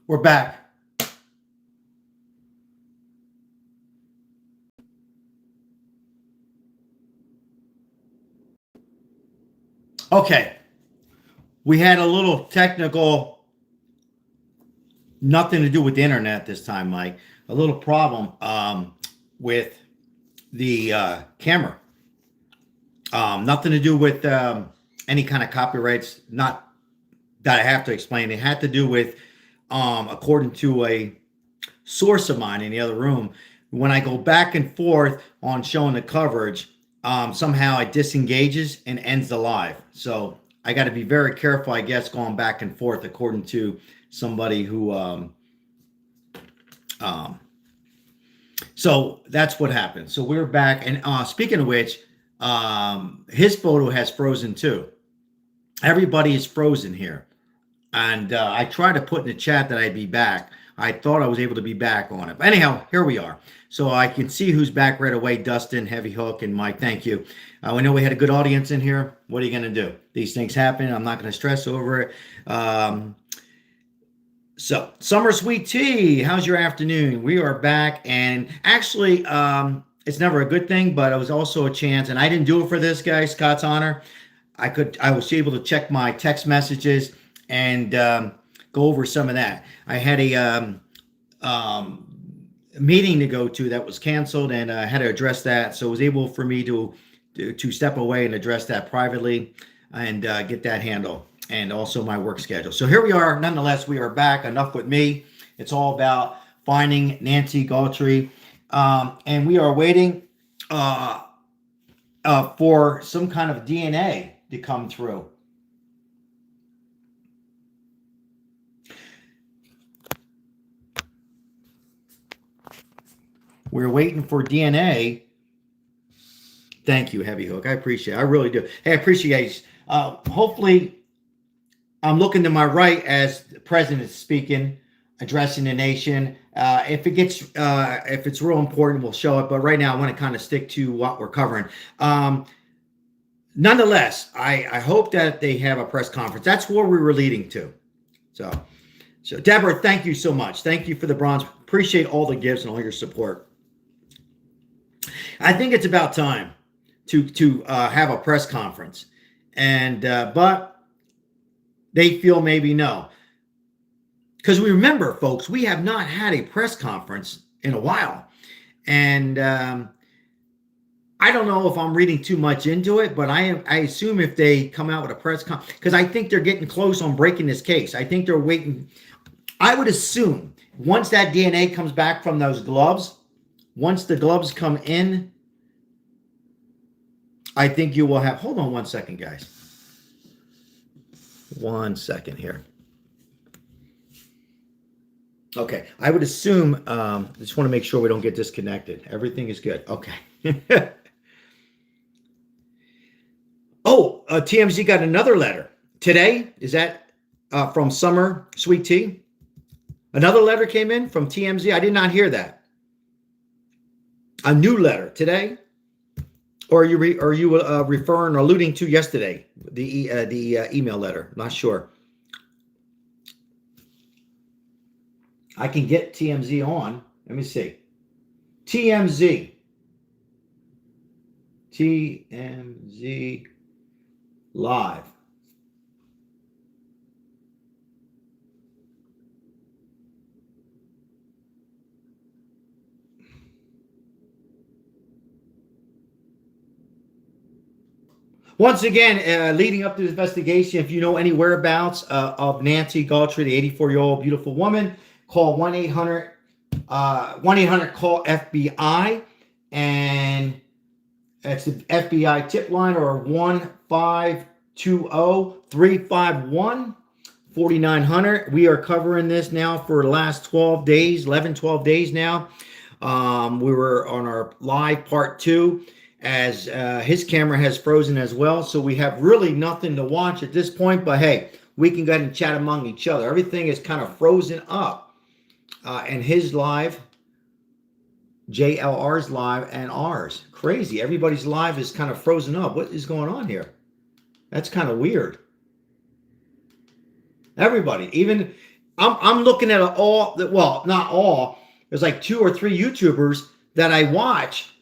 We're back. Okay. We had a little technical, nothing to do with the internet this time, Mike. A little problem with the camera. Nothing to do with any kind of copyrights. Not that I have to explain. It had to do with, according to a source of mine in the other room, when I go back and forth on showing the coverage, somehow it disengages and ends the live. So I got to be very careful, I guess, going back and forth, according to somebody who. Um, so that's what happened. So we're back, and speaking of which, his photo has frozen too. Everybody is frozen here. And I tried to put in the chat that I'd be back. I thought I was able to be back on it. But anyhow, here we are. So I can see who's back right away. Dustin, Heavy Hook, and Mike. Thank you. We know we had a good audience in here. What are you going to do? These things happen. I'm not going to stress over it. So, Summer Sweet Tea, how's your afternoon? We are back. And actually, it's never a good thing, but it was also a chance. And I didn't do it for this guy, Scott's honor. I was able to check my text messages and go over some of that. I had a meeting to go to that was canceled, and I had to address that. So it was able for me to step away and address that privately and get that handled, and also my work schedule. So here we are. Nonetheless, we are back. Enough with me. It's all about finding Nancy Guthrie, and we are waiting for some kind of DNA to come through. We're waiting for DNA. Thank you, Heavy Hook. I appreciate it. I really do. Hey, I appreciate it. Hopefully, I'm looking to my right as the president is speaking, addressing the nation. If it's real important, we'll show it. But right now, I want to kind of stick to what we're covering. Nonetheless, I hope that they have a press conference. That's where we were leading to. So Deborah, thank you so much. Thank you for the bronze. Appreciate all the gifts and all your support. I think it's about time to have a press conference, and but they feel maybe no, because we remember, folks, we have not had a press conference in a while, and I don't know if I'm reading too much into it, but I assume if they come out with a press conference, because I think they're getting close on breaking this case. I think they're waiting. I would assume once that DNA comes back from those gloves, once the gloves come in, I think you will have, hold on one second, guys. 1 second here. Okay, I would assume, I just want to make sure we don't get disconnected. Everything is good. Okay. Oh, TMZ got another letter today. Is that from Summer Sweet Tea? Another letter came in from TMZ. I did not hear that. A new letter today, or are you referring or alluding to yesterday the email letter? Not sure. I can get TMZ on. Let me see. TMZ live. Once again, leading up to this investigation, if you know any whereabouts of Nancy Guthrie, the 84-year-old beautiful woman, call 1-800 call FBI, and that's the FBI tip line, or 1-520-351-4900. We are covering this now for the last 12 days, 12 days now. We were on our live part 2, as his camera has frozen as well. So we have really nothing to watch at this point, but hey, we can go ahead and chat among each other. Everything is kind of frozen up. And his live, JLR's live, and ours. Crazy. Everybody's live is kind of frozen up. What is going on here? That's kind of weird. Everybody, even I'm looking at all, well, not all. There's like 2 or 3 YouTubers that I watch,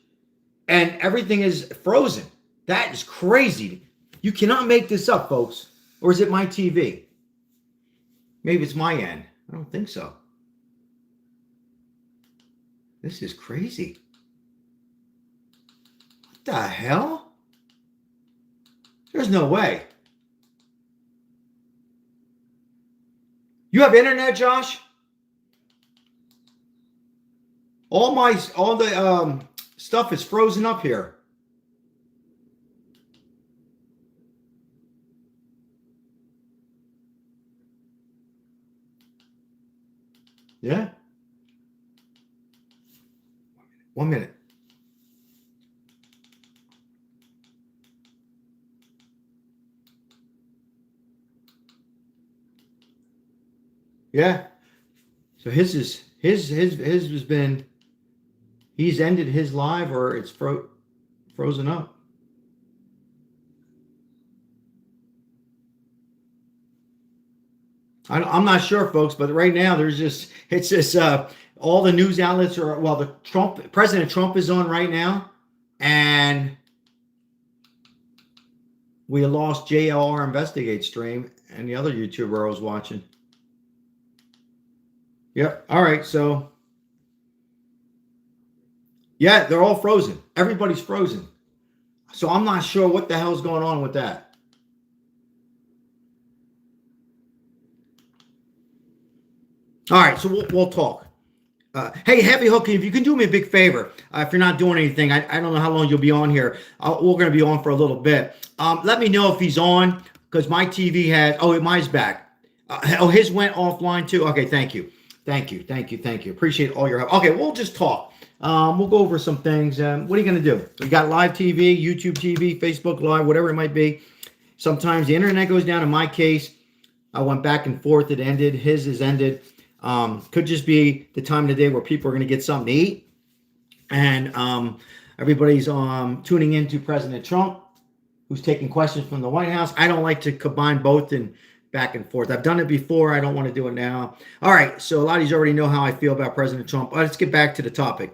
and everything is frozen. That is crazy. You cannot make this up, folks. Or is it my TV? Maybe it's my end. I don't think so. This is crazy. What the hell? There's no way. You have internet, Josh? All the stuff is frozen up here. Yeah. 1 minute. Yeah. So his has been, he's ended his live, or it's frozen up. I'm not sure, folks, but right now it's just all the news outlets are, well, President Trump is on right now, and we lost JLR Investigate stream and the other YouTuber I was watching. Yep. All right. So, yeah, they're all frozen. Everybody's frozen. So I'm not sure what the hell's going on with that. All right. So we'll talk. Hey, Heavy Hooky, if you can do me a big favor, if you're not doing anything, I don't know how long you'll be on here. We're going to be on for a little bit. Let me know if he's on, because my TV has, mine's back. His went offline too. Okay, thank you. Appreciate all your help. Okay, we'll just talk. We'll go over some things. What are you going to do? We got live TV, YouTube TV, Facebook Live, whatever it might be. Sometimes the internet goes down. In my case, I went back and forth. It ended. His is ended. Could just be the time of the day where people are going to get something to eat, and everybody's tuning into President Trump, who's taking questions from the White House. I don't like to combine both and back and forth. I've done it before. I don't want to do it now. All right, so a lot of you already know how I feel about President Trump. Let's get back to the topic.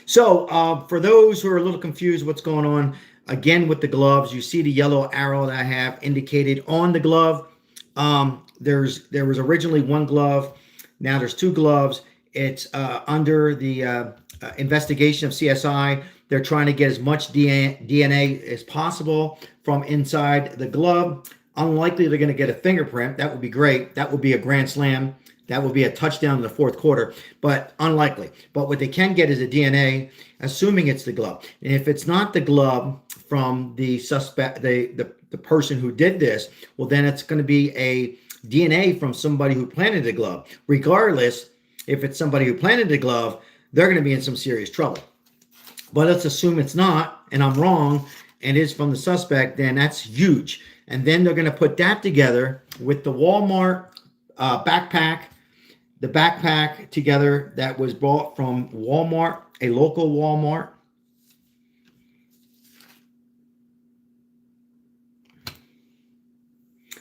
So for those who are a little confused what's going on, again with the gloves, you see the yellow arrow that I have indicated on the glove. There was originally one glove. Now there's 2 gloves. It's under the investigation of CSI. They're trying to get as much DNA as possible from inside the glove. Unlikely they're going to get a fingerprint. That would be great. That would be a grand slam. That would be a touchdown in the 4th quarter, but unlikely. But what they can get is a DNA, assuming it's the glove. And if it's not the glove from the suspect, the person who did this, well, then it's going to be a DNA from somebody who planted the glove. Regardless, if it's somebody who planted the glove, they're going to be in some serious trouble. But let's assume it's not, and I'm wrong, and it's from the suspect, then that's huge. And then they're going to put that together with the Walmart backpack, the backpack together that was bought from Walmart, a local Walmart.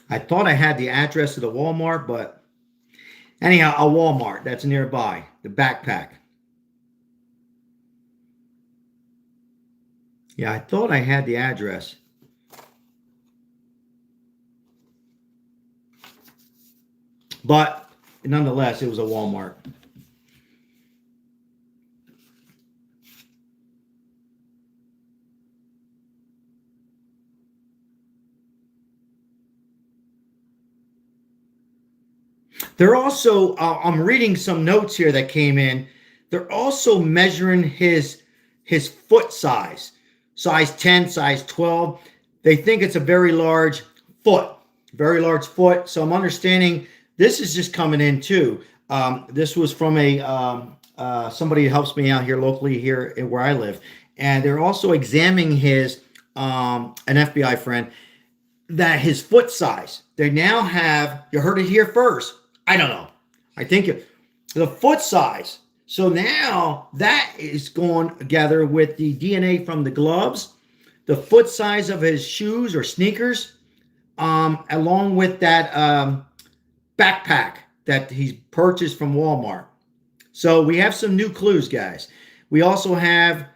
I thought I had the address of the Walmart, but anyhow, a Walmart that's nearby, the backpack. Yeah, I thought I had the address. But nonetheless, it was a Walmart. They're also, I'm reading some notes here that came in. They're also measuring his foot size 10, size 12. They think it's a very large foot. So I'm understanding this is just coming in too. This was from somebody who helps me out here locally here where I live. And they're also examining his, an FBI friend, that his foot size. They now have, you heard it here first. I don't know. I think the foot size. So now that is going together with the DNA from the gloves, the foot size of his shoes or sneakers, along with that backpack that he's purchased from Walmart. So we have some new clues, guys. We also have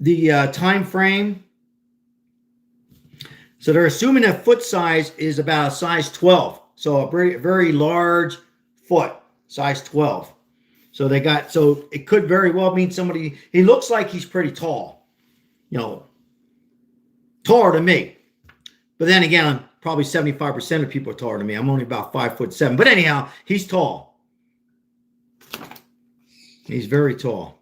the time frame. So they're assuming that foot size is about a size 12. So a very, very large foot, size 12. So it could very well mean somebody, he looks like he's pretty tall, taller than me. But then again, probably 75% of people are taller than me. I'm only about 5'7". But anyhow, he's tall. He's very tall.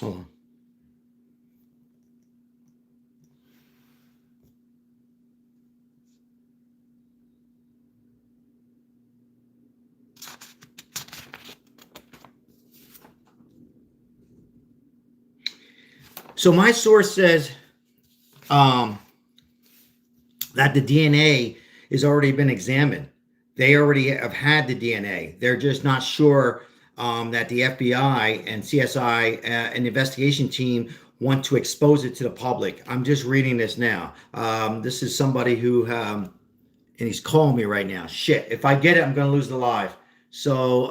Hold on. So my source says that the DNA has already been examined. They already have had the DNA. They're just not sure that the FBI and CSI and the investigation team want to expose it to the public. I'm just reading this now. This is somebody who, and he's calling me right now. Shit, if I get it, I'm going to lose the live. So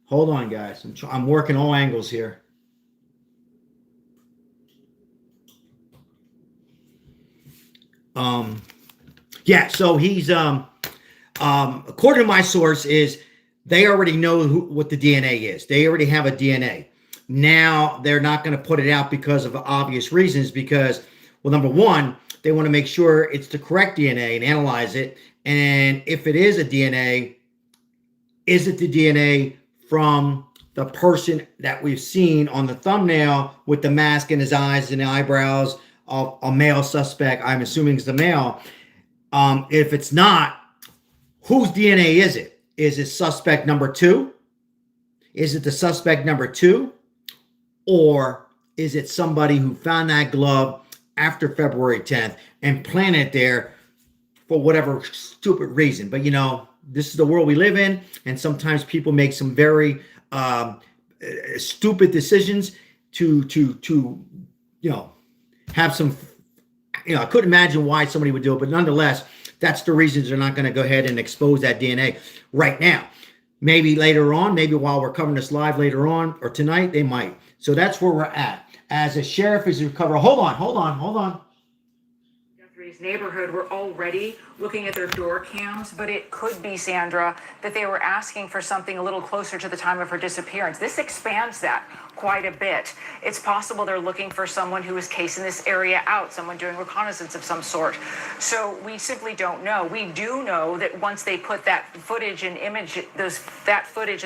hold on, guys. I'm working all angles here. Yeah, so he's according to my source is they already know what the DNA is. They already have a DNA. Now they're not going to put it out because of obvious reasons, because, well, number one, they want to make sure it's the correct DNA and analyze it. And if it is a DNA, is it the DNA from the person that we've seen on the thumbnail with the mask in his eyes and the eyebrows of a male suspect? I'm assuming it's the male. If it's not, whose DNA is it? Is it suspect number 2? Is it the suspect number 2? Or is it somebody who found that glove after February 10th and planted it there for whatever stupid reason? But this is the world we live in, and sometimes people make some very stupid decisions to have some, I couldn't imagine why somebody would do it, but nonetheless, that's the reasons they're not going to go ahead and expose that DNA right now. Maybe later on, maybe while we're covering this live later on or tonight, they might. So that's where we're at. As a sheriff is recovering. Hold on. Guthrie's neighborhood were already looking at their door cams, but it could be, Sandra, that they were asking for something a little closer to the time of her disappearance. This expands that quite a bit. It's possible they're looking for someone who is casing this area out, someone doing reconnaissance of some sort. So we simply don't know. We do know that once they put that footage and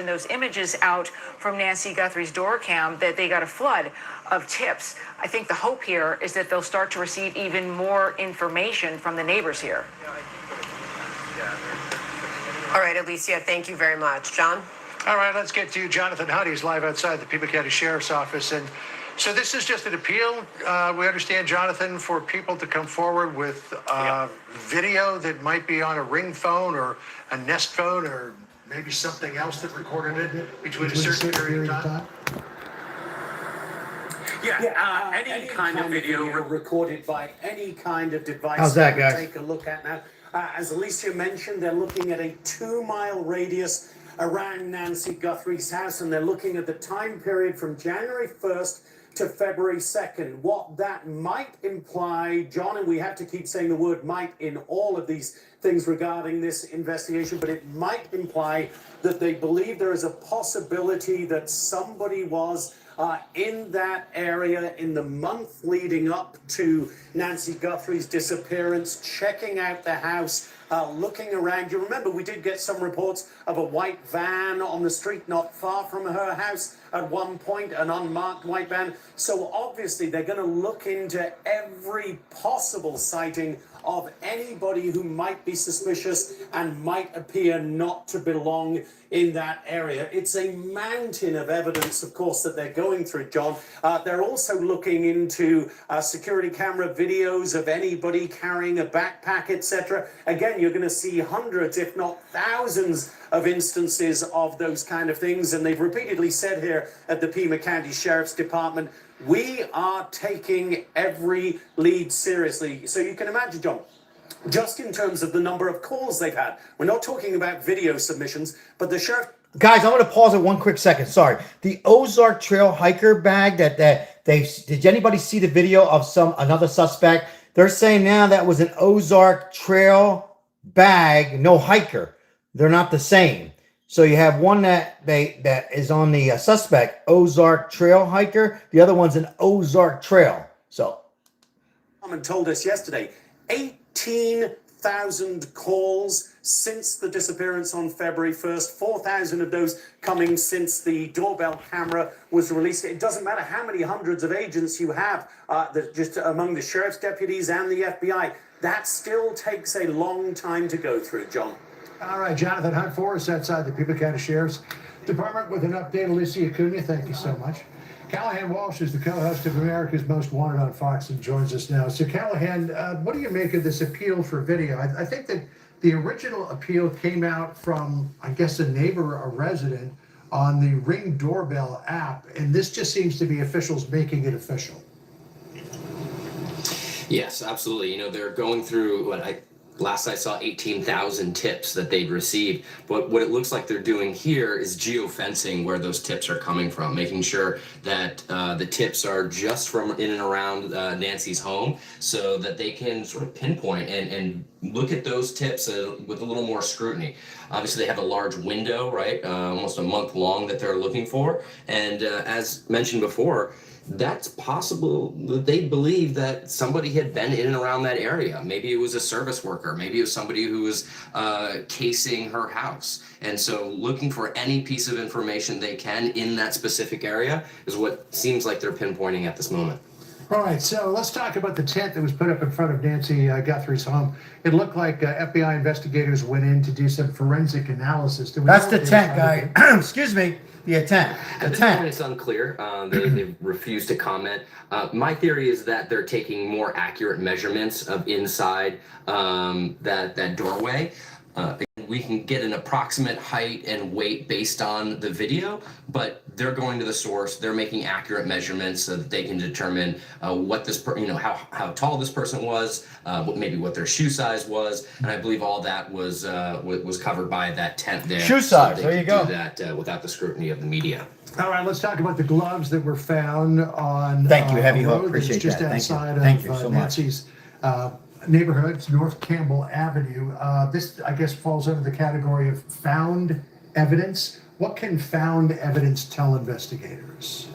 those images out from Nancy Guthrie's door cam, that they got a flood of tips. I think the hope here is that they'll start to receive even more information from the neighbors here. All right, Alicia, thank you very much. John? All right, let's get to Jonathan Huddy. He's live outside the Pima County Sheriff's Office. And so this is just an appeal, we understand, Jonathan, for people to come forward with video that might be on a Ring phone or a Nest phone or maybe something else that recorded it between a certain period of time. Any kind of video recorded by any kind of device. How's that, guys? Take a look at now. As Alicia mentioned, they're looking at a 2-mile radius around Nancy Guthrie's house, and they're looking at the time period from January 1st to February 2nd. What that might imply, John, and we have to keep saying the word might in all of these things regarding this investigation, but it might imply that they believe there is a possibility that somebody was in that area in the month leading up to Nancy Guthrie's disappearance, checking out the house, looking around. You remember we did get some reports of a white van on the street not far from her house at one point, an unmarked white van. So obviously they're going to look into every possible sighting of anybody who might be suspicious and might appear not to belong in that area. It's a mountain of evidence, of course, that they're going through, John. They're also looking into security camera videos of anybody carrying a backpack, etc. Again, you're going to see hundreds, if not thousands, of instances of those kind of things. And they've repeatedly said here at the Pima County Sheriff's Department, we are taking every lead seriously. So you can imagine, John, just in terms of the number of calls they've had. We're not talking about video submissions, but the sheriff... Guys, I'm going to pause it one quick second. Sorry. The Ozark Trail hiker bag that they... Did anybody see the video of another suspect? They're saying now that was an Ozark Trail bag, no hiker. They're not the same. So you have one that is on the suspect, Ozark Trail hiker. The other one's an Ozark Trail. So... Someone told us yesterday, 18,000 calls since the disappearance on February 1st, 4,000 of those coming since the doorbell camera was released. It doesn't matter how many hundreds of agents you have just among the sheriff's deputies and the FBI. That still takes a long time to go through, John. All right, Jonathan Hunt for us outside the Pima County Sheriff's Department with an update. Alicia Acuna, thank you so much. Callahan Walsh is the co-host of America's Most Wanted on Fox and joins us now. So Callahan, what do you make of this appeal for video? I think that the original appeal came out from, I guess, a neighbor, a resident, on the Ring doorbell app, and this just seems to be officials making it official. Yes, absolutely. You know, they're going through last I saw 18,000 tips that they'd received. But what it looks like they're doing here is geofencing where those tips are coming from, making sure that the tips are just from in and around Nancy's home so that they can sort of pinpoint and look at those tips with a little more scrutiny. Obviously, they have a large window, right? Almost a month long that they're looking for. And as mentioned before, that's possible that they believe that somebody had been in and around that area. Maybe it was a service worker. Maybe it was somebody who was casing her house. And so looking for any piece of information they can in that specific area is what seems like they're pinpointing at this moment. All right, so let's talk about the tent that was put up in front of Nancy Guthrie's home. It looked like FBI investigators went in to do some forensic analysis. That's the tent, guy. Excuse me. The tent. At this point, it's unclear. They refused to comment. My theory is that they're taking more accurate measurements of inside that doorway. We can get an approximate height and weight based on the video, but they're going to the source. They're making accurate measurements so that they can determine what this, how tall this person was, maybe what their shoe size was, and I believe all that was covered by that tent there. Shoe size. So there you go. do that without the scrutiny of the media. All right, let's talk about the gloves that were found on Thank you, Heavy a Hook. road Appreciate that's just that. outside Thank you of so much. Nancy's neighborhood, North Campbell Avenue. This, I guess, falls under the category of found evidence. What can found evidence tell investigators?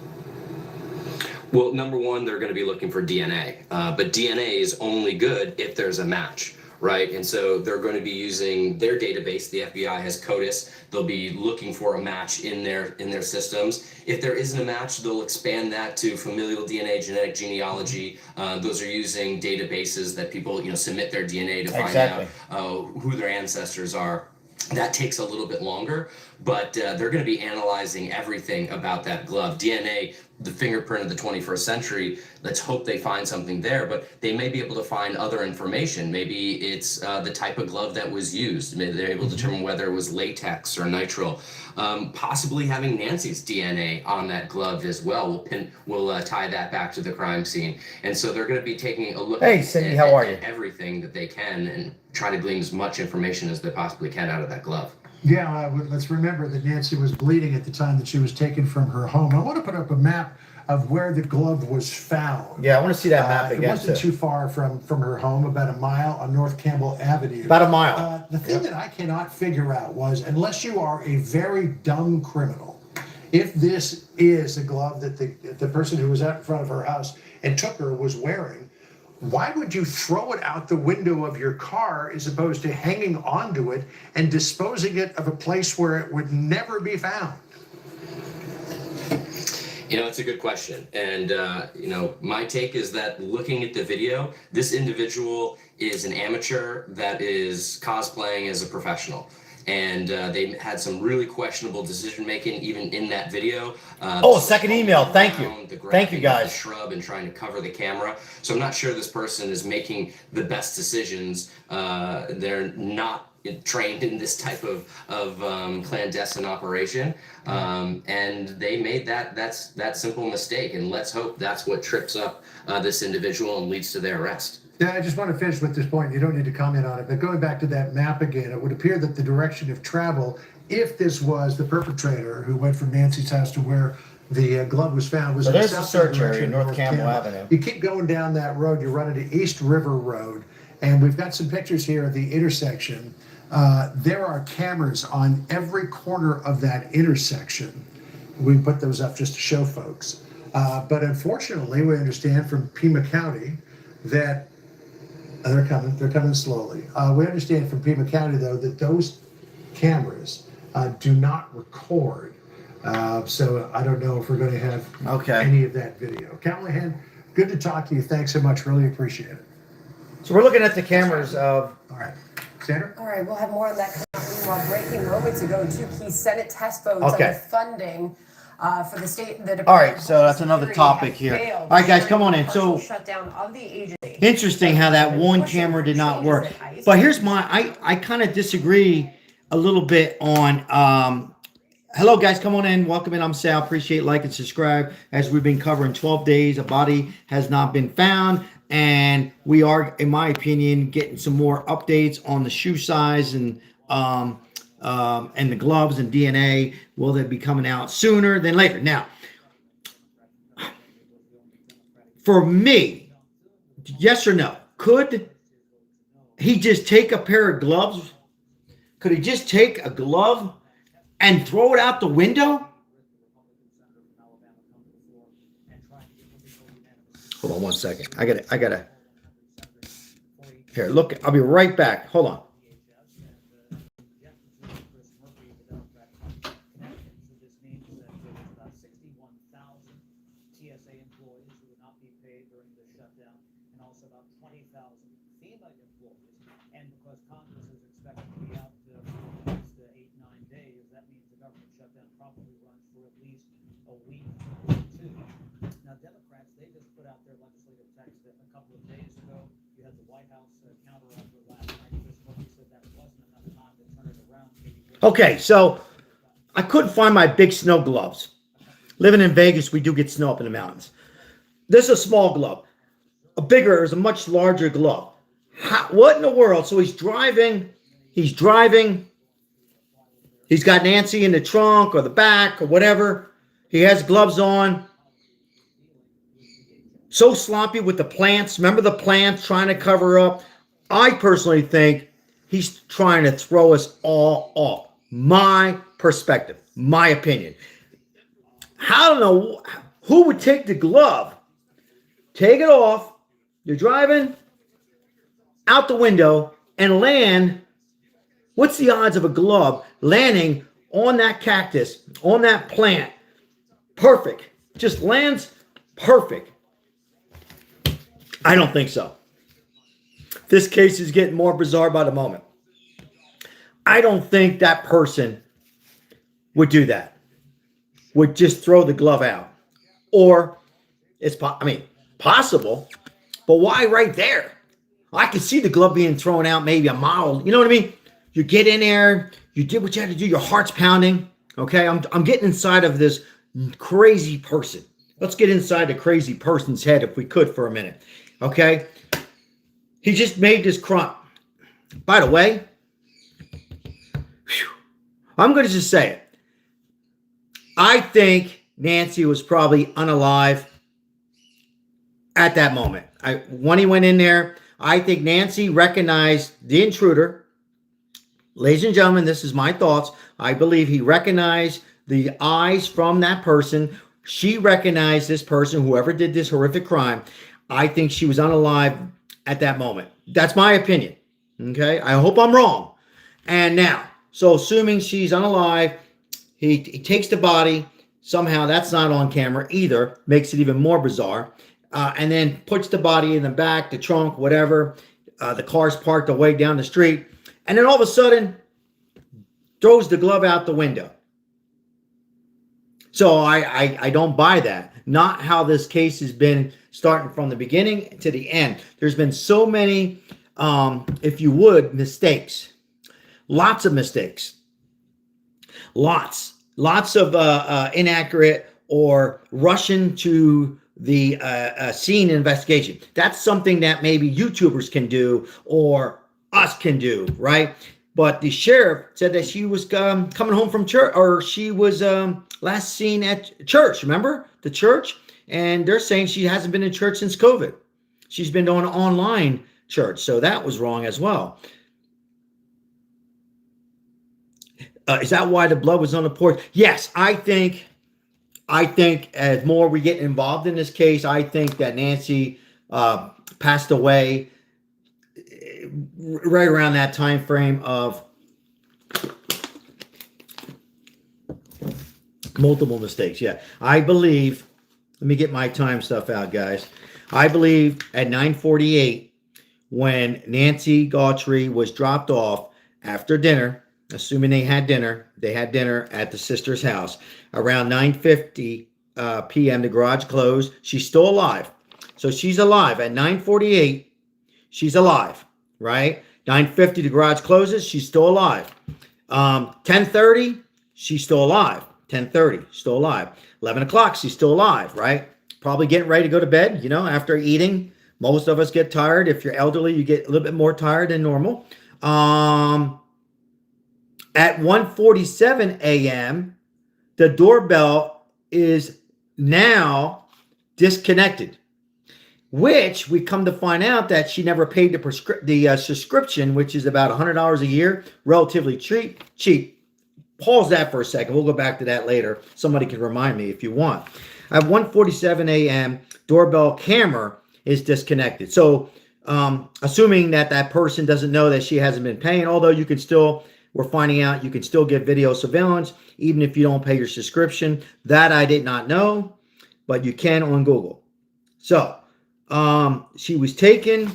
Well, number one, they're going to be looking for DNA, but DNA is only good if there's a match, right? And so they're going to be using their database. The FBI has CODIS. They'll be looking for a match in their systems. If there isn't a match, they'll expand that to familial DNA, genetic genealogy. Those are using databases that people submit their DNA to find out who their ancestors are. That takes a little bit longer, but they're going to be analyzing everything about that glove. DNA, the fingerprint of the 21st century, let's hope they find something there, but they may be able to find other information. Maybe it's the type of glove that was used. Maybe they're able to determine whether it was latex or nitrile. Possibly having Nancy's DNA on that glove as well will tie that back to the crime scene. And so they're going to be taking a look Hey, Cindy, how are you? at everything that they can and try to glean as much information as they possibly can out of that glove. Yeah, let's remember that Nancy was bleeding at the time that she was taken from her home. I want to put up a map of where the glove was found. Yeah, I want to see that map It again. wasn't too far from her home, about a mile on North Campbell Avenue. About a mile. The thing that I cannot figure out was, unless you are a very dumb criminal, if this is a glove that the person who was out in front of her house and took her was wearing, why would you throw it out the window of your car as opposed to hanging onto it and disposing it of a place where it would never be found? It's a good question. And, my take is that looking at the video, this individual is an amateur that is cosplaying as a professional. And they had some really questionable decision making even in that video. Oh, second email. Thank you. Thank you, guys. The shrub and trying to cover the camera. So I'm not sure this person is making the best decisions. They're not trained in this type of clandestine operation, and they made that simple mistake. And let's hope that's what trips up this individual and leads to their arrest. Yeah, I just want to finish with this point. You don't need to comment on it, but going back to that map again, it would appear that the direction of travel, if this was the perpetrator who went from Nancy's house to where the glove was found, was So in the there's the southbound search area, direction, North Campbell Avenue. You keep going down that road, you run into East River Road, and we've got some pictures here of the intersection. There are cameras on every corner of that intersection. We put those up just to show folks. But unfortunately, we understand from Pima County that they're coming slowly. We understand from Pima County, though, that those cameras do not record. So I don't know if we're going to have any of that video. Callahan, good to talk to you. Thanks so much. Really appreciate it. So we're looking at the cameras of. All right. Sandra? All right, we'll have more on that coming up. Meanwhile, breaking moments ago, 2 key Senate test votes on the funding for the state. The All right, so that's another topic here. All right, guys, come on in. So shutdown of the agency. Interesting how that one camera did not work. But here's I kind of disagree a little bit on. Hello, guys, come on in. Welcome in. I'm Sal. Appreciate like and subscribe. As we've been covering 12 days, a body has not been found. And we are, in my opinion, getting some more updates on the shoe size and the gloves and DNA. Will they be coming out sooner than later? Now, for me, yes or no? Could he just take a pair of gloves? Could he just take a glove and throw it out the window? Hold on one second. I gotta. Here, look. I'll be right back. Hold on. TSA employees who would not be paid during the shutdown, and also about 20,000 FEMA employees. And because Congress is expected to be out for the next 8-9 days, that means the government shutdown probably runs for at least a week or two. Now, Democrats, they just put out their legislative text a couple of days ago. You had the White House counteroffer last night. Chris Murphy said that wasn't enough time to turn it around. Okay, so I couldn't find my big snow gloves. Living in Vegas, we do get snow up in the mountains. This is a small glove. A bigger is a much larger glove. What in the world? So he's driving. He's got Nancy in the trunk or the back or whatever. He has gloves on. So sloppy with the plants. Remember the plants trying to cover up? I personally think he's trying to throw us all off. My perspective, my opinion. I don't know who would take the glove, take it off, you're driving out the window and land. What's the odds of a glove landing on that cactus, on that plant? Perfect. Just lands perfect. I don't think so. This case is getting more bizarre by the moment. I don't think that person would do that. Would just throw the glove out. Or it's possible, but why right there? I could see the glove being thrown out maybe a mile. You know what I mean? You get in there, you did what you had to do, your heart's pounding. Okay, I'm getting inside of this crazy person. Let's get inside the crazy person's head if we could for a minute. Okay? He just made this crime. By the way, I'm going to just say it. I think Nancy was probably unalive at that moment. When he went in there, I think Nancy recognized the intruder. Ladies and gentlemen, this is my thoughts. I believe he recognized the eyes from that person. She recognized this person, whoever did this horrific crime. I think she was unalive at that moment. That's my opinion. Okay? I hope I'm wrong. And now, so assuming she's unalive, he takes the body, Somehow that's not on camera either. Makes it even more bizarre. And then puts the body in the back, the trunk, whatever. The car's parked away down the street. And then all of a sudden, throws the glove out the window. So I don't buy that. Not how this case has been starting from the beginning to the end. There's been so many, if you would, mistakes. Lots of mistakes. Lots of inaccurate or rushing to the scene investigation. That's something that maybe YouTubers can do or us can do, right? But the sheriff said that she was coming home from church, or she was last seen at church. Remember the church? And they're saying she hasn't been in church since COVID. She's been doing online church, so that was wrong as well. Is that why the blood was on the porch? Yes, I think as more we get involved in this case, I think that Nancy passed away right around that time frame of multiple mistakes. Yeah, I believe, let me get my time stuff out, guys. I believe at 9:48, when Nancy Guthrie was dropped off after dinner, assuming they had dinner at the sister's house. Around 9:50 p.m., the garage closed. She's still alive. So she's alive. At 9:48, she's alive, right? 9:50, the garage closes. She's still alive. 10:30, she's still alive. 10:30, still alive. 11 o'clock, she's still alive, right? Probably getting ready to go to bed, you know, after eating. Most of us get tired. If you're elderly, you get a little bit more tired than normal. At 1:47 a.m., the doorbell is now disconnected, which we come to find out that she never paid the subscription, which is about $100 a year, relatively cheap. Pause that for a second. We'll go back to that later. Somebody can remind me if you want. At 1:47 a.m., doorbell camera is disconnected. So assuming that person doesn't know that she hasn't been paying, although you can still, we're finding out you can still get video surveillance even if you don't pay your subscription. That I did not know, but you can on Google. So she was taken.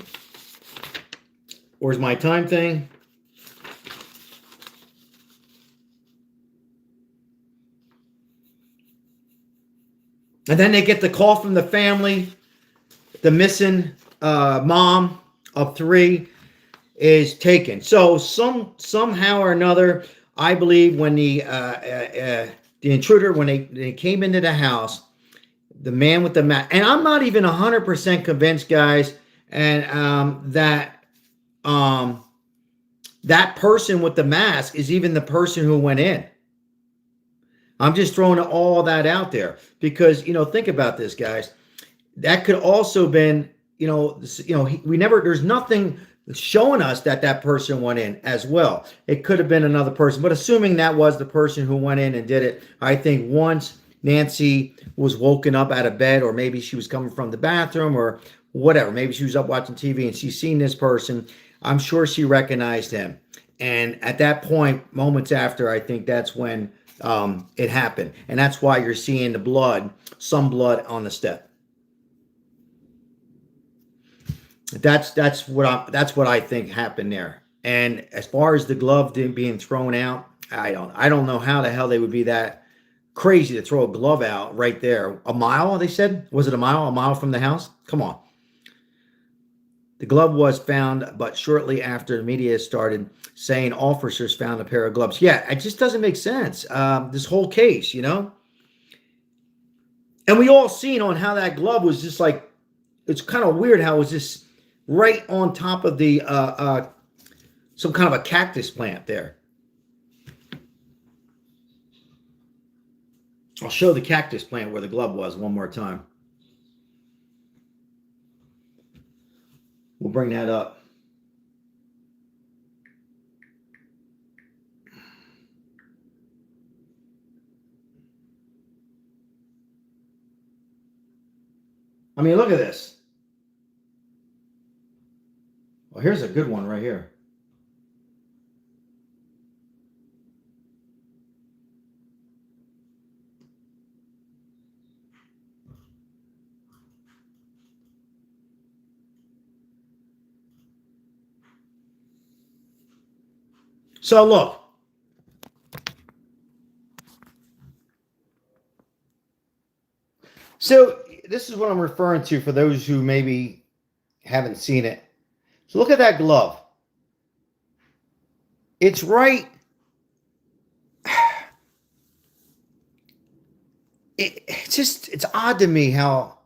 Where's my time thing? And then they get the call from the family. The missing mom of 3 is taken. So somehow or another, I believe when the intruder, when they came into the house, the man with the mask, and I'm not even 100% convinced, guys, and that person with the mask is even the person who went in. I'm just throwing all that out there because, you know, think about this, guys. That could also been, there's nothing showing us that person went in as well. It could have been another person, but assuming that was the person who went in and did it, I think once Nancy was woken up out of bed, or maybe she was coming from the bathroom or whatever, maybe she was up watching TV and she's seen this person, I'm sure she recognized him. And at that point, moments after, I think that's when it happened. And that's why you're seeing the blood, some blood on the step. That's what I think happened there. And as far as the glove being thrown out, I don't know how the hell they would be that crazy to throw a glove out right there. A mile, they said? Was it a mile? A mile from the house? Come on. The glove was found, but shortly after the media started saying officers found a pair of gloves. Yeah, it just doesn't make sense. This whole case, you know? And we all seen on how that glove was just like, it's kind of weird how it was just right on top of the some kind of a cactus plant there. I'll show the cactus plant where the glove was one more time. We'll bring that up. I mean, look at this. Well, here's a good one right here. So look. So this is what I'm referring to for those who maybe haven't seen it. So look at that glove. It's right. It's odd to me how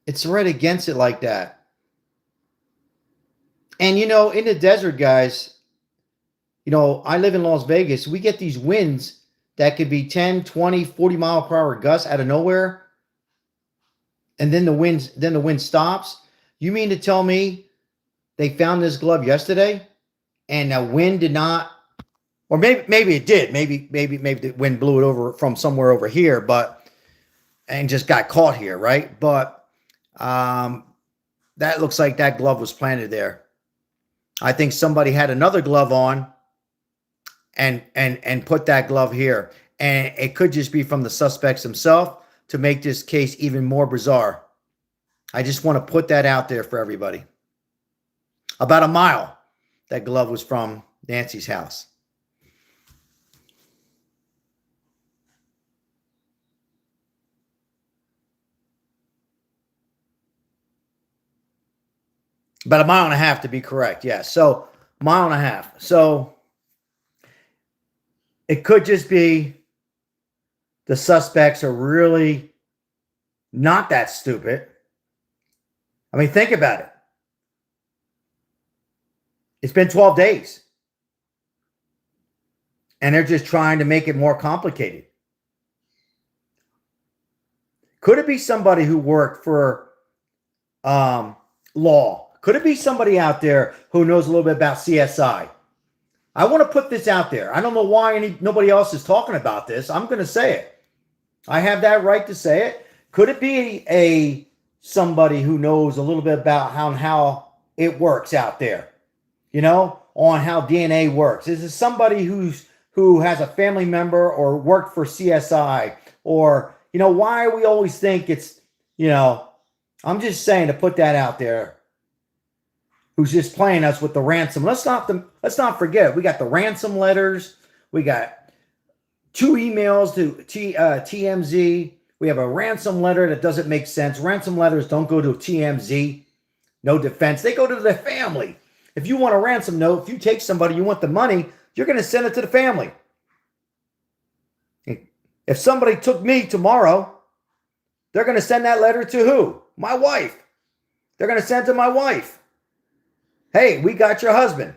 it's right against it like that. And in the desert, guys, I live in Las Vegas. We get these winds that could be 10, 20, 40 mile per hour gusts out of nowhere. And then the wind stops. You mean to tell me they found this glove yesterday and the wind did not, or maybe it did. Maybe the wind blew it over from somewhere over here, and just got caught here, right? But that looks like that glove was planted there. I think somebody had another glove on and put that glove here. And it could just be from the suspects themselves to make this case even more bizarre. I just want to put that out there for everybody. About a mile, that glove was from Nancy's house. About a mile and a half to be correct. Yes. So mile and a half. So it could just be the suspects are really not that stupid. I mean, think about it. It's been 12 days. And they're just trying to make it more complicated. Could it be somebody who worked for law? Could it be somebody out there who knows a little bit about CSI? I want to put this out there. I don't know why nobody else is talking about this. I'm going to say it. I have that right to say it. Could it be somebody who knows a little bit about how it works out there? On how DNA works. Is it somebody who has a family member or worked for CSI? Or, why we always think it's, I'm just saying to put that out there. Who's just playing us with the ransom. Let's not forget, we got the ransom letters. We got 2 emails to TMZ. We have a ransom letter that doesn't make sense. Ransom letters don't go to TMZ. No defense. They go to the family. If you want a ransom note, if you take somebody, you want the money, you're going to send it to the family. If somebody took me tomorrow, they're going to send that letter to who? My wife. They're going to send it to my wife. Hey, we got your husband.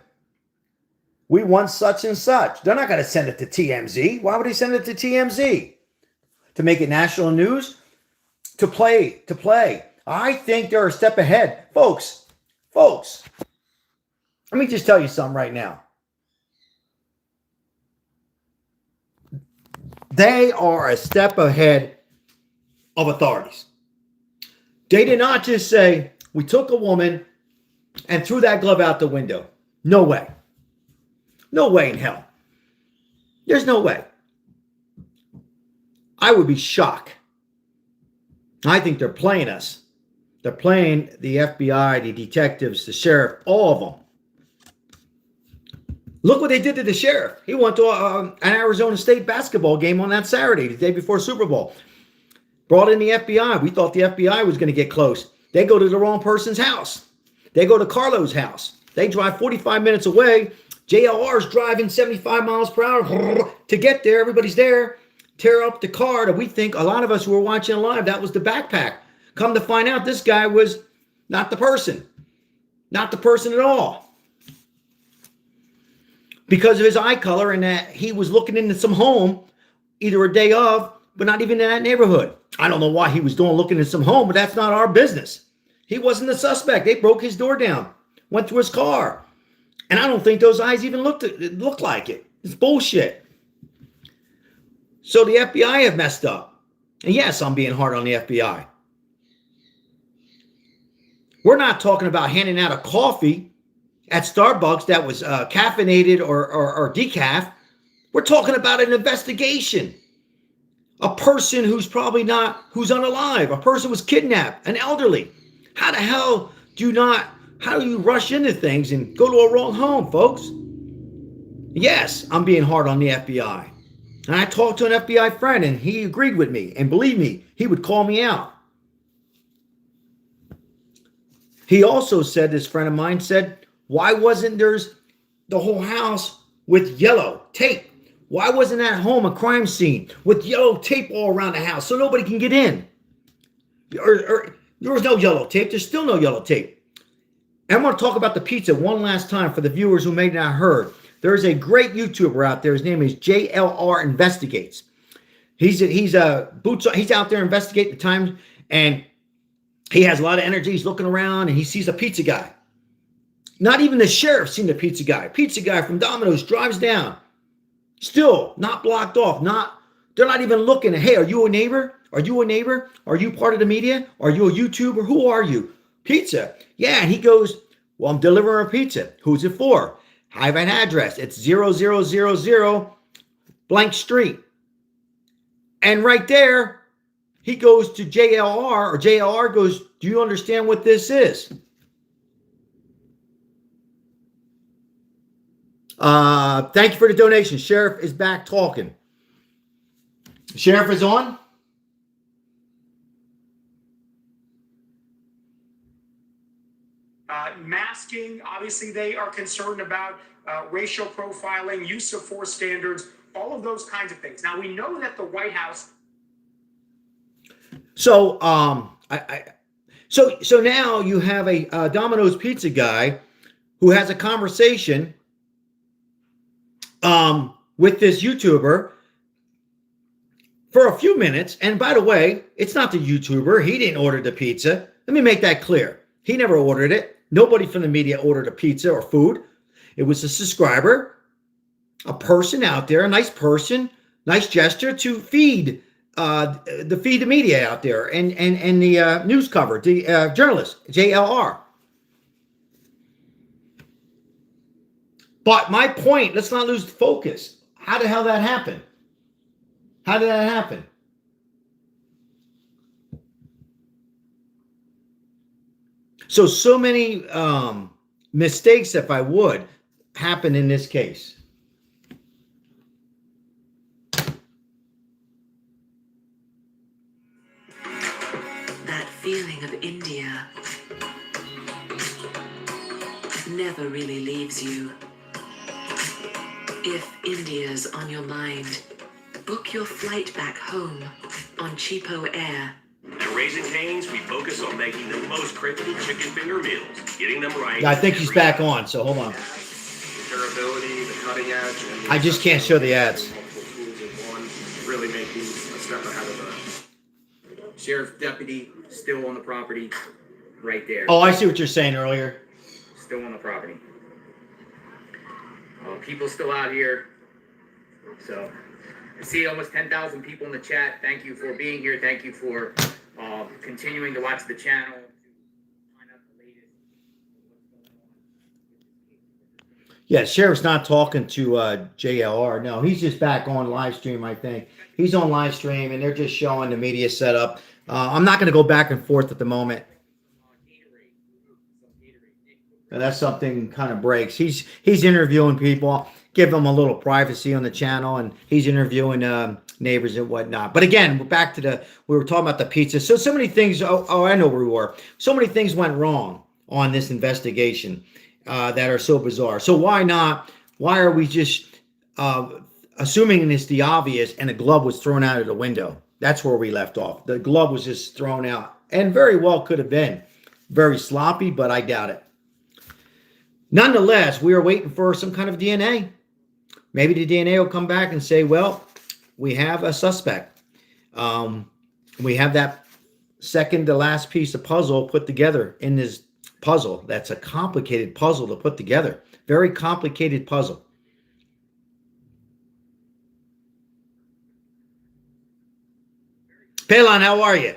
We want such and such. They're not going to send it to TMZ. Why would they send it to TMZ? To make it national news? To play. I think they're a step ahead. Folks, let me just tell you something right now. They are a step ahead of authorities. They did not just say, we took a woman and threw that glove out the window. No way. No way in hell. There's no way. I would be shocked. I think they're playing us. They're playing the FBI, the detectives, the sheriff, all of them. Look what they did to the sheriff. He went to an Arizona State basketball game on that Saturday, the day before Super Bowl. Brought in the FBI. We thought the FBI was going to get close. They go to the wrong person's house. They go to Carlo's house. They drive 45 minutes away. JLR's driving 75 miles per hour to get there. Everybody's there. Tear up the car that we think, a lot of us who were watching live, that was the backpack. Come to find out, this guy was not the person. Not the person at all. Because of his eye color and that he was looking into some home, either a day of, but not even in that neighborhood. I don't know why he was looking into some home, but that's not our business. He wasn't the suspect. They broke his door down, went through his car. And I don't think those eyes even looked like it. It's bullshit. So the FBI have messed up. And yes, I'm being hard on the FBI. We're not talking about handing out a coffee at Starbucks that was caffeinated or decaf. We're talking about an investigation. A person who's probably not, who's unalive. A person was kidnapped, an elderly. How the hell how do you rush into things and go to a wrong home, folks? Yes, I'm being hard on the FBI. And I talked to an FBI friend and he agreed with me. And believe me, he would call me out. He also said, this friend of mine said, why wasn't there's the whole house with yellow tape? Why wasn't that home a crime scene with yellow tape all around the house so nobody can get in? Or there was no yellow tape. There's still no yellow tape. And I'm going to talk about the pizza one last time for the viewers who may not heard. There's a great YouTuber out there. His name is JLR Investigates. He's out there investigating the times, and he has a lot of energy. He's looking around and he sees a pizza guy. Not even the sheriff seen the pizza guy. Pizza guy from Domino's drives down. Still not blocked off. They're not even looking. Hey, are you a neighbor? Are you a neighbor? Are you part of the media? Are you a YouTuber? Who are you? Pizza. Yeah, and he goes, well, I'm delivering a pizza. Who's it for? I have an address. It's 0000 blank street. And right there, he goes to JLR, or JLR goes, do you understand what this is? Thank you for the donation. Sheriff is back talking. Sheriff is on. Masking, obviously they are concerned about racial profiling, use of force standards, all of those kinds of things. Now, we know that the White House... So, so now you have a Domino's pizza guy who has a conversation with this YouTuber for a few minutes. And by the way, it's not the YouTuber. He didn't order the pizza. Let me make that clear. He never ordered it. Nobody from the media ordered a pizza or food. It was a subscriber, a person out there, a nice person, nice gesture to feed the media out there and the news cover, the journalist, JLR. But my point, let's not lose focus. How the hell that happened? How did that happen? So many mistakes, if I would, happen in this case. That feeling of India never really leaves you. If India's on your mind, book your flight back home on Cheapo Air. At Raising Cane's, we focus on making the most crinkly chicken finger meals, getting them right. Yeah, I think he's back on, so hold on. The durability, the cutting edge. And I just can't show the ads. Multiple tools in one really make these a step ahead of the sheriff deputy still on the property, right there. Oh, I see what you're saying earlier. Still on the property. People still out here. So I see almost 10,000 people in the chat. Thank you for being here. Thank you for continuing to watch the channel. Yeah, Sheriff's not talking to JLR. No, he's just back on live stream, I think. He's on live stream, and they're just showing the media setup. I'm not going to go back and forth at the moment. That's something kind of breaks. He's interviewing people, give them a little privacy on the channel, and he's interviewing neighbors and whatnot. But again, we're back to we were talking about the pizza. So many things. Oh, I know where we were. So many things went wrong on this investigation that are so bizarre. So why not? Why are we just assuming it's the obvious and a glove was thrown out of the window? That's where we left off. The glove was just thrown out, and very well could have been very sloppy, but I doubt it. Nonetheless, we are waiting for some kind of DNA. Maybe the DNA will come back and say, well, we have a suspect. We have that second to last piece of puzzle put together in this puzzle. That's a complicated puzzle to put together. Very complicated puzzle. Pelon, how are you?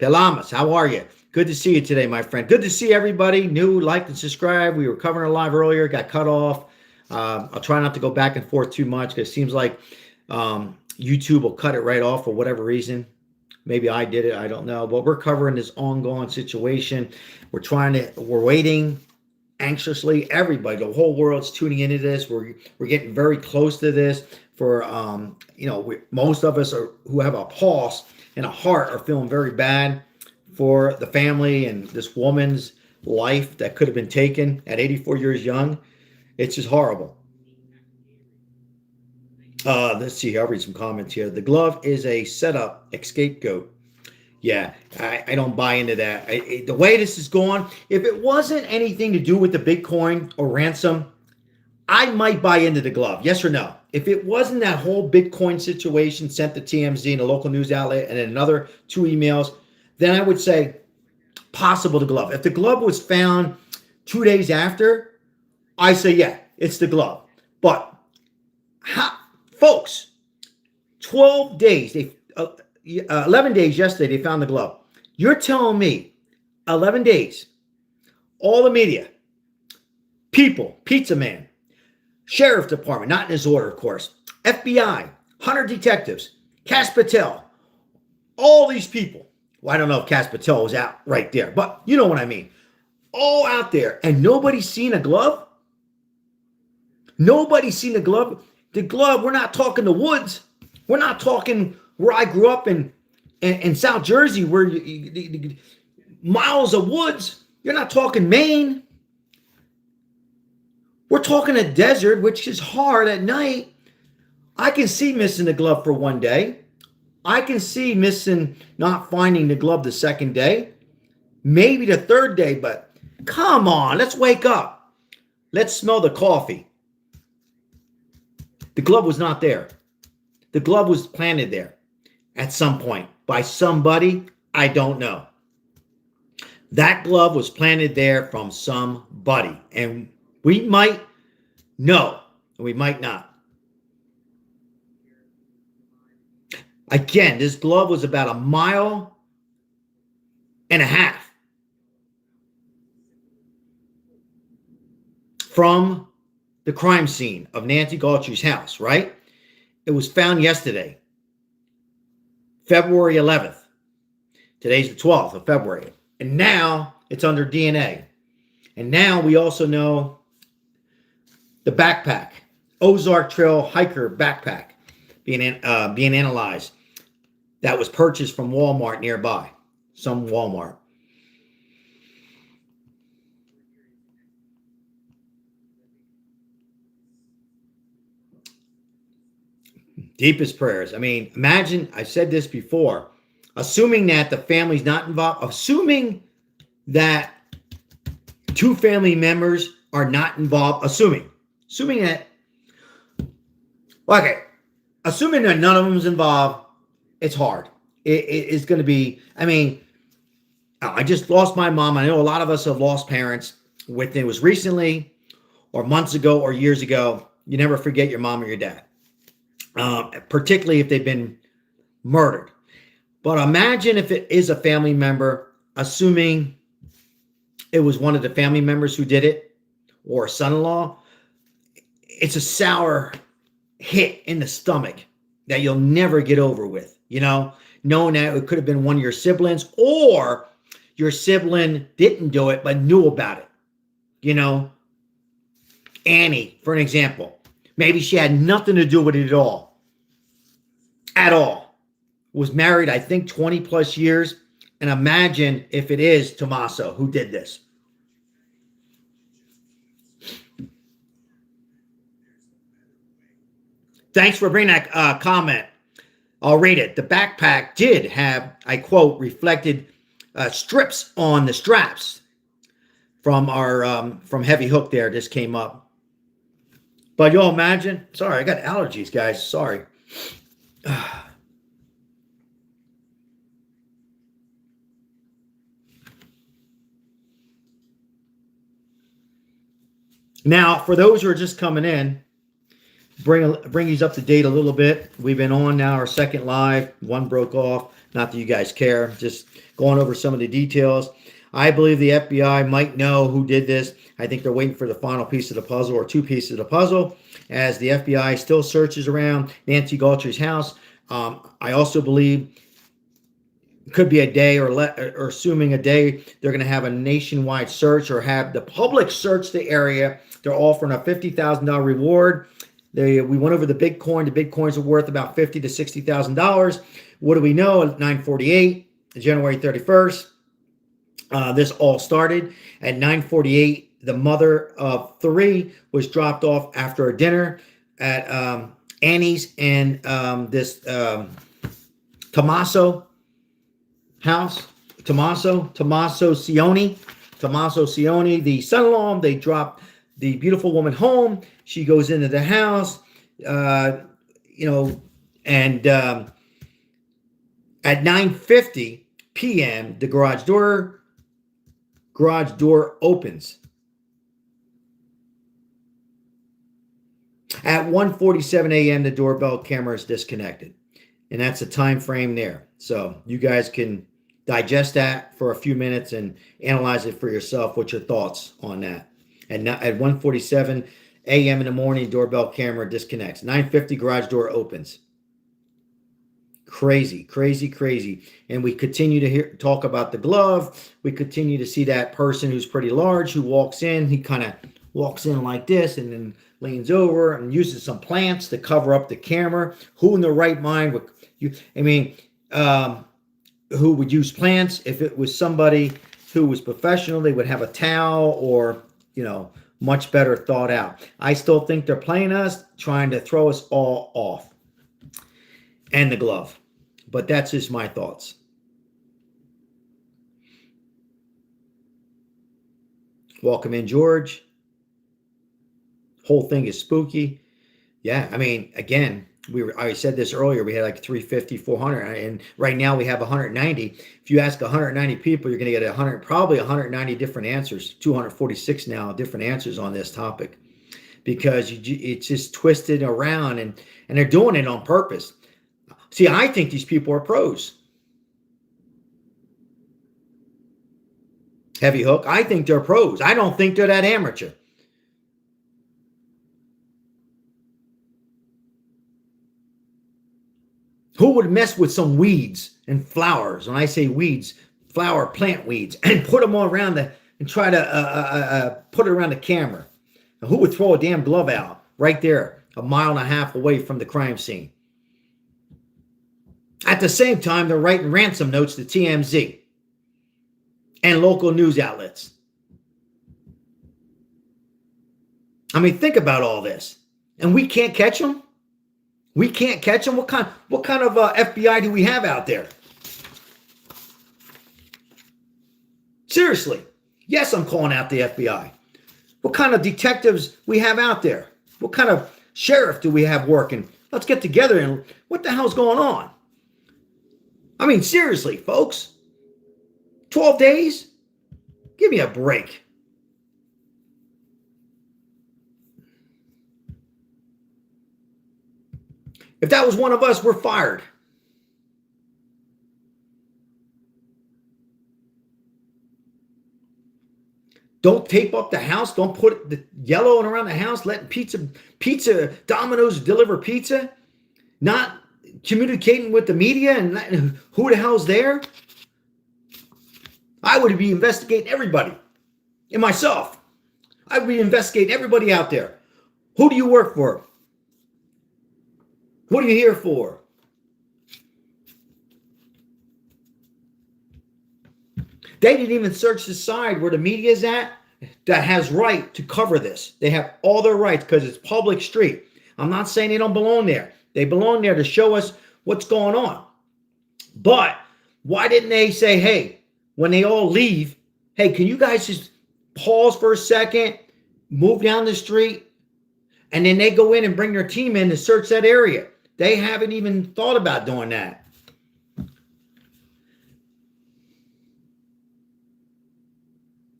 Pelamas, how are you? Good to see you today, my friend. Good to see everybody new, like and subscribe. We were covering it live earlier, got cut off. I'll try not to go back and forth too much because it seems like YouTube will cut it right off for whatever reason. Maybe I did it, I don't know. But we're covering this ongoing situation. We're waiting anxiously. Everybody, the whole world's tuning into this. We're getting very close to this. For most of us who have a pulse and a heart are feeling very bad for the family and this woman's life that could have been taken at 84 years young. It's just horrible. Let's see. I'll read some comments here. The glove is a setup, scapegoat. Yeah, I don't buy into that. The way this is going, if it wasn't anything to do with the Bitcoin or ransom, I might buy into the glove. Yes or no? If it wasn't that whole Bitcoin situation sent to TMZ and a local news outlet and then another 2 emails, then I would say possible the glove. If the glove was found 2 days after, I say, yeah, it's the glove. But, folks, 12 days, 11 days yesterday, they found the glove. You're telling me 11 days, all the media, people, pizza man, sheriff department, not in this order, of course, FBI, 100 detectives, Cash Patel, all these people. Well, I don't know if Cash Patel was out right there, but you know what I mean. All out there, and nobody's seen a glove? Nobody's seen a glove? The glove, we're not talking the woods. We're not talking where I grew up in South Jersey, where miles of woods. You're not talking Maine. We're talking a desert, which is hard at night. I can see missing the glove for one day. I can see not finding the glove the second day. Maybe the third day, but come on, let's wake up. Let's smell the coffee. The glove was not there. The glove was planted there at some point by somebody, I don't know. That glove was planted there from somebody. And we might know, and we might not. Again, this glove was about 1.5 miles from the crime scene of Nancy Guthrie's house, right? It was found yesterday, February 11th. Today's the 12th of February. And now it's under DNA. And now we also know the backpack, Ozark Trail hiker backpack being analyzed. That was purchased from Walmart nearby, some Walmart. Deepest prayers. I mean, imagine, I said this before, assuming that the family's not involved, assuming that 2 family members are not involved, assuming that, okay, assuming that none of them is involved, it's hard. It's going to be, I mean, I just lost my mom. I know a lot of us have lost parents. Whether it was recently or months ago or years ago, you never forget your mom or your dad. Particularly if they've been murdered. But imagine if it is a family member, assuming it was one of the family members who did it, or a son-in-law. It's a sour hit in the stomach that you'll never get over with, knowing that it could have been one of your siblings, or your sibling didn't do it but knew about it. Annie, for an example. Maybe she had nothing to do with it at all. Was married, I think, 20 plus years. And imagine if it is Tommaso who did this. Thanks for bringing that comment. I'll read it. The backpack did have, I quote, reflected strips on the straps from from Heavy Hook there. This came up. But you'll imagine, sorry, I got allergies, guys. Sorry. Now, for those who are just coming in, bring these up to date a little bit. We've been on now our second live. One broke off. Not that you guys care. Just going over some of the details. I believe the FBI might know who did this. I think they're waiting for the final piece of the puzzle, or 2 pieces of the puzzle, as the FBI still searches around Nancy Guthrie's house. I also believe could be a day or assuming a day, they're going to have a nationwide search or have the public search the area. They're offering a $50,000 reward. We went over the Bitcoin. The Bitcoins are worth about $50,000 to $60,000. What do we know? At 9:48, January 31st, this all started. At 9:48, the mother of 3 was dropped off after a dinner at Annie's and this Tommaso house. Tommaso Cioni, the son-in-law. They dropped the beautiful woman home. She goes into the house, and at 9:50 p.m., the garage door opens. At 1:47 a.m., the doorbell camera is disconnected. And that's the time frame there. So you guys can digest that for a few minutes and analyze it for yourself. What's your thoughts on that? And at 1:47 a.m. in the morning, doorbell camera disconnects. 9:50, garage door opens. Crazy, crazy, crazy. And we continue to talk about the glove. We continue to see that person who's pretty large who walks in. He kind of walks in like this and then leans over and uses some plants to cover up the camera. Who in their right mind would who would use plants? If it was somebody who was professional, they would have a towel or, much better thought out. I still think they're playing us, trying to throw us all off. And the glove. But that's just my thoughts. Welcome in, George. Whole thing is spooky. Yeah, again, I said this earlier, we had like 350, 400, and right now we have 190. If you ask 190 people, you're going to get probably 190 different answers, 246 now different answers on this topic, because it's just twisted around, and they're doing it on purpose. See, I think these people are pros. Heavy Hook, I think they're pros. I don't think they're that amateur. Who would mess with some weeds and flowers? When I say weeds, plant weeds, and put them all around and try to put it around the camera. Now, who would throw a damn glove out right there, 1.5 miles away from the crime scene? At the same time, they're writing ransom notes to TMZ and local news outlets. Think about all this. And we can't catch them? We can't catch them? What kind of FBI do we have out there? Seriously. Yes, I'm calling out the FBI. What kind of detectives we have out there? What kind of sheriff do we have working? Let's get together and what the hell's going on? Seriously, folks. 12 days? Give me a break. If that was one of us, we're fired. Don't tape up the house. Don't put the yellow around the house. Letting pizza Domino's deliver pizza. Not communicating with the media and who the hell's there. I would be investigating everybody. And myself. I would be investigating everybody out there. Who do you work for? What are you here for? They didn't even search the side where the media is at that has right to cover this. They have all their rights because it's public street. I'm not saying they don't belong there. They belong there to show us what's going on. But why didn't they say, hey, when they all leave, hey, can you guys just pause for a second, move down the street, and then they go in and bring their team in to search that area? They haven't even thought about doing that.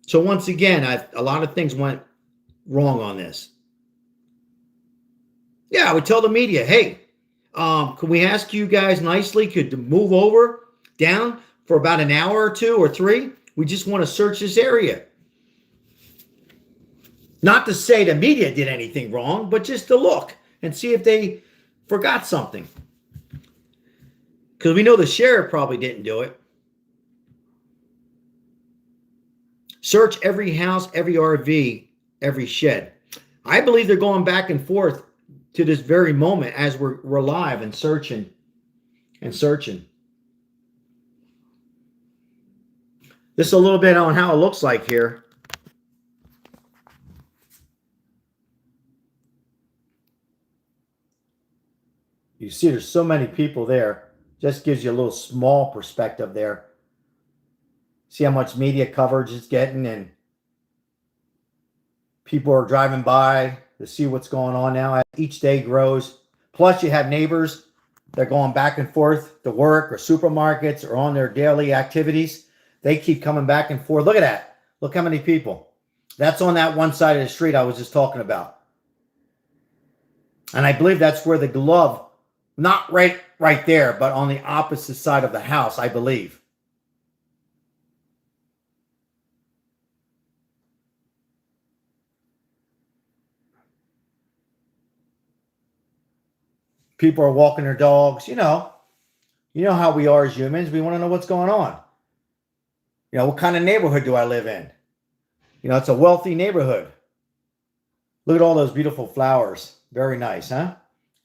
So once again, a lot of things went wrong on this. Yeah, I would tell the media, hey, can we ask you guys nicely, could you move over down for about an hour or 2 or 3? We just want to search this area. Not to say the media did anything wrong, but just to look and see if they forgot something. Because we know the sheriff probably didn't do it. Search every house, every RV, every shed. I believe they're going back and forth to this very moment as we're live and searching and searching. This is a little bit on how it looks like here. You see there's so many people there. Just gives you a little small perspective there. See how much media coverage it's getting, and people are driving by to see what's going on now. As each day grows. Plus you have neighbors that are going back and forth to work or supermarkets or on their daily activities. They keep coming back and forth. Look at that. Look how many people. That's on that one side of the street I was just talking about. And I believe that's where the glove, not right there, but on the opposite side of the house, I believe. People are walking their dogs. You know how we are as humans. We want to know what's going on. You know, what kind of neighborhood do I live in? You know, it's a wealthy neighborhood. Look at all those beautiful flowers. Very nice, huh?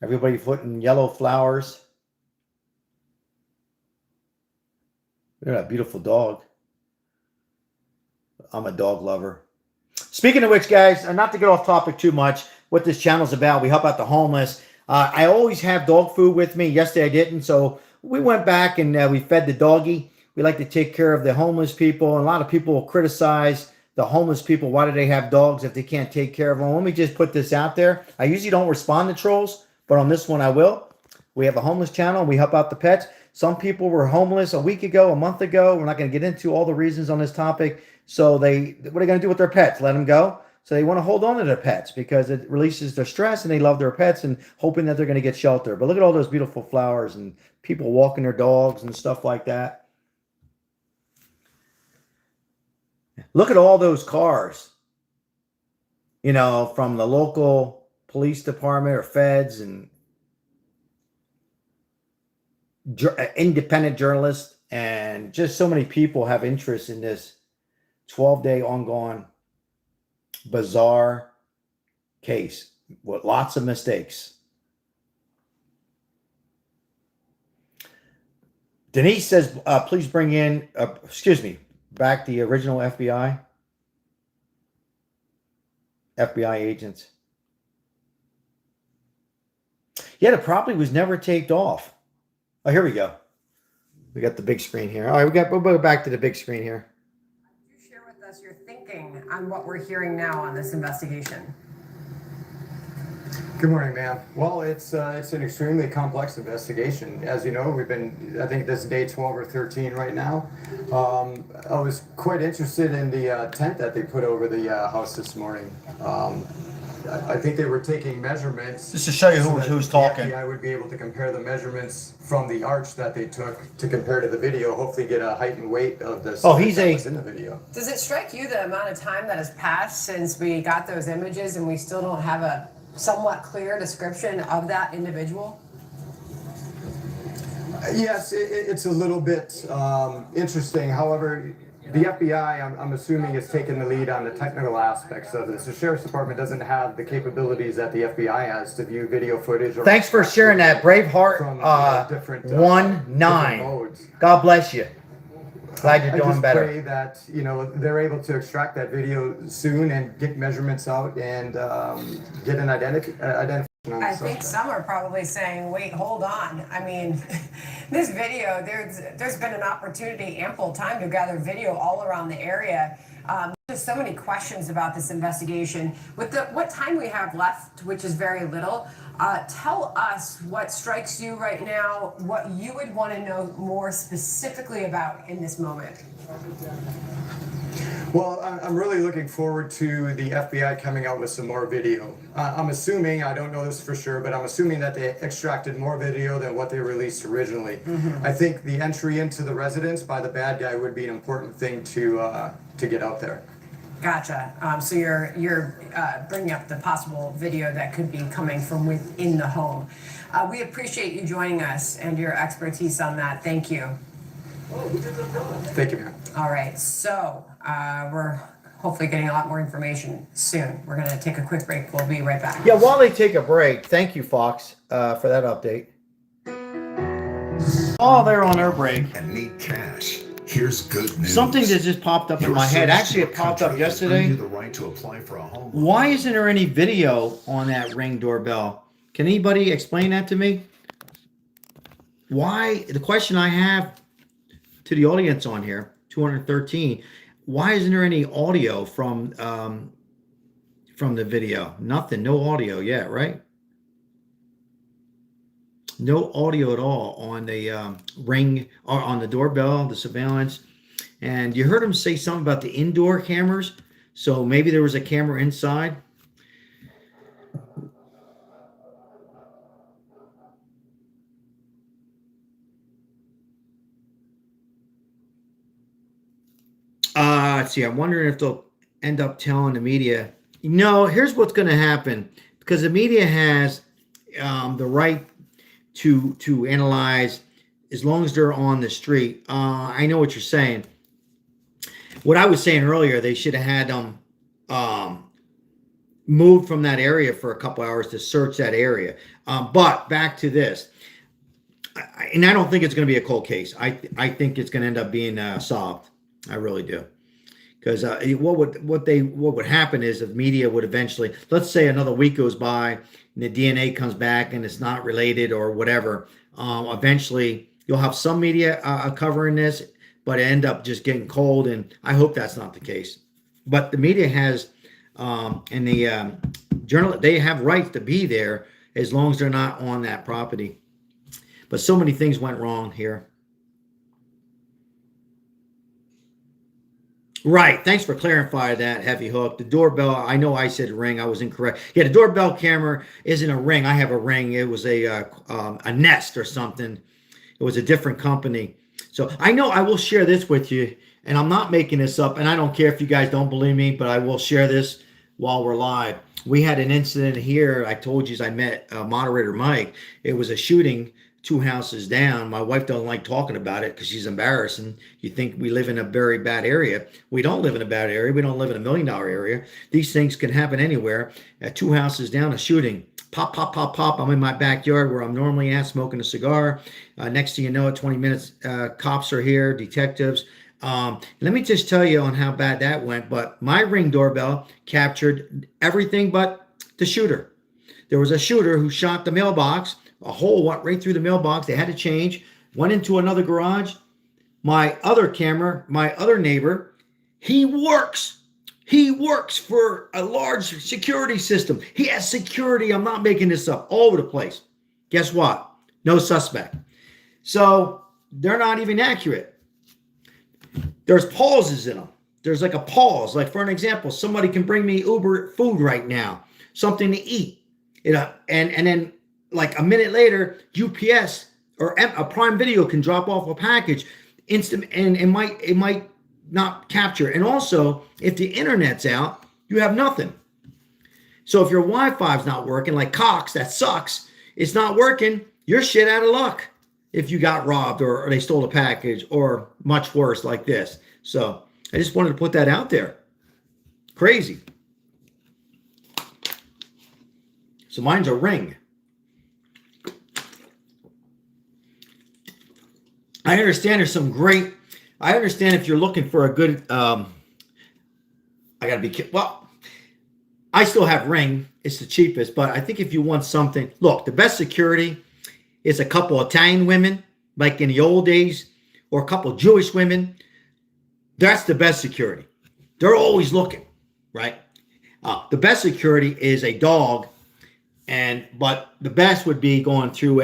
Everybody putting yellow flowers. Look at that beautiful dog. I'm a dog lover. Speaking of which, guys, not to get off topic too much, what this channel's about, we help out the homeless. I always have dog food with me. Yesterday I didn't, so we went back and we fed the doggy. We like to take care of the homeless people, and a lot of people will criticize the homeless people. Why do they have dogs if they can't take care of them? Let me just put this out there. I usually don't respond to trolls, but on this one I will. We have a homeless channel. We help out the pets. Some people were homeless a week ago, a month ago. We're not going to get into all the reasons on this topic. So what are they going to do with their pets? Let them go? So they want to hold on to their pets because it releases their stress, and they love their pets and hoping that they're going to get shelter. But look at all those beautiful flowers and people walking their dogs and stuff like that. Look at all those cars, you know, from the local police department or feds and independent journalists, and just so many people have interest in this 12-day ongoing bizarre case with lots of mistakes. Denise says, please bring in, back the original FBI agents. Yeah, the property was never taped off. Oh, here we go. We got the big screen here. All right, we'll go back to the big screen here. Could you share with us your thinking on what we're hearing now on this investigation? Good morning, ma'am. Well, it's an extremely complex investigation. As you know, I think this is day 12 or 13 right now. I was quite interested in the tent that they put over the house this morning. I think they were taking measurements. Just to show you who's talking. I would be able to compare the measurements from the arch that they took to compare to the video, hopefully get a height and weight of the that was in the video. Does it strike you the amount of time that has passed since we got those images and we still don't have a somewhat clear description of that individual? Yes, it's a little bit interesting. However, the FBI, I'm assuming, is taking the lead on the technical aspects of this. The Sheriff's Department doesn't have the capabilities that the FBI has to view video footage. Thanks for sharing that, Braveheart 19. God bless you. Glad you're doing better. I just pray that they're able to extract that video soon and get measurements out and get an identification. I think some are probably saying, wait, hold on. I mean, this video, there's been an opportunity, ample time to gather video all around the area. There's so many questions about this investigation. With what time we have left, which is very little, tell us what strikes you right now, what you would want to know more specifically about in this moment. Well, I'm really looking forward to the FBI coming out with some more video. I'm assuming, I don't know this for sure, but I'm assuming that they extracted more video than what they released originally. Mm-hmm. I think the entry into the residence by the bad guy would be an important thing to get out there. Gotcha. So you're bringing up the possible video that could be coming from within the home. We appreciate you joining us and your expertise on that. Thank you. Thank you, ma'am. All right. So We're hopefully getting a lot more information soon. We're going to take a quick break. We'll be right back. Yeah, while they take a break, thank you, Fox, for that update. Oh, they're on their break. And need cash. Here's good news. Something that just popped up in my head. Actually, it popped up yesterday. You the right to apply for a home. Why isn't there any video on that Ring doorbell? Can anybody explain that to me? Why? The question I have to the audience on here, 213. Why isn't there any audio from the video? Nothing. No audio yet, right? No audio at all on the Ring or on the doorbell, the surveillance. And you heard him say something about the indoor cameras. So maybe there was a camera inside. Let's see. I'm wondering if they'll end up telling the media. No, here's what's going to happen. Because the media has the right to analyze as long as they're on the street. I know what you're saying. What I was saying earlier, they should have had them moved from that area for a couple hours to search that area. But back to this, and I don't think it's going to be a cold case. I think it's going to end up being solved. I really do. Because what would happen is the media would eventually, let's say another week goes by and the DNA comes back and it's not related or whatever. Eventually, you'll have some media covering this, but end up just getting cold. And I hope that's not the case. But the media has, and the journalists, they have rights to be there as long as they're not on that property. But so many things went wrong here. Right. Thanks for clarifying that, Heavy Hook. The doorbell, I know I said Ring. I was incorrect. Yeah, the doorbell camera isn't a Ring. I have a Ring. It was a Nest or something. It was a different company. So I know I will share this with you, and I'm not making this up, and I don't care if you guys don't believe me, but I will share this while we're live. We had an incident here. I told you I met moderator Mike. It was a shooting 2 houses down. My wife doesn't like talking about it because she's embarrassed. And you think we live in a very bad area. We don't live in a bad area. We don't live in $1 million area. These things can happen anywhere. 2 houses down, a shooting. Pop, pop, pop, pop. I'm in my backyard where I'm normally at smoking a cigar. Next thing you know, 20 minutes, cops are here, detectives. Let me just tell you on how bad that went. But my Ring doorbell captured everything but the shooter. There was a shooter who shot the mailbox. A hole went right through the mailbox. They had to change. Went into another garage. My other camera, my other neighbor, he works. He works for a large security system. He has security. I'm not making this up. All over the place. Guess what? No suspect. So they're not even accurate. There's pauses in them. There's like a pause. Like for an example, somebody can bring me Uber food right now, something to eat. And then like a minute later, UPS or a Prime Video can drop off a package instant, and it might not capture. And also, if the internet's out, you have nothing. So if your Wi-Fi's not working, like Cox, that sucks. It's not working. You're shit out of luck if you got robbed or they stole a package or much worse like this. So I just wanted to put that out there. Crazy. So mine's a Ring. I understand there's some great, I understand if you're looking for a good, I got to be, well, I still have Ring. It's the cheapest, but I think if you want something, look, the best security is a couple Italian women, like in the old days, or a couple Jewish women. That's the best security. They're always looking, right? The best security is a dog, but the best would be going through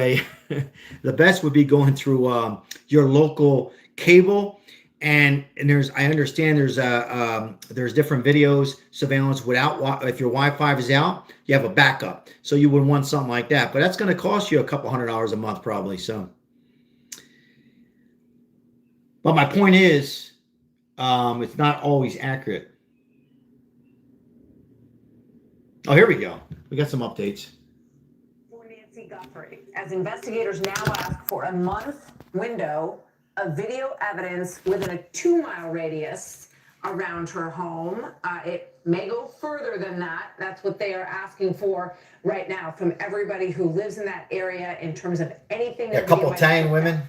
your local cable, and I understand there's different videos surveillance without, if your Wi-Fi is out, you have a backup, so you would want something like that, but that's going to cost you a couple $100 a month probably. So, but my point is, it's not always accurate. Oh, here we go. We got some updates. Guthrie, as investigators now ask for a month window of video evidence within a 2-mile radius around her home. It may go further than that. That's what they are asking for right now from everybody who lives in that area in terms of anything. A couple Italian women,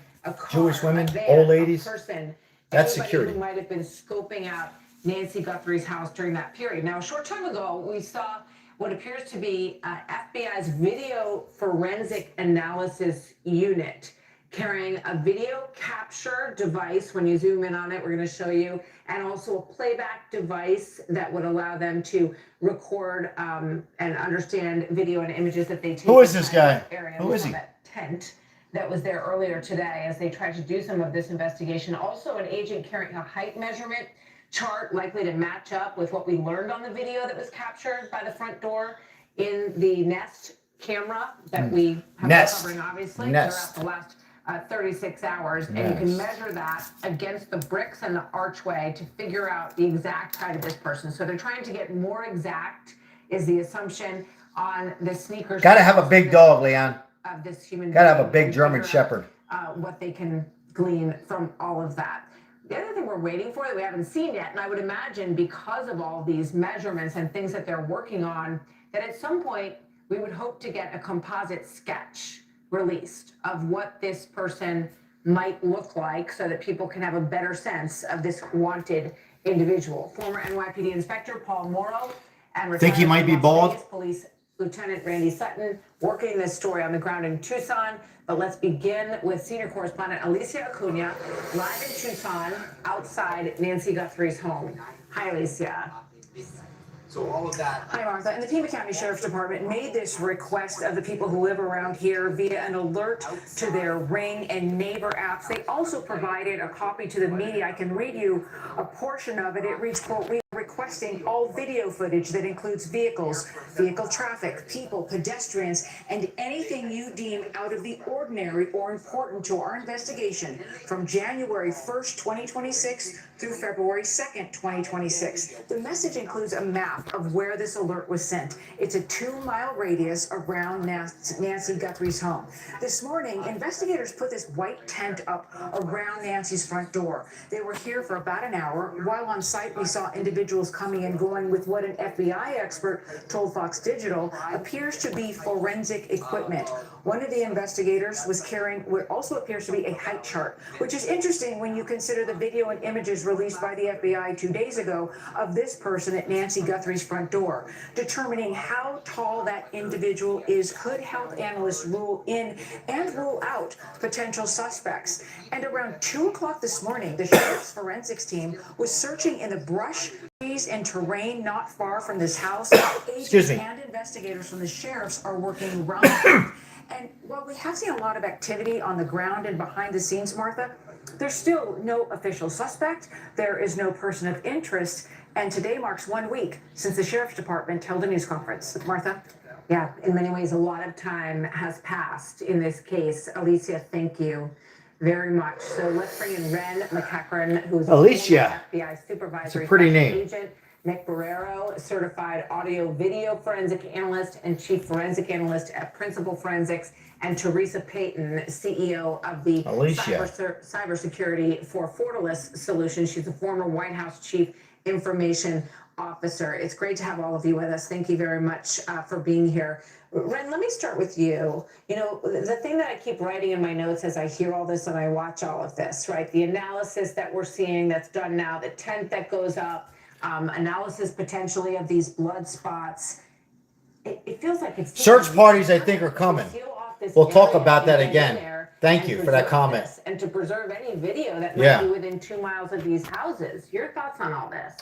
Jewish women, old ladies. Person, that's anybody security. who might have been scoping out Nancy Guthrie's house during that period. Now, a short time ago, we saw what appears to be FBI's video forensic analysis unit carrying a video capture device. When you zoom in on it, we're going to show you, and also a playback device that would allow them to record and understand video and images that they take. Who is this guy? Who is he? That tent that was there earlier today as they tried to do some of this investigation. Also, an agent carrying a height measurement chart likely to match up with what we learned on the video that was captured by the front door in the Nest camera that we have been covering, obviously, throughout the last 36 hours. And you can measure that against the bricks and the archway to figure out the exact height of this person. So they're trying to get more exact, is the assumption, on the sneakers. Gotta have a big dog, Leon. Of this human Gotta have a being big German Shepherd. What they can glean from all of that. The other thing we're waiting for that we haven't seen yet, and I would imagine because of all these measurements and things that they're working on, that at some point we would hope to get a composite sketch released of what this person might look like so that people can have a better sense of this wanted individual. Former NYPD Inspector Paul Morrow and think he might be bald? Police Lieutenant Randy Sutton working this story on the ground in Tucson. But let's begin with senior correspondent Alicia Acuna, live in Tucson, outside Nancy Guthrie's home. Hi, Alicia. So all of that. Hi, Martha. And the Pima County Sheriff's Department made this request of the people who live around here via an alert to their Ring and Neighbor apps. They also provided a copy to the media. I can read you a portion of it. It reads, quote, "We are requesting all video footage that includes vehicles, vehicle traffic, people, pedestrians, and anything you deem out of the ordinary or important to our investigation from January 1st, 2026 through February 2nd, 2026. The message includes a map of where this alert was sent. It's a 2-mile radius around Nancy Guthrie's home. This morning, investigators put this white tent up around Nancy's front door. They were here for about an hour. While on site, we saw individuals coming and going with what an FBI expert told Fox Digital appears to be forensic equipment. One of the investigators was carrying what also appears to be a height chart, which is interesting when you consider the video and images released by the FBI 2 days ago of this person at Nancy Guthrie's front door. Determining how tall that individual is could help analysts rule in and rule out potential suspects. And around 2 o'clock this morning, the sheriff's forensics team was searching in the brush, trees, and terrain not far from this house. Agents and investigators from the sheriff's are working round the clock. And while we have seen a lot of activity on the ground and behind the scenes, Martha, there's still no official suspect. There is no person of interest. And today marks 1 week since the Sheriff's Department held a news conference. Martha? Yeah, in many ways, a lot of time has passed in this case. Alicia, thank you very much. So let's bring in Ren McEachran, who's Alicia. FBI supervisory It's a pretty name. agent. Nick Barrero, certified audio video forensic analyst and chief forensic analyst at Principal Forensics, and Teresa Payton, CEO of the cybersecurity for Fortalice Solutions. She's a former White House chief information officer. It's great to have all of you with us. Thank you very much for being here. Ren, let me start with you. You know, the thing that I keep writing in my notes as I hear all this and I watch all of this, right? The analysis that we're seeing that's done now, the tent that goes up, analysis potentially of these blood spots. It feels like it's search parties, I think, are coming. We'll talk about that again. Thank you for that comment. And to preserve any video that might be within 2 miles of these houses. Your thoughts on all this?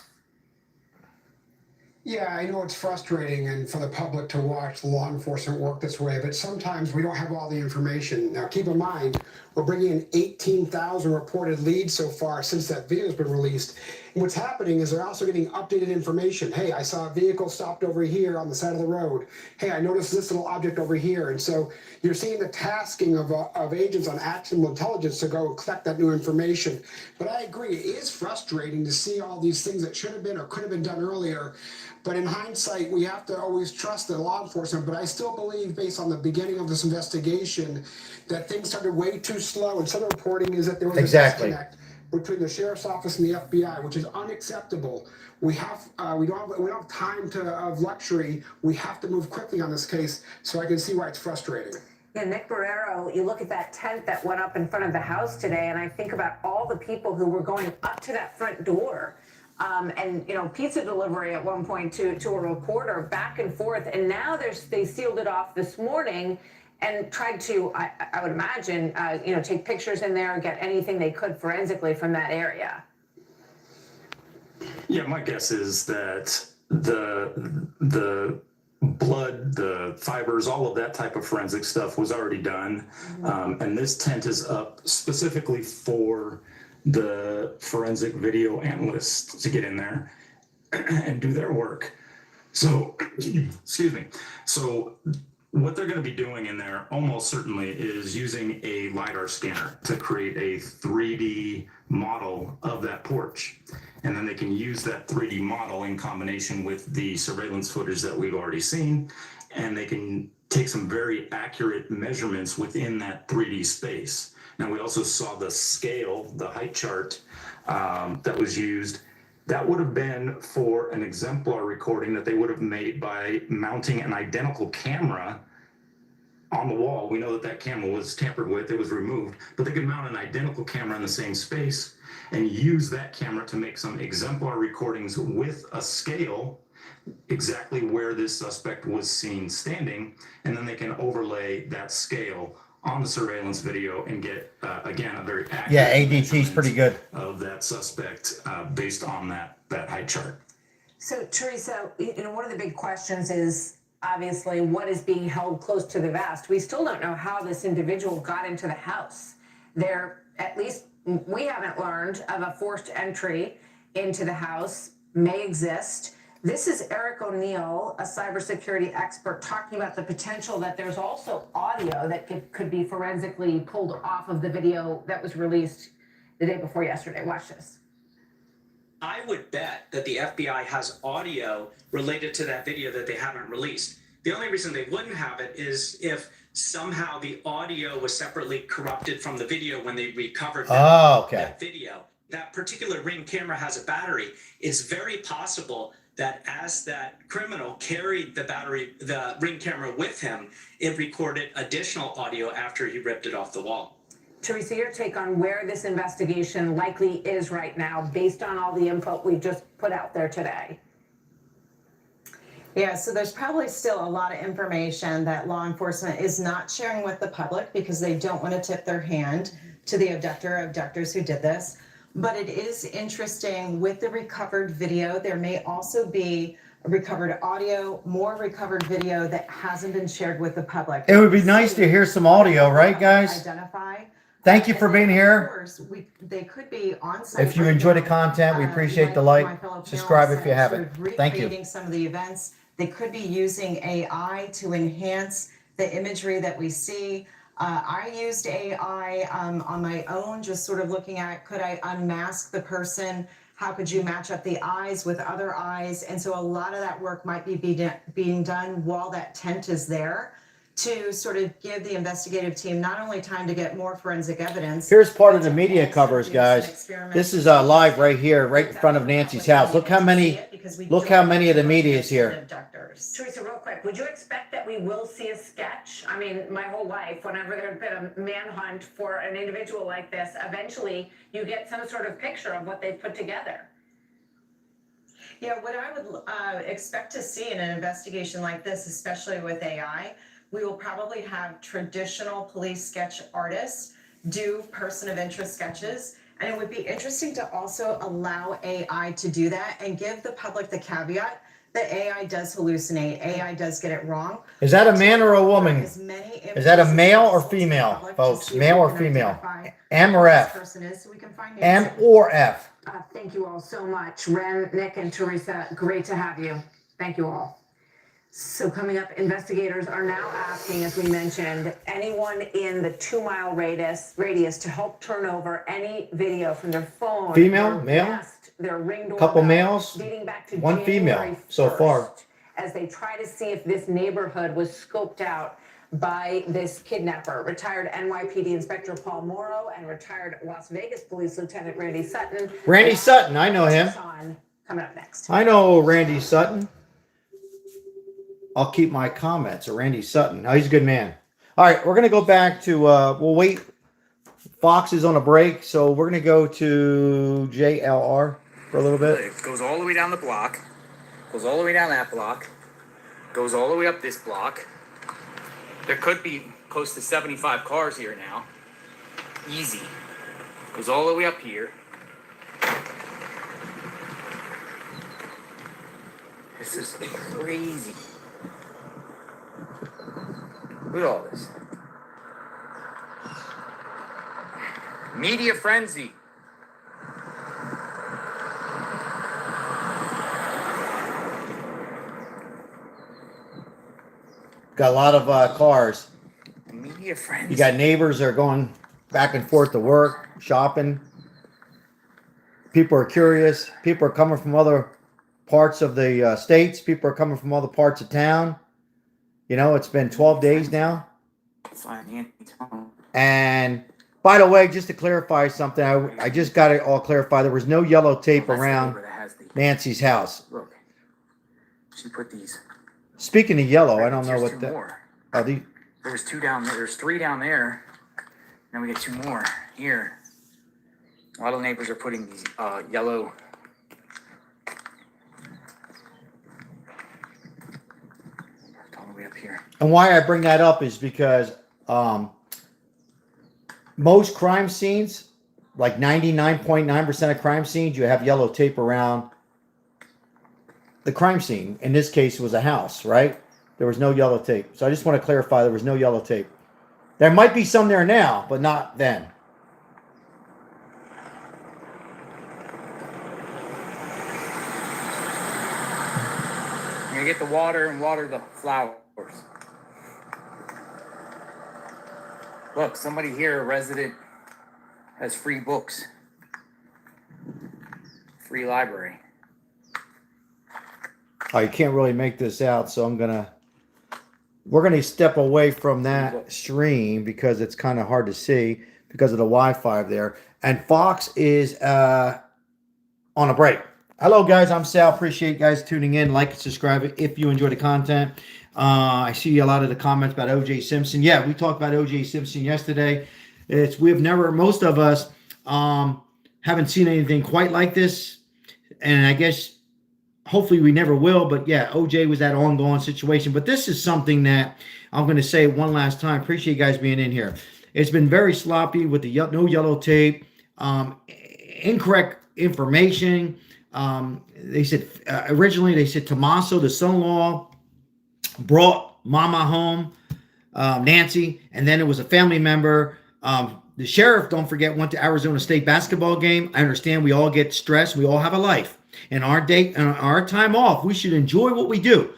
Yeah, I know it's frustrating and for the public to watch law enforcement work this way, but sometimes we don't have all the information. Now, keep in mind, we're bringing in 18,000 reported leads so far since that video has been released. And what's happening is they're also getting updated information. Hey, I saw a vehicle stopped over here on the side of the road. Hey, I noticed this little object over here. And so you're seeing the tasking of agents on actionable intelligence to go collect that new information. But I agree, it is frustrating to see all these things that should have been or could have been done earlier. But in hindsight, we have to always trust the law enforcement. But I still believe, based on the beginning of this investigation, that things started way too slow. And some reporting is that there was a disconnect. between the sheriff's office and the FBI, which is unacceptable. We don't have time of luxury. We have to move quickly on this case, so I can see why it's frustrating. Yeah, Nick Barrero, you look at that tent that went up in front of the house today, and I think about all the people who were going up to that front door. And, you know, pizza delivery at one point to a reporter, back and forth. And now they sealed it off this morning and tried to, I would imagine, you know, take pictures in there and get anything they could forensically from that area. Yeah, my guess is that the blood, the fibers, all of that type of forensic stuff was already done. And this tent is up specifically for the forensic video analysts to get in there and do their work. So, excuse me. So what they're going to be doing in there almost certainly is using a LiDAR scanner to create a 3D model of that porch. And then they can use that 3D model in combination with the surveillance footage that we've already seen. And they can take some very accurate measurements within that 3D space. Now, we also saw the scale, the height chart that was used. That would have been for an exemplar recording that they would have made by mounting an identical camera on the wall. We know that that camera was tampered with, it was removed, but they could mount an identical camera in the same space and use that camera to make some exemplar recordings with a scale exactly where this suspect was seen standing, and then they can overlay that scale on the surveillance video and get, again, a very accurate ADT's pretty good of that suspect based on that height chart. So, Teresa, you know, one of the big questions is obviously what is being held close to the vest. We still don't know how this individual got into the house. There, at least we haven't learned of a forced entry into the house, may exist. This is Eric O'Neill, a cybersecurity expert, talking about the potential that there's also audio that could be forensically pulled off of the video that was released the day before yesterday. Watch this. I would bet that the FBI has audio related to that video that they haven't released. The only reason they wouldn't have it is if somehow the audio was separately corrupted from the video when they recovered that video. That particular Ring camera has a battery. It's very possible that as that criminal carried the Ring camera with him, it recorded additional audio after he ripped it off the wall. Teresa, your take on where this investigation likely is right now, based on all the input we just put out there today? Yeah, so there's probably still a lot of information that law enforcement is not sharing with the public because they don't want to tip their hand to the abductors who did this. But it is interesting with the recovered video, there may also be recovered audio, more recovered video that hasn't been shared with the public. It would be nice to hear some audio, right, guys? Identify. Thank you for being here. Of course, they could be on site. If you enjoy the content, we appreciate the like, subscribe if you haven't. Thank you. Recreating some of the events. They could be using AI to enhance the imagery that we see. I used AI on my own, just sort of looking at, could I unmask the person? How could you match up the eyes with other eyes? And so a lot of that work might be being done while that tent is there to sort of give the investigative team not only time to get more forensic evidence. Here's part of the media covers, guys. This is live right here, right in front of Nancy's house. Look how many of the media is here. Teresa, real quick, would you expect that we will see a sketch? I mean, my whole life, whenever there's been a manhunt for an individual like this, eventually you get some sort of picture of what they've put together. Yeah, what I would expect to see in an investigation like this, especially with AI, we will probably have traditional police sketch artists do person of interest sketches. And it would be interesting to also allow AI to do that and give the public the caveat that AI does hallucinate, AI does get it wrong. Is that a man or a woman? Is that a male or female, folks? Male or female? M or F? M or F? Thank you all so much. Ren, Nick, and Teresa, great to have you. Thank you all. So coming up, investigators are now asking, as we mentioned, anyone in the 2-mile radius to help turn over any video from their phone, Female, their male, vest, their Ring doorbell, couple males, dating back to one female January so 1st, far. as they try to see if this neighborhood was scoped out by this kidnapper. Retired NYPD Inspector Paul Morrow and retired Las Vegas Police Lieutenant Randy Sutton. Randy Sutton, I know him. Coming up next. I know Randy Sutton. I'll keep my comments. Randy Sutton. Oh, he's a good man. All right, we're going to go back to, we'll wait. Fox is on a break, so we're going to go to JLR for a little bit. It goes all the way down the block, goes all the way down that block, goes all the way up this block. There could be close to 75 cars here now. Easy. Goes all the way up here. This is crazy. Look at all this. Media frenzy. Got a lot of cars. Media frenzy. You got neighbors that are going back and forth to work, shopping. People are curious. People are coming from other parts of the states. People are coming from other parts of town. You know, it's been 12 days now. And by the way, just to clarify something, I just got it all clarified. There was no yellow tape around Nancy's house. Look, she put these. Speaking of yellow, I don't know what that. Are these? There's two down there. There's three down there. Then we get two more here. A lot of neighbors are putting these yellow. All the way up here. And why I bring that up is because most crime scenes, like 99.9% of crime scenes, you have yellow tape around the crime scene. In this case, it was a house, right? There was no yellow tape. So I just want to clarify there was no yellow tape. There might be some there now, but not then. You're gonna get the water and water the flowers. Look, somebody here, a resident, has free books. Free library. Oh, you can't really make this out, so we're gonna step away from that stream because it's kind of hard to see because of the Wi-Fi there. And Fox is on a break. Hello, guys. I'm Sal. Appreciate you guys tuning in. Like and subscribe if you enjoy the content. I see a lot of the comments about O.J. Simpson. Yeah, we talked about O.J. Simpson yesterday. Most of us haven't seen anything quite like this, and I guess hopefully we never will. But yeah, O.J. was that ongoing situation. But this is something that I'm going to say one last time. Appreciate you guys being in here. It's been very sloppy with the no yellow tape, incorrect information. They said originally they said Tommaso, the son-in-law, brought Mama home, Nancy, and then it was a family member. The sheriff, don't forget, went to Arizona State basketball game. I understand we all get stressed. We all have a life. And our time off, we should enjoy what we do,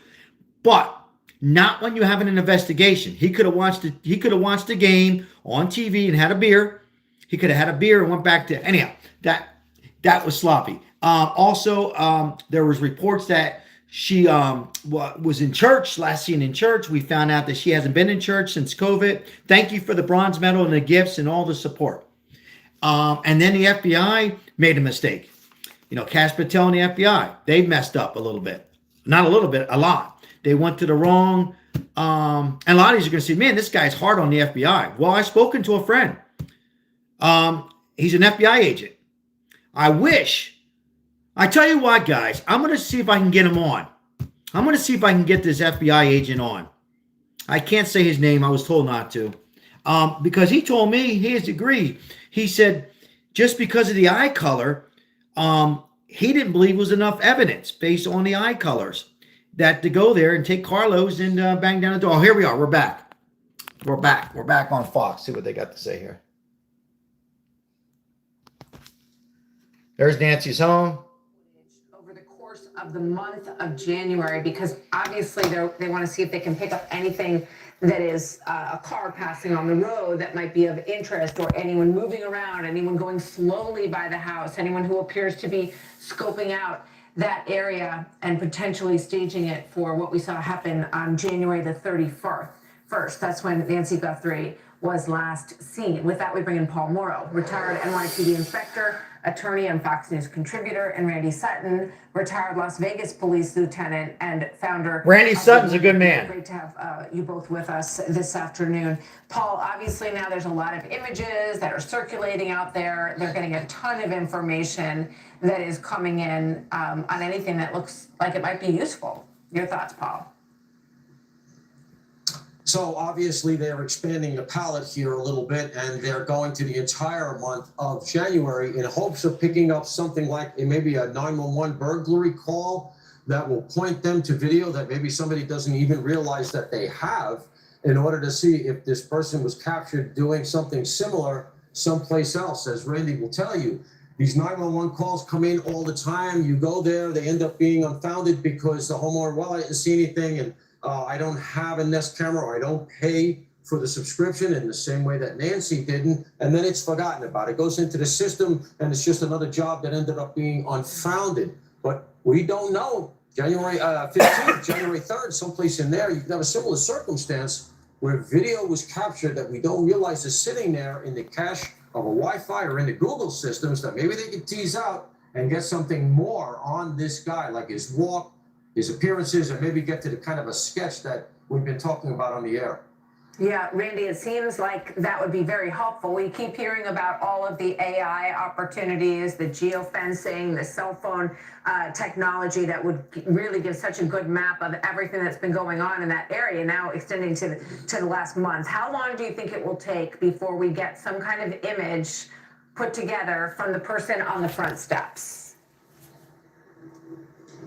but not when you're having an investigation. He could have watched the game on TV and had a beer. He could have had a beer and went back to anyhow. That was sloppy. Also, there was reports that she was in church, last seen in church. We found out that she hasn't been in church since COVID. Thank you for the bronze medal and the gifts and all the support. And then the FBI made a mistake. You know, Cash Patel and the FBI, they messed up a little bit. Not a little bit, a lot. They went to the wrong, and a lot of you are going to say, man, this guy's hard on the FBI. Well, I've spoken to a friend. He's an FBI agent. I tell you what, guys, I'm going to see if I can get him on. I'm going to see if I can get this FBI agent on. I can't say his name. I was told not to. Because he told me, he has agreed. He said, just because of the eye color, he didn't believe was enough evidence based on the eye colors that to go there and take Carlos and bang down the door. Oh, here we are. We're back. We're back on Fox. See what they got to say here. There's Nancy's home. Over the course of the month of January, because obviously they want to see if they can pick up anything that is a car passing on the road that might be of interest, or anyone moving around, anyone going slowly by the house, anyone who appears to be scoping out that area and potentially staging it for what we saw happen on January the 31st. 1st. That's when Nancy Guthrie was last seen. With that, we bring in Paul Morrow, retired NYPD inspector, attorney and Fox News contributor, and Randy Sutton, retired Las Vegas police lieutenant and founder. Randy Sutton's a good man. Great to have you both with us this afternoon. Paul, obviously now there's a lot of images that are circulating out there. They're getting a ton of information that is coming in on anything that looks like it might be useful. Your thoughts, Paul? So obviously they're expanding the palette here a little bit, and they're going to the entire month of January in hopes of picking up something like maybe a 911 burglary call that will point them to video that maybe somebody doesn't even realize that they have, in order to see if this person was captured doing something similar someplace else. As Randy will tell you, these 911 calls come in all the time. You go there, they end up being unfounded because the homeowner, well, I didn't see anything, and I don't have a Nest camera, or I don't pay for the subscription in the same way that Nancy didn't, and then it's forgotten about. It goes into the system, and it's just another job that ended up being unfounded. But we don't know. January 15th, January 3rd, someplace in there, you can have a similar circumstance where video was captured that we don't realize is sitting there in the cache of a Wi-Fi or in the Google systems that maybe they could tease out and get something more on this guy, like his walk, his appearances, and maybe get to the kind of a sketch that we've been talking about on the air. Yeah, Randy, it seems like that would be very helpful. We keep hearing about all of the AI opportunities, the geofencing, the cell phone technology that would really give such a good map of everything that's been going on in that area, now extending to the last month. How long do you think it will take before we get some kind of image put together from the person on the front steps?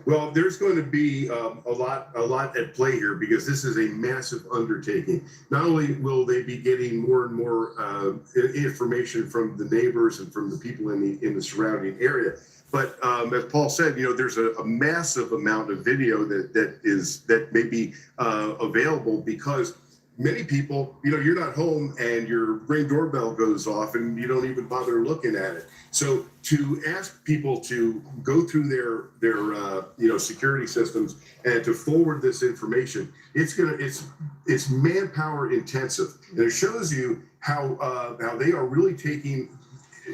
Well, there's going to be a lot at play here, because this is a massive undertaking. Not only will they be getting more and more information from the neighbors and from the people in the surrounding area, but as Paul said, there's a massive amount of video that may be available, because many people, you're not home and your Ring doorbell goes off and you don't even bother looking at it. So to ask people to go through their security systems and to forward this information, it's manpower intensive, and it shows you how they are really taking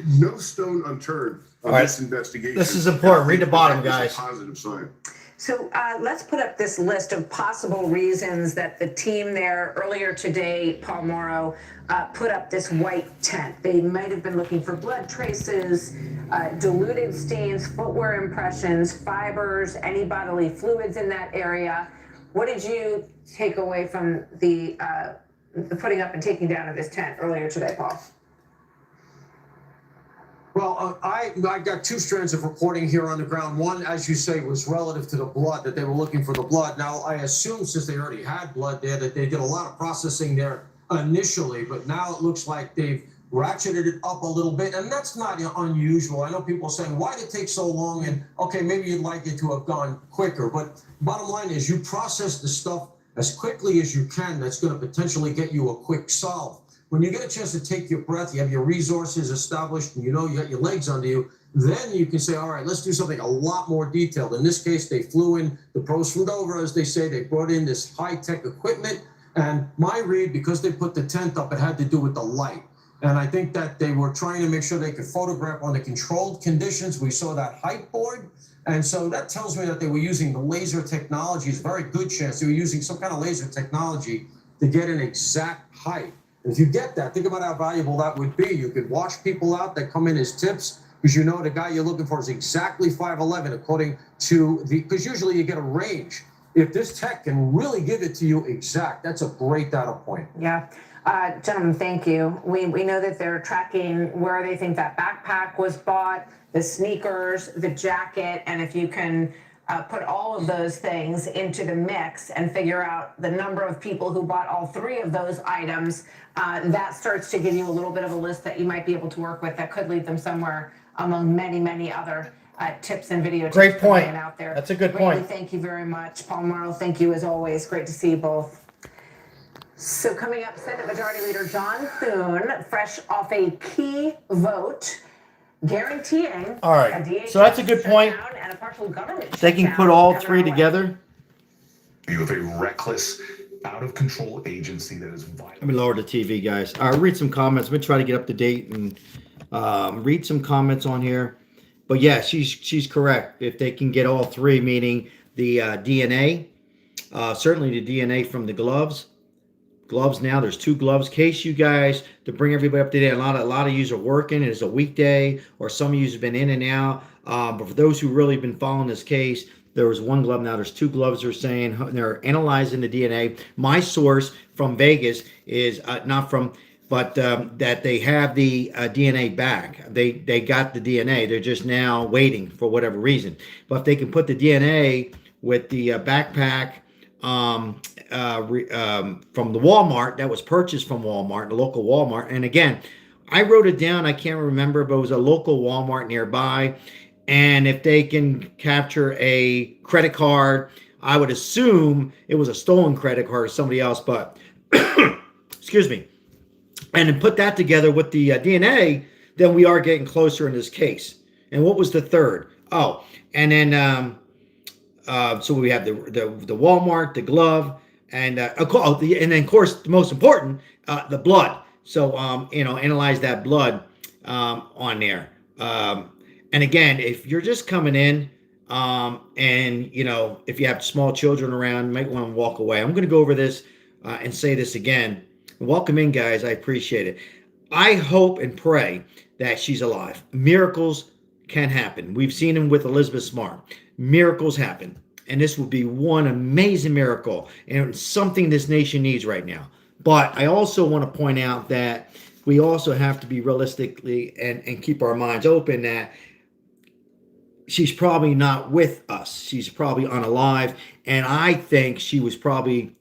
no stone unturned on this investigation. This is important. Read the bottom, guys. It's a positive sign. So let's put up this list of possible reasons that the team there earlier today, Paul Morrow, put up this white tent. They might have been looking for blood traces, diluted stains, footwear impressions, fibers, any bodily fluids in that area. What did you take away from the putting up and taking down of this tent earlier today, Paul? Well, I got two strands of reporting here on the ground. One, as you say, was relative to the blood, that they were looking for the blood. Now, I assume since they already had blood there that they did a lot of processing there initially, but now it looks like they've ratcheted it up a little bit, and that's not unusual. I know people are saying, why did it take so long? And okay, maybe you'd like it to have gone quicker, but bottom line is you process the stuff as quickly as you can. That's going to potentially get you a quick solve. When you get a chance to take your breath, you have your resources established, and you got your legs under you, then you can say, all right, let's do something a lot more detailed. In this case, they flew in, the pros flew over, as they say, they brought in this high-tech equipment, and my read, because they put the tent up, it had to do with the light. And I think that they were trying to make sure they could photograph under controlled conditions. We saw that height board, and so that tells me that they were using the laser technology. It's a very good chance they were using some kind of laser technology to get an exact height. If you get that, think about how valuable that would be. You could watch people out that come in as tips, because the guy you're looking for is exactly 5'11", according to because usually you get a range. If this tech can really give it to you exact, that's a great data point. Yeah. Gentlemen, thank you. We know that they're tracking where they think that backpack was bought, the sneakers, the jacket, and if you can put all of those things into the mix and figure out the number of people who bought all three of those items, that starts to give you a little bit of a list that you might be able to work with that could lead them somewhere among many, many other tips and video Great tips point. out there. That's a good Randy, point. thank you very much. Paul Morrow, thank you as always. Great to see you both. So coming up, Senate Majority Leader John Thune, fresh off a key vote guaranteeing All right. a DHS So that's a good point. shutdown and a partial government They can shutdown put all coming three our way. together. Of a reckless out of control agency that is violent. Let me lower the TV, guys. Read some comments. I'm gonna try to get up to date and read some comments on here. But yeah, she's correct. If they can get all three, meaning the DNA, certainly the DNA from the gloves. Gloves now. There's 2 gloves. Case you guys to bring everybody up to date. A lot of yous are working. It's a weekday, or some of yous have been in and out. But for those who really been following this case, there was 1 glove. Now there's 2 gloves. They're saying they're analyzing the DNA. My source from Vegas is not from, but that they have the DNA back. They got the DNA. They're just now waiting for whatever reason. But if they can put the DNA with the backpack from the Walmart that was purchased from Walmart, the local Walmart. And again, I wrote it down. I can't remember, but it was a local Walmart nearby. And if they can capture a credit card, I would assume it was a stolen credit card or somebody else, but excuse me. And then put that together with the DNA, then we are getting closer in this case. And what was the third? Oh, and then so we have the Walmart, the glove, and and then of course the most important, the blood. So analyze that blood on there. And again, if you're just coming in, and if you have small children around, you might want to walk away. I'm going to go over this and say this again. Welcome in, guys. I appreciate it. I hope and pray that she's alive. Miracles can happen. We've seen them with Elizabeth Smart. Miracles happen. And this will be one amazing miracle and something this nation needs right now. But I also want to point out that we also have to be realistically and keep our minds open that she's probably not with us. She's probably unalive. And I think she probably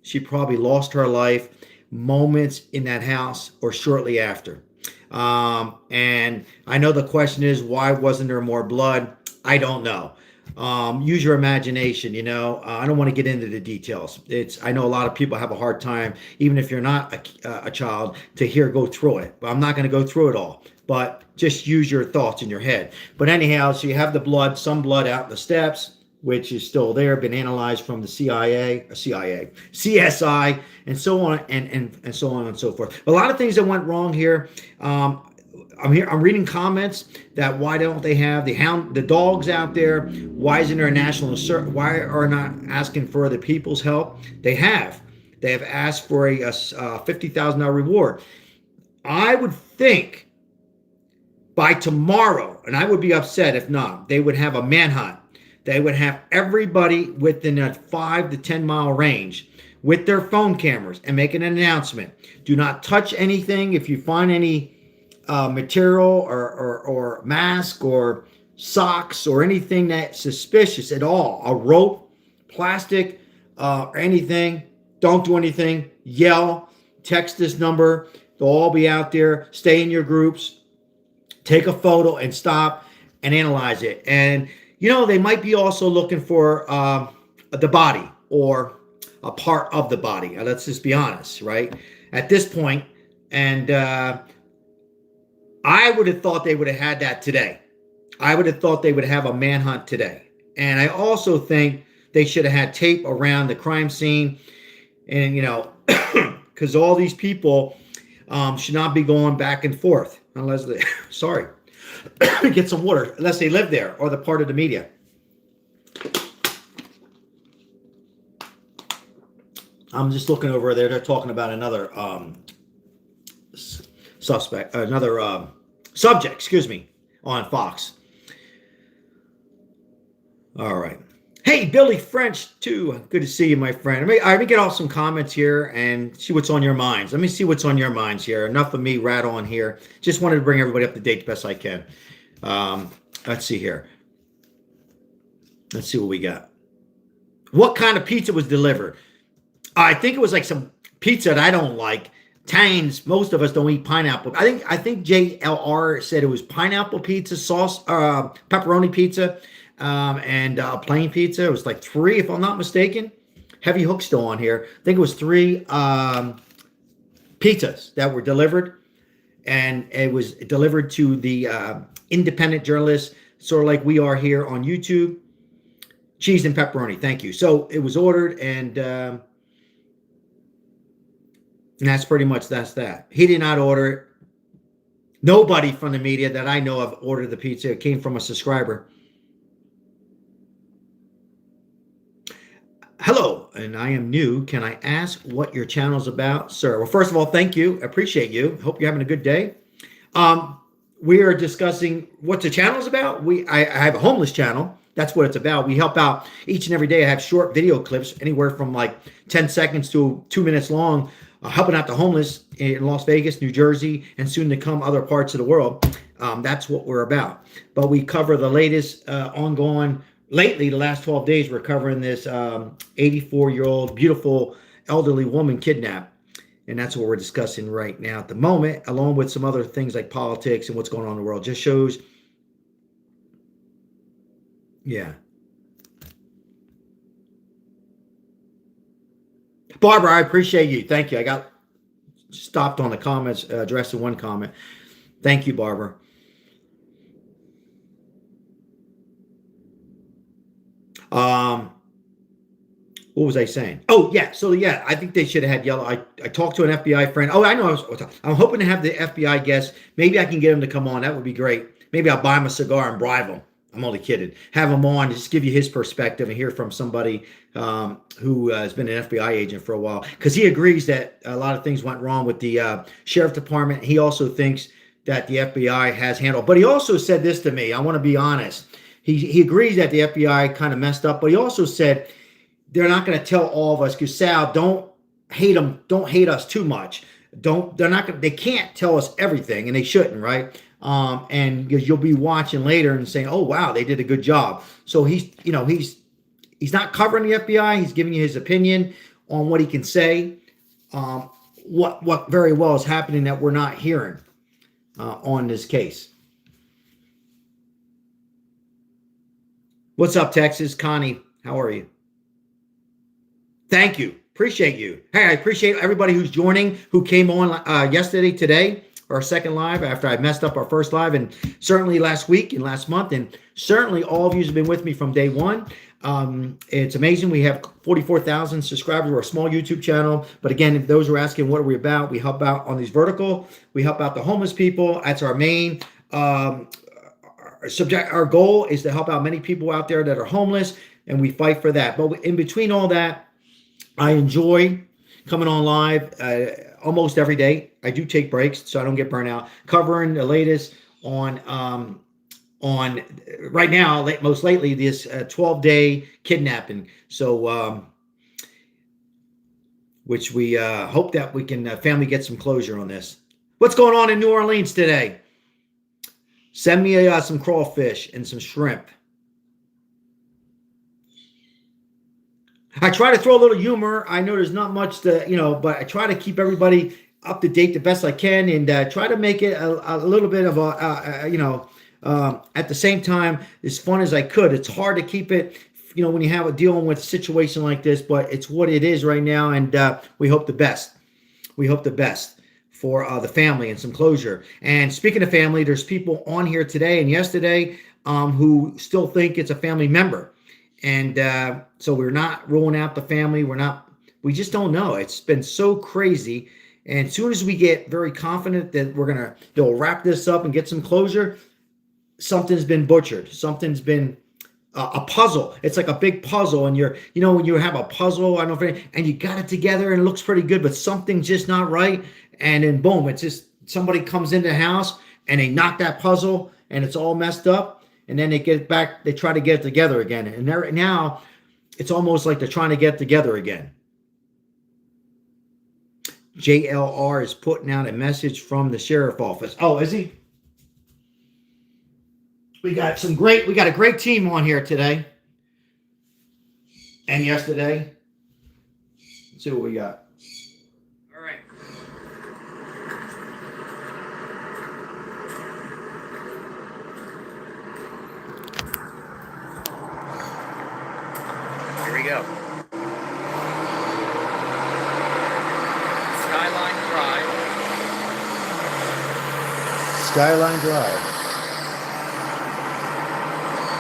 lost her life moments in that house or shortly after. And I know the question is, why wasn't there more blood? I don't know. Use your imagination. I don't want to get into the details. I know a lot of people have a hard time, even if you're not a child, to go through it. But I'm not going to go through it all. But just use your thoughts in your head. But anyhow, so you have the blood, some blood out in the steps, which is still there, been analyzed from the CSI, and so on and so on and so forth. A lot of things that went wrong here. I'm reading comments that why don't they have the dogs out there? Why isn't there a national search? Why are not asking for the people's help? They have asked for a $50,000 reward. I would think by tomorrow, and I would be upset if not, they would have a manhunt. They would have everybody within a 5 to 10 mile range with their phone cameras and make an announcement. Do not touch anything. If you find any material or mask or socks or anything that's suspicious at all, a rope, plastic, or anything, don't do anything. Yell, text this number. They'll all be out there. Stay in your groups. Take a photo and stop and analyze it. And they might be also looking for the body or a part of the body. Let's just be honest, right? At this point, and I would have thought they would have had that today. I would have thought they would have a manhunt today. And I also think they should have had tape around the crime scene. And, because all these people should not be going back and forth unless they, sorry, get some water, unless they live there or the part of the media. I'm just looking over there. They're talking about another subject, on Fox. All right. Hey, Billy French, too. Good to see you, my friend. Let me get off some comments here and see what's on your minds. Let me see what's on your minds here. Enough of me rattling here. Just wanted to bring everybody up to date the best I can. Let's see here. Let's see what we got. What kind of pizza was delivered? I think it was like some pizza that I don't like. Italians, most of us don't eat pineapple. I think JLR said it was pineapple pizza, sauce, pepperoni pizza, and plain pizza. It was like 3, if I'm not mistaken. Heavy Hook still on here. I think it was 3 pizzas that were delivered, and it was delivered to the independent journalists, sort of like we are here on YouTube. Cheese and pepperoni, thank you. So it was ordered, and And that's pretty much that. He did not order it. Nobody from the media that I know of ordered the pizza. It came from a subscriber. Hello, and I am new. Can I ask what your channel's about, sir? Well, first of all, thank you. Appreciate you. Hope you're having a good day. We are discussing what the channel's about. I have a homeless channel. That's what it's about. We help out each and every day. I have short video clips, anywhere from like 10 seconds to 2 minutes long, helping out the homeless in Las Vegas, New Jersey, and soon to come other parts of the world. That's what we're about. But we cover the latest ongoing. Lately, the last 12 days, we're covering this 84-year-old, beautiful, elderly woman kidnapped. And that's what we're discussing right now at the moment, along with some other things like politics and what's going on in the world. Just shows, yeah. Barbara, I appreciate you. Thank you. I got stopped on the comments, addressing one comment. Thank you, Barbara. What was I saying? Oh, yeah. So, yeah, I think they should have had yellow. I talked to an FBI friend. Oh, I know. I'm hoping to have the FBI guest. Maybe I can get him to come on. That would be great. Maybe I'll buy him a cigar and bribe him. I'm only kidding. Have him on, just give you his perspective and hear from somebody who has been an FBI agent for a while. Because he agrees that a lot of things went wrong with the sheriff department. He also thinks that the FBI has handled. But he also said this to me. I want to be honest. He agrees that the FBI kind of messed up. But he also said, they're not going to tell all of us, because Sal, don't hate them. Don't hate us too much. They can't tell us everything, and they shouldn't, right? And because you'll be watching later and saying, oh, wow, they did a good job. So he's not covering the FBI. He's giving you his opinion on what he can say, what very well is happening that we're not hearing on this case. What's up, Texas? Connie, how are you? Thank you. Appreciate you. Hey, I appreciate everybody who's joining, who came on yesterday, today, our second live after I messed up our first live, and certainly last week and last month, and certainly all of you have been with me from day one. It's amazing. We have 44,000 subscribers. We're a small YouTube channel. But again, if those are asking, what are we about? We help out on these vertical. We help out the homeless people. That's our main subject. Our goal is to help out many people out there that are homeless, and we fight for that. But in between all that, I enjoy coming on live almost every day. I do take breaks so I don't get burnt out. Covering the latest on right now, most lately, this 12-day kidnapping. So, which we hope that we can family get some closure on this. What's going on in New Orleans today? Send me some crawfish and some shrimp. I try to throw a little humor. I know there's not much to, but I try to keep everybody up to date the best I can, and try to make it a little bit of at the same time, as fun as I could. It's hard to keep it, when you have dealing with a situation like this, but it's what it is right now, and we hope the best. We hope the best for the family and some closure. And speaking of family, there's people on here today and yesterday who still think it's a family member. And so we're not ruling out the family. We just don't know. It's been so crazy. And as soon as we get very confident that they'll wrap this up and get some closure, something's been butchered. Something's been a puzzle. It's like a big puzzle. And when you have a puzzle, I don't know and you got it together and it looks pretty good, but something's just not right. And then boom, it's just somebody comes into the house and they knock that puzzle and it's all messed up. And then they try to get it together again. And now it's almost like they're trying to get together again. JLR is putting out a message from the sheriff office. Oh, is he? We got a great team on here today. And yesterday. Let's see what we got. All right. Here we go. Skyline Drive.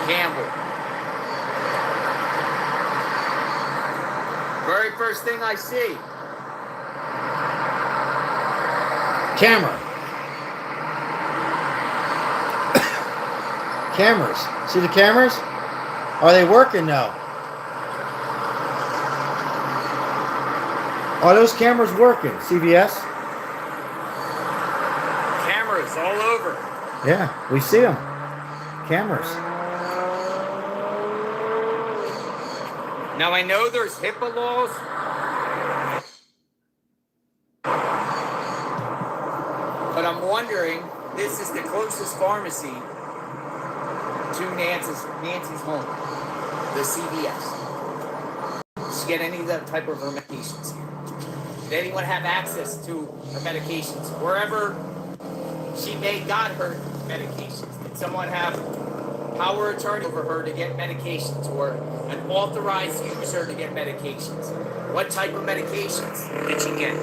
Campbell. Very first thing I see. Camera. Cameras. See the cameras? Are they working now? Are those cameras working? CBS? Cameras all over. Yeah, we see them. Cameras. Now I know there's HIPAA laws. But I'm wondering, this is the closest pharmacy to Nancy's home, the CVS. Does she get any of that type of her medications here? Did anyone have access to her medications? Wherever she got her medications, did someone have power of attorney over her to get medications, or an authorized user to get medications? What type of medications did she get?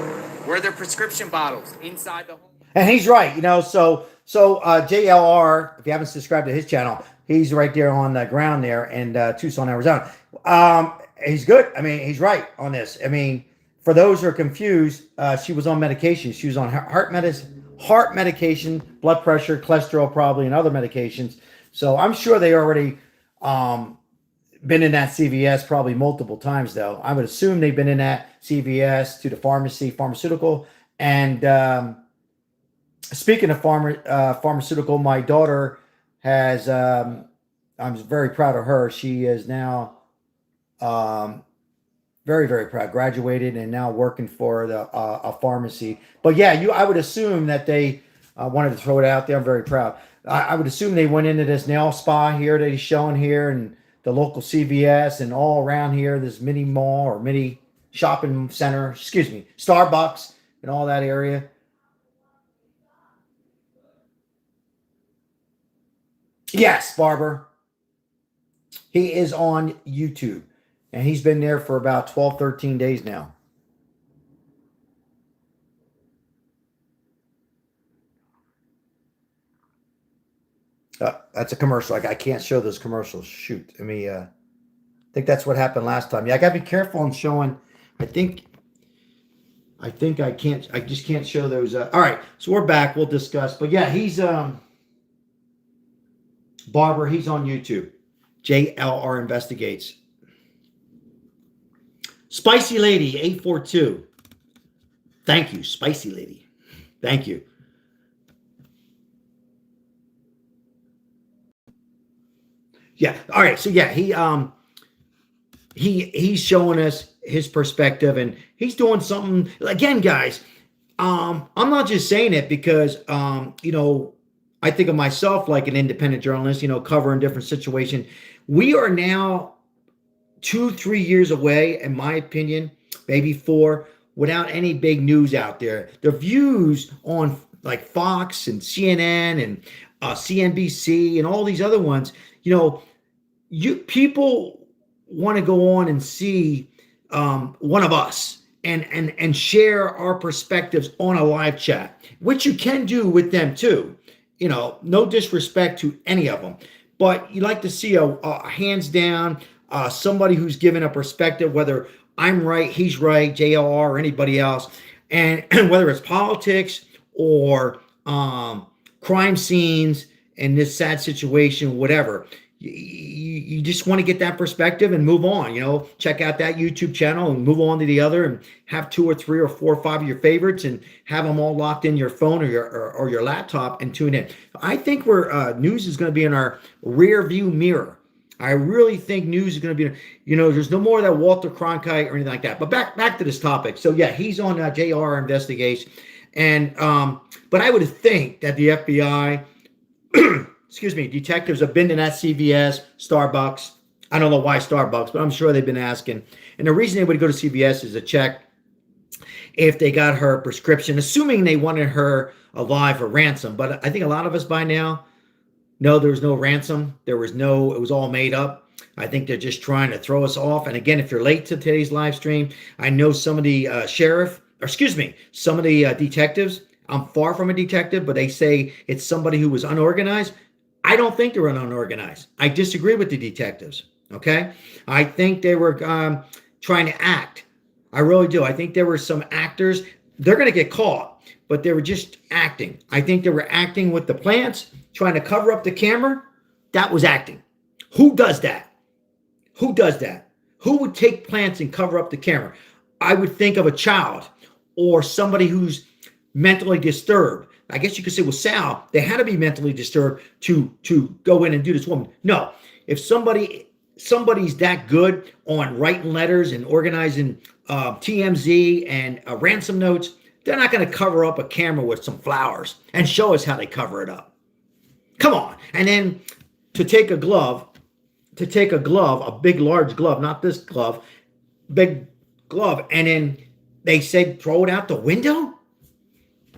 Were there prescription bottles inside the home? And he's right, so JLR, if you haven't subscribed to his channel, he's right there on the ground there in Tucson, Arizona. He's good. I mean, he's right on this. I mean, for those who are confused, she was on medication. She was on heart medication, blood pressure, cholesterol probably, and other medications. So I'm sure they already been in that CVS probably multiple times, though. I would assume they've been in that CVS to the pharmaceutical. And speaking of pharmaceutical, my daughter has, I'm very proud of her. She is now very, very proud, graduated and now working for a pharmacy. But yeah, I would assume that they wanted to throw it out there. I'm very proud. I would assume they went into this nail spa here that he's showing here and the local CVS and all around here, this mini mall or mini shopping center, Starbucks and all that area. Yes, Barber. He is on YouTube, and he's been there for about 12, 13 days now. That's a commercial. I can't show those commercials. Shoot. I think that's what happened last time. Yeah, I got to be careful on showing. I think I can't. I just can't show those. All right, so we're back. We'll discuss. But yeah, he's Barber. He's on YouTube. JLR Investigates. Spicy Lady 842. Thank you, Spicy Lady. Thank you. Yeah. All right. So yeah, he's showing us his perspective, and he's doing something again, guys. I'm not just saying it because I think of myself like an independent journalist, covering different situations. We are now 2-3 years away, in my opinion, maybe 4, without any big news out there. The views on like Fox and CNN and CNBC and all these other ones, people want to go on and see one of us and share our perspectives on a live chat, which you can do with them too. No disrespect to any of them, but you like to see a hands down somebody who's given a perspective, whether I'm right, he's right, JLR or anybody else, and whether it's politics or crime scenes in this sad situation, whatever. You just want to get that perspective and move on. Check out that YouTube channel and move on to the other, and have 2 or 3 or 4 or 5 of your favorites and have them all locked in your phone or your laptop and tune in. I think news is going to be in our rear view mirror. I really think news is going to be, there's no more of that Walter Cronkite or anything like that. But back to this topic. So yeah, he's on JR Investigation, and but I would think that the FBI. Detectives have been to that CVS, Starbucks. I don't know why Starbucks, but I'm sure they've been asking. And the reason they would go to CVS is to check if they got her prescription, assuming they wanted her alive for ransom. But I think a lot of us by now know there was no ransom. It was all made up. I think they're just trying to throw us off. And again, if you're late to today's live stream, I know some of the some of the detectives, I'm far from a detective, but they say it's somebody who was unorganized. I don't think they were unorganized. I disagree with the detectives, okay? I think they were trying to act. I really do. I think there were some actors. They're going to get caught. but they were just acting. I think they were acting with the plants, trying to cover up the camera. That was acting. Who does that? Who does that? Who would take plants and cover up the camera? I would think of a child or somebody who's mentally disturbed. I guess you could say with Sal, they had to be mentally disturbed to go in and do this woman. No, if somebody's that good on writing letters and organizing TMZ and ransom notes, they're not going to cover up a camera with some flowers and show us how they cover it up. Come on. And then to take a glove, a big, large glove, not this glove, big glove, and then they said throw it out the window?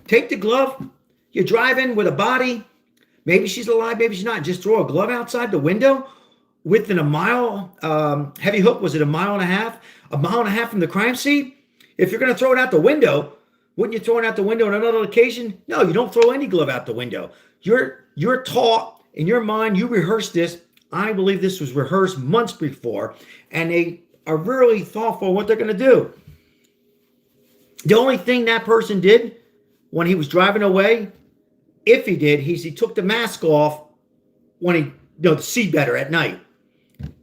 Take the glove. You're driving with a body. Maybe she's alive, maybe she's not. Just throw a glove outside the window within a mile. Heavy Hook, was it a mile and a half? A mile and a half from the crime scene? If you're going to throw it out the window, wouldn't you throw it out the window on another occasion? No, you don't throw any glove out the window. You're taught in your mind, you rehearsed this. I believe this was rehearsed months before, and they are really thoughtful what they're going to do. The only thing that person did when he was driving away, if he did, he took the mask off when he, to see better at night,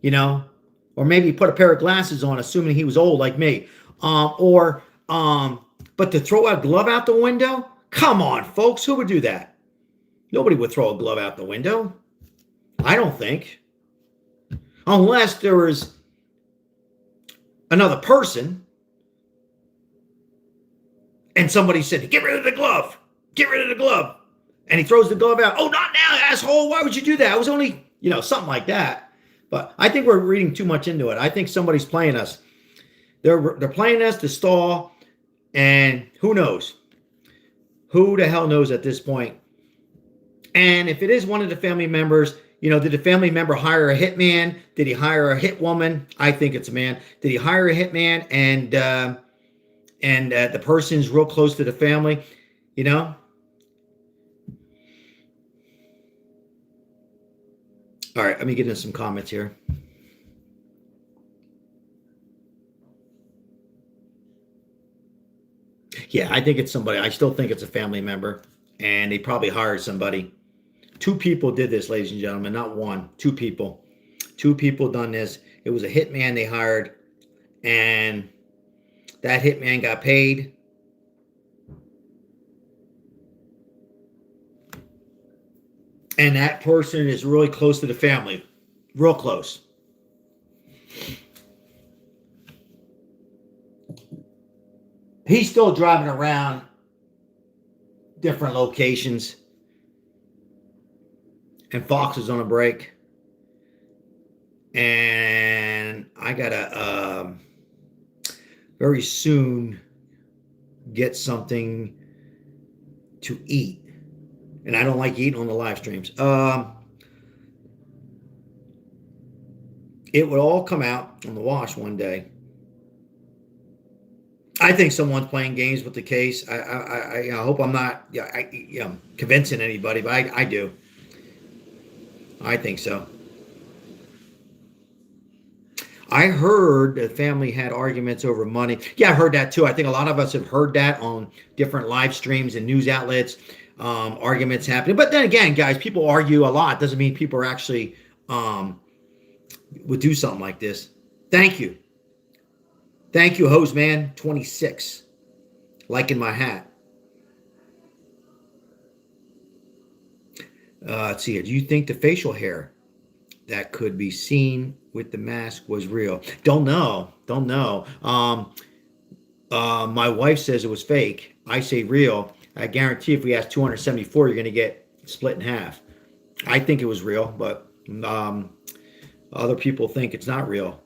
or maybe he put a pair of glasses on, assuming he was old like me, but to throw a glove out the window, come on, folks, who would do that? Nobody would throw a glove out the window. I don't think. Unless there was another person and somebody said, get rid of the glove. Get rid of the glove. And he throws the glove out. Oh, not now, asshole. Why would you do that? I was only, something like that. But I think we're reading too much into it. I think somebody's playing us. They're playing us to stall. And who knows? Who the hell knows at this point? And if it is one of the family members, did the family member hire a hitman? Did he hire a hit woman? I think it's a man. Did he hire a hitman and the person's real close to the family? All right, let me get into some comments here. Yeah, I think it's somebody. I still think it's a family member, and they probably hired somebody. 2 people did this, ladies and gentlemen, not one. 2 people. 2 people done this. It was a hitman they hired, and that hitman got paid. And that person is really close to the family. Real close. He's still driving around different locations. And Fox is on a break. And I gotta very soon get something to eat. And I don't like eating on the live streams. It would all come out on the wash one day. I think someone's playing games with the case. I hope I'm not convincing anybody, but I do. I think so. I heard the family had arguments over money. Yeah, I heard that too. I think a lot of us have heard that on different live streams and news outlets. Arguments happening. But then again, guys, people argue a lot. Doesn't mean people are actually would do something like this. Thank you. Thank you, Hose Man 26. Liking my hat. Let's see here. Do you think the facial hair that could be seen with the mask was real? Don't know. Don't know. My wife says it was fake. I say real. I guarantee if we ask 274, you're going to get split in half. I think it was real, but other people think it's not real.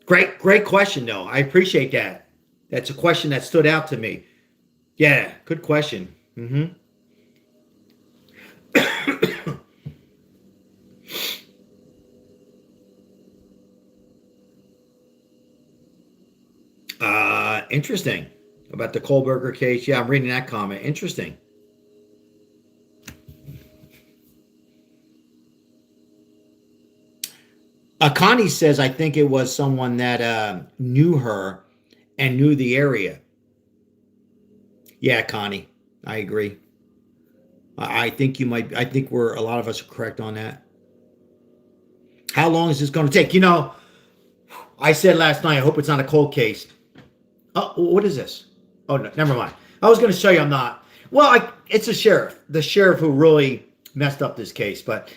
Great question, though. I appreciate that. That's a question that stood out to me. Yeah, good question. Interesting. About the Kohlberger case. Yeah, I'm reading that comment. Interesting. Connie says, I think it was someone that knew her and knew the area. Yeah, Connie. I agree. I think you might. I think a lot of us are correct on that. How long is this going to take? You know, I said last night, I hope it's not a cold case. Oh, what is this? Oh, no, never mind. I was going to show you I'm not. Well, it's the sheriff who really messed up this case. But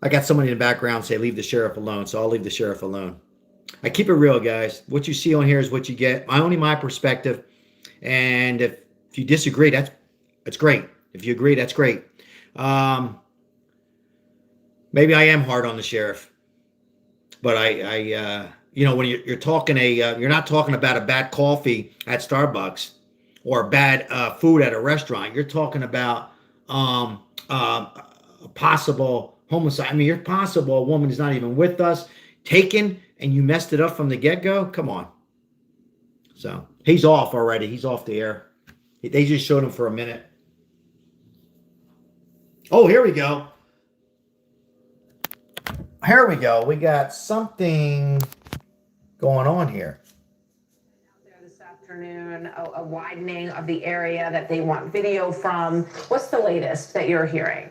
I got somebody in the background say, leave the sheriff alone. So I'll leave the sheriff alone. I keep it real, guys. What you see on here is what you get. Only my perspective. And if you disagree, that's great. If you agree, that's great. Maybe I am hard on the sheriff, but you know, when you're talking you're not talking about a bad coffee at Starbucks or bad food at a restaurant. You're talking about a possible homicide. I mean, you're possible a woman is not even with us, taken, and you messed it up from the get-go. Come on. So he's off already. He's off the air. They just showed him for a minute. Oh, here we go. Here we go. We got something going on here. This afternoon, a widening of the area that they want video from. What's the latest that you're hearing?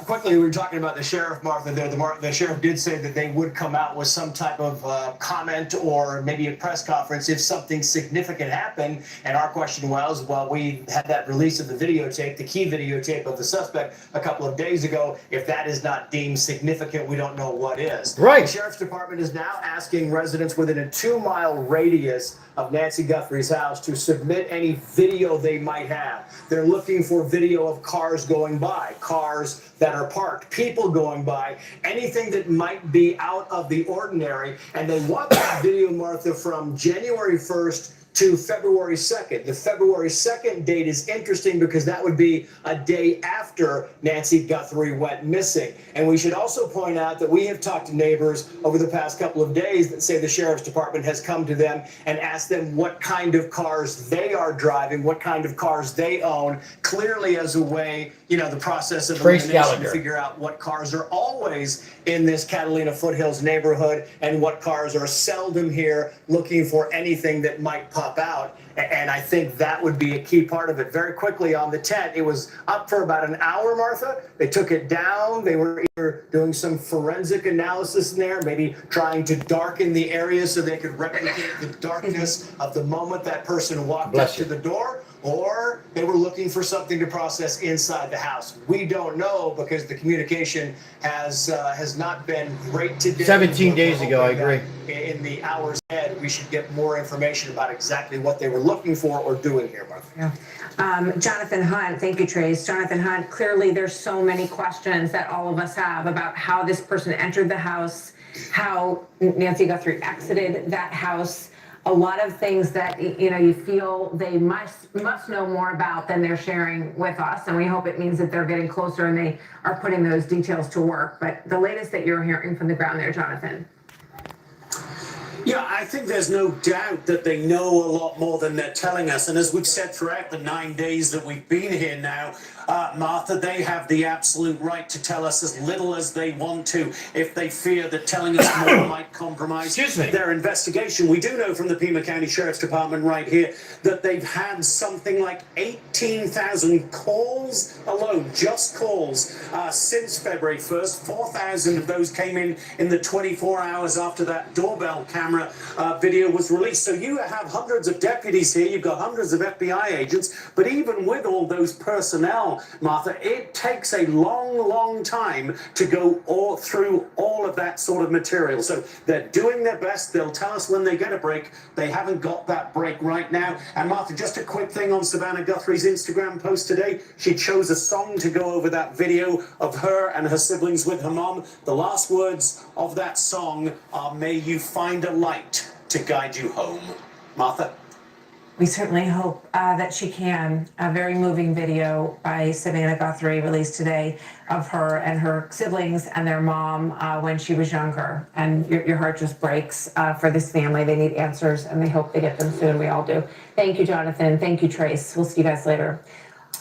Quickly, we were talking about the sheriff, Martha, there. The sheriff did say that they would come out with some type of comment or maybe a press conference if something significant happened. And our question was, well, we had that release of the videotape, the key videotape of the suspect a couple of days ago. If that is not deemed significant, we don't know what is. Right. The sheriff's department is now asking residents within a 2-mile radius of Nancy Guthrie's house to submit any video they might have. They're looking for video of cars going by, cars that are parked, people going by, anything that might be out of the ordinary. And they want that video, Martha, from January 1st to February 2nd. The February 2nd date is interesting because that would be a day after Nancy Guthrie went missing. And we should also point out that we have talked to neighbors over the past couple of days that say the sheriff's department has come to them and asked them what kind of cars they are driving, what kind of cars they own, clearly as a way, you know, the process of elimination to figure out what cars are always in this Catalina Foothills neighborhood and what cars are seldom here looking for anything that might pop out. And I think that would be a key part of it. Very quickly on the tent, it was up for about an hour, Martha. They took it down. They were either doing some forensic analysis in there, maybe trying to darken the area so they could replicate the darkness of the moment that person walked up to the door, or they were looking for something to process inside the house. We don't know because the communication has not been great today. 17 days ago, I agree. In the hours ahead, we should get more information about exactly what they were looking for or doing here, Martha. Yeah. Jonathan Hunt, thank you, Trace. Jonathan Hunt, clearly there's so many questions that all of us have about how this person entered the house, how Nancy Guthrie exited that house. A lot of things that, you know, you feel they must know more about than they're sharing with us, and we hope it means that they're getting closer and they are putting those details to work. But the latest that you're hearing from the ground there, Jonathan. Yeah, I think there's no doubt that they know a lot more than they're telling us. And as we've said throughout the 9 days that we've been here now, Martha, they have the absolute right to tell us as little as they want to if they fear that telling us more might compromise their investigation. We do know from the Pima County Sheriff's Department right here that they've had something like 18,000 calls alone, just calls, since February 1st. 4,000 of those came in the 24 hours after that doorbell camera video was released. So you have hundreds of deputies here, you've got hundreds of FBI agents, but even with all those personnel, Martha, it takes a long time to go through all of that sort of material. So they're doing their best. They'll tell us when they get a break. They haven't got that break right now. And Martha, just a quick thing on Savannah Guthrie's Instagram post today. She chose a song to go over that video of her and her siblings with her mom. The last words of that song are, "May you find a light to guide you home." Martha? We certainly hope that she can. A very moving video by Savannah Guthrie released today of her and her siblings and their mom when she was younger. And your heart just breaks for this family. They need answers, and they hope they get them soon. We all do. Thank you, Jonathan. Thank you, Trace. We'll see you guys later.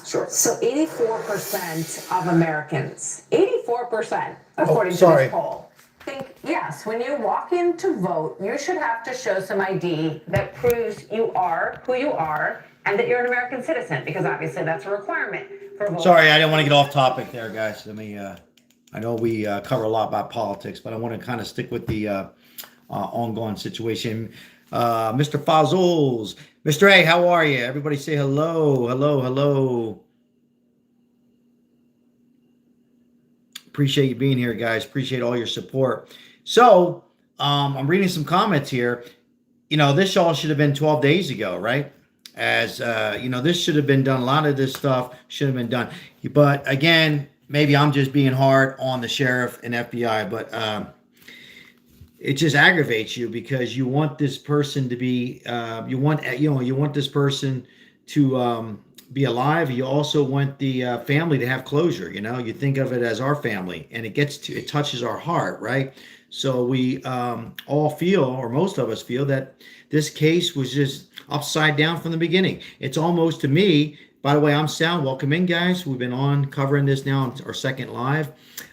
Sure. So 84% of Americans, 84%, according to this poll, think, yes, when you walk in to vote, you should have to show some ID that proves you are who you are and that you're an American citizen, because obviously that's a requirement for voting. Sorry, I didn't want to get off topic there, guys. Let me. I know we cover a lot about politics, but I want to kind of stick with the ongoing situation. Mr. Fazels, Mr. A, how are you? Everybody say hello, hello, hello. Appreciate you being here, guys. Appreciate all your support. So, I'm reading some comments here. You know, this all should have been 12 days ago, right? As you know, this should have been done. A lot of this stuff should have been done. But again, maybe I'm just being hard on the sheriff and FBI, but it just aggravates you because you want this person to be, you want this person to be alive. You also want the family to have closure. You know, you think of it as our family, and it touches our heart, right? So we all feel, or most of us feel, that this case was just upside down from the beginning. It's almost, to me, by the way, I'm Sal. Welcome in, guys. We've been on covering this now on our second live.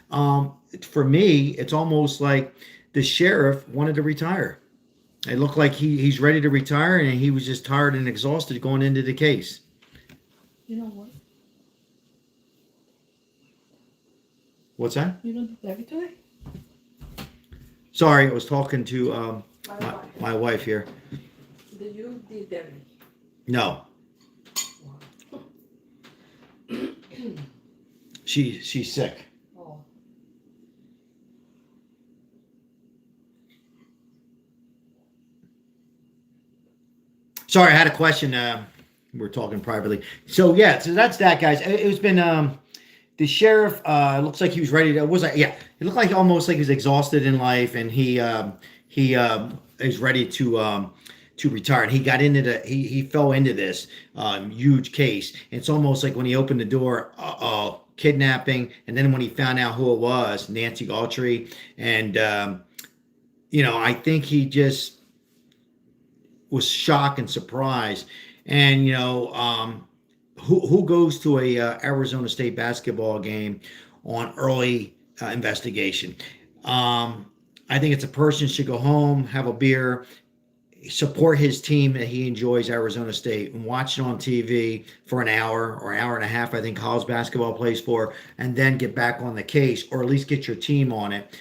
For me, it's almost like the sheriff wanted to retire. It looked like he's ready to retire, and he was just tired and exhausted going into the case. You know what? What's that? You don't do that today? Sorry, I was talking to my wife here. Did you did that? No. She's sick. Oh. Sorry, I had a question. We're talking privately. So yeah, so that's that, guys. It's been the sheriff looks like he was ready to. It looked like almost like he was exhausted in life, and he is ready to retire. And he got into he fell into this huge case. It's almost like when he opened the door, kidnapping, and then when he found out who it was, Nancy Guthrie, and I think he just was shocked and surprised. And who goes to a Arizona State basketball game on early investigation? I think it's a person should go home, have a beer, support his team that he enjoys, Arizona State, and watch it on TV for an hour or hour and a half, I think college basketball plays for, and then get back on the case, or at least get your team on it.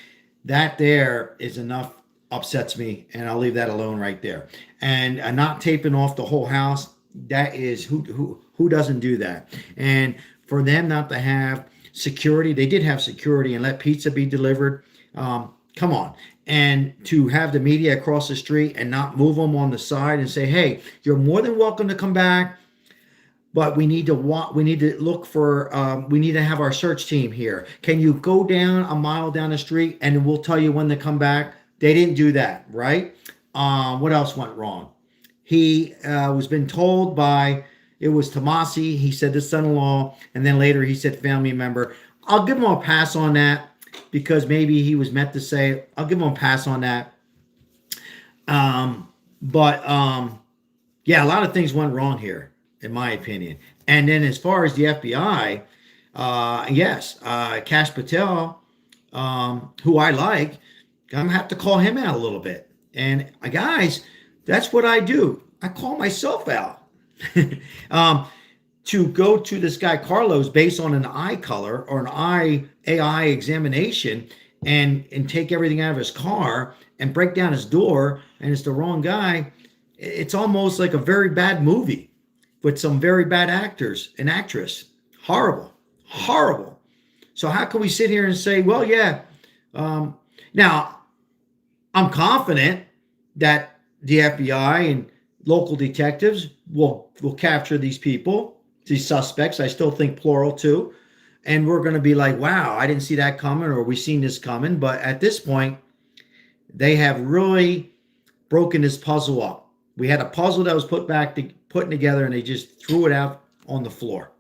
That there is enough, upsets me, and I'll leave that alone right there. And not taping off the whole house, that is, who doesn't do that? And for them not to have security, they did have security and let pizza be delivered. Come on. And to have the media across the street and not move them on the side and say, hey, you're more than welcome to come back, but we need to look for, we need to have our search team here. Can you go down a mile down the street and we'll tell you when to come back? They didn't do that, right? What else went wrong? He was been told by, it was Tomasi, he said the son-in-law, and then later he said family member. I'll give him a pass on that because maybe he was meant to say it. I'll give him a pass on that. Yeah, a lot of things went wrong here, in my opinion. And then as far as the FBI, yes, Kash Patel, who I like, I'm gonna have to call him out a little bit. And guys, that's what I do. I call myself out. To go to this guy Carlos based on an eye color or an AI examination and take everything out of his car and break down his door, and it's the wrong guy. It's almost like a very bad movie with some very bad actors and actress. Horrible. So how can we sit here and say, well, yeah, now I'm confident that the FBI and local detectives will capture these people, these suspects. I still think plural too. And we're going to be like, wow, I didn't see that coming, or we seen this coming. But at this point, they have really broken this puzzle up. We had a puzzle that was putting together, and they just threw it out on the floor.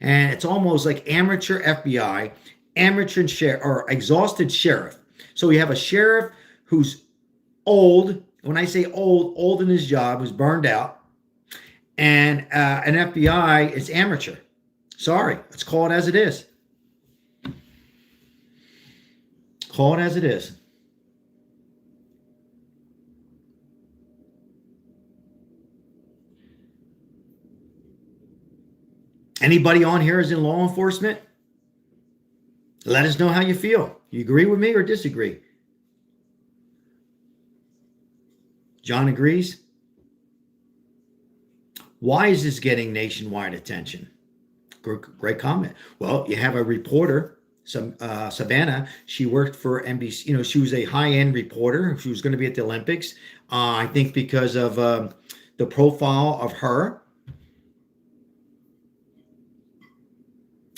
And it's almost like amateur FBI, amateur sheriff, or exhausted sheriff. So we have a sheriff who's old. When I say old in his job, who's burned out, and an FBI is amateur. Sorry, let's call it as it is. Call it as it is. Anybody on here is in law enforcement? Let us know how you feel. You agree with me or disagree? John agrees. Why is this getting nationwide attention? Great comment. Well, you have a reporter, Savannah. She worked for NBC. You know, she was a high-end reporter. She was going to be at the Olympics. I think because of the profile of her.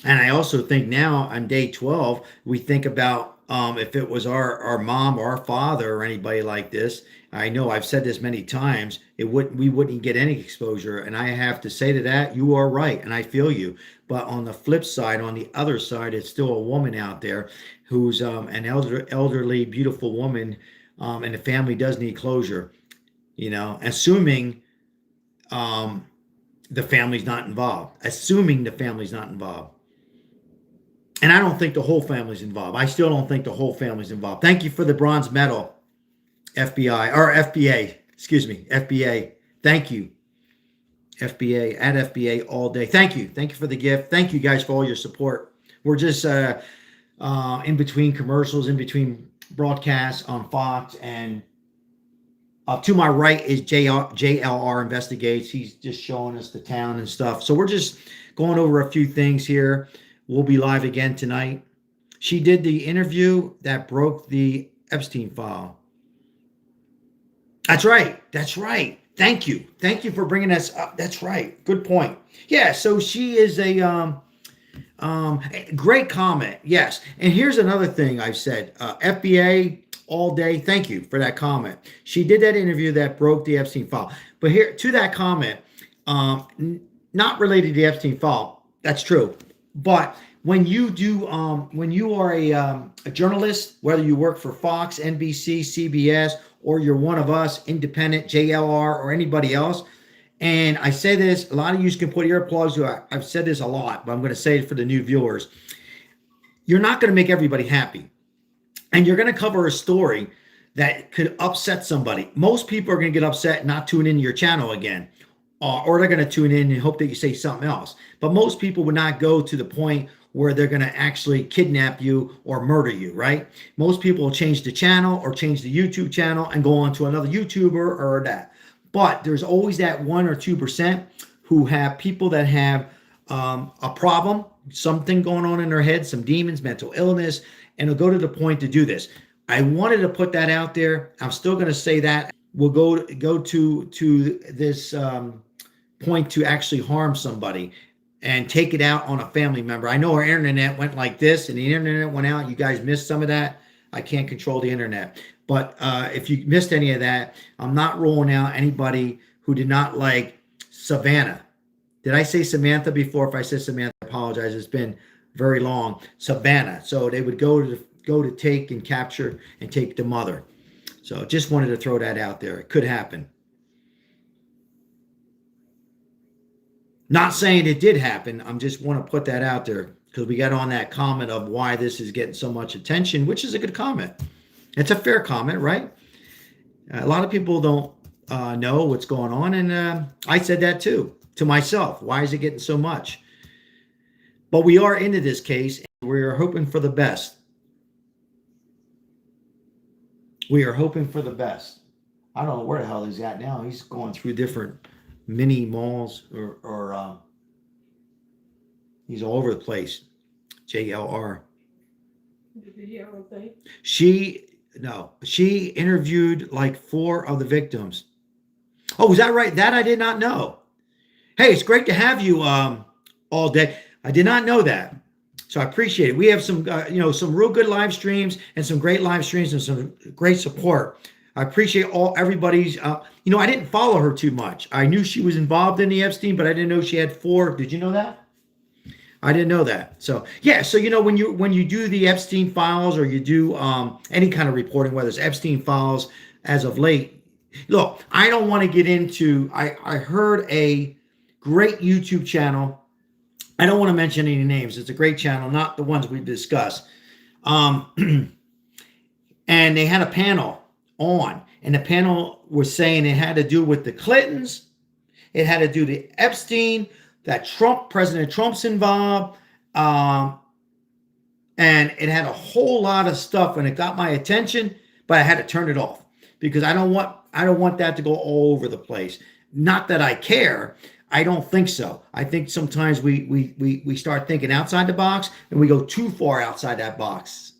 And I also think now on day 12, we think about if it was our mom or our father or anybody like this. I know I've said this many times, we wouldn't get any exposure. And I have to say to that, you are right. And I feel you. But on the flip side, on the other side, it's still a woman out there who's an elderly, beautiful woman. And the family does need closure, you know, assuming the family's not involved, And I don't think the whole family's involved. I still don't think the whole family's involved. Thank you for the bronze medal, FBI, or FBA, excuse me, FBA. Thank you, FBA, at FBA all day. Thank you. Thank you for the gift. Thank you guys for all your support. We're just in between commercials, in between broadcasts on Fox, and to my right is JLR Investigates. He's just showing us the town and stuff. So we're just going over a few things here. We'll be live again tonight. She did the interview that broke the Epstein file. That's right. That's right. Thank you. Thank you for bringing us up. That's right. Good point. Yeah. So she is a great comment. Yes. And here's another thing I've said. FBA all day. Thank you for that comment. She did that interview that broke the Epstein file. But here to that comment, not related to the Epstein file. That's true. But when you do, when you are a journalist, whether you work for Fox, NBC, CBS, or you're one of us, independent, JLR, or anybody else, and I say this, a lot of you can put earplugs. I've said this a lot, but I'm going to say it for the new viewers. You're not going to make everybody happy. And you're going to cover a story that could upset somebody. Most people are going to get upset and not tune into your channel again. Or they're going to tune in and hope that you say something else. But most people would not go to the point where they're going to actually kidnap you or murder you, right? Most people will change the channel or change the YouTube channel and go on to another YouTuber or that. But there's always that 1 or 2% who have people that have a problem, something going on in their head, some demons, mental illness, and they'll go to the point to do this. I wanted to put that out there. I'm still going to say that. We'll go to this point to actually harm somebody and take it out on a family member. I know our internet went like this and the internet went out. You guys missed some of that. I can't control the internet. But if you missed any of that, I'm not rolling out anybody who did not like Savannah. Did I say Samantha before? If I said Samantha, I apologize. It's been very long. Savannah. So they would go to take and capture and take the mother. So just wanted to throw that out there. It could happen. Not saying it did happen. I'm just want to put that out there because we got on that comment of why this is getting so much attention, which is a good comment. It's a fair comment, right? A lot of people don't know what's going on. And I said that too, to myself. Why is it getting so much? But we are into this case and we are hoping for the best. We are hoping for the best. I don't know where the hell he's at now. He's going through different mini malls or he's all over the place. JLR. She interviewed like 4 of the victims. Oh, is that right? That I did not know. Hey, it's great to have you all day. I did not know that. So I appreciate it. We have some, some real good live streams and some great live streams and some great support. I appreciate everybody's, I didn't follow her too much. I knew she was involved in the Epstein, but I didn't know she had 4. Did you know that? I didn't know that. So yeah. So, when you do the Epstein files or you do any kind of reporting, whether it's Epstein files as of late, look, I don't want to get into, I heard a great YouTube channel. I don't want to mention any names. It's a great channel, not the ones we've discussed. And they had a panel on, and the panel was saying it had to do with the Clintons, it had to do the Epstein, that President Trump's involved. And it had a whole lot of stuff and it got my attention, but I had to turn it off because I don't want that to go all over the place. Not that I care. I don't think so. I think sometimes we start thinking outside the box and we go too far outside that box.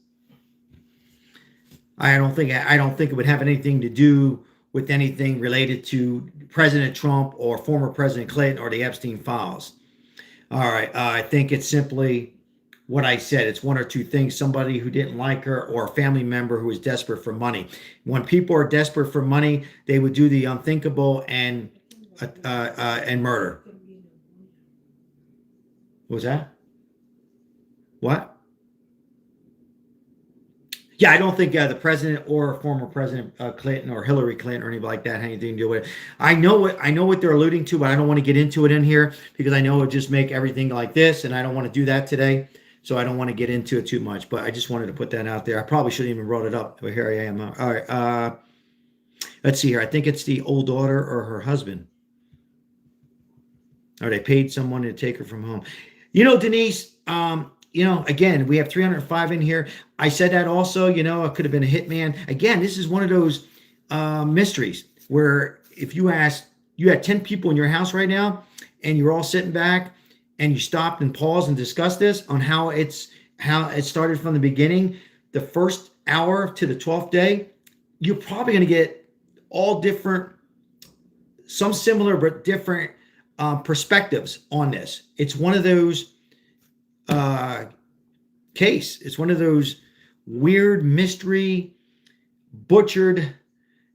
I don't think it would have anything to do with anything related to President Trump or former President Clinton or the Epstein files. All right. I think it's simply what I said. It's one or two things: somebody who didn't like her or a family member who was desperate for money. When people are desperate for money, they would do the unthinkable and murder. What was that? What? Yeah, I don't think the president or former President Clinton or Hillary Clinton or anybody like that had anything to do with it. I know what they're alluding to, but I don't want to get into it in here because I know it would just make everything like this, and I don't want to do that today. So I don't want to get into it too much, but I just wanted to put that out there. I probably shouldn't even wrote it up, but here I am. All right. Let's see here. I think it's the old daughter or her husband. Or they paid someone to take her from home. Denise, again, we have 305 in here. I said that also, it could have been a hitman. Again, this is one of those mysteries where if you had 10 people in your house right now and you're all sitting back and you stopped and paused and discussed this on how it started from the beginning, the first hour to the 12th day, you're probably going to get all different, some similar but different perspectives on this. It's one of those it's one of those weird mystery, butchered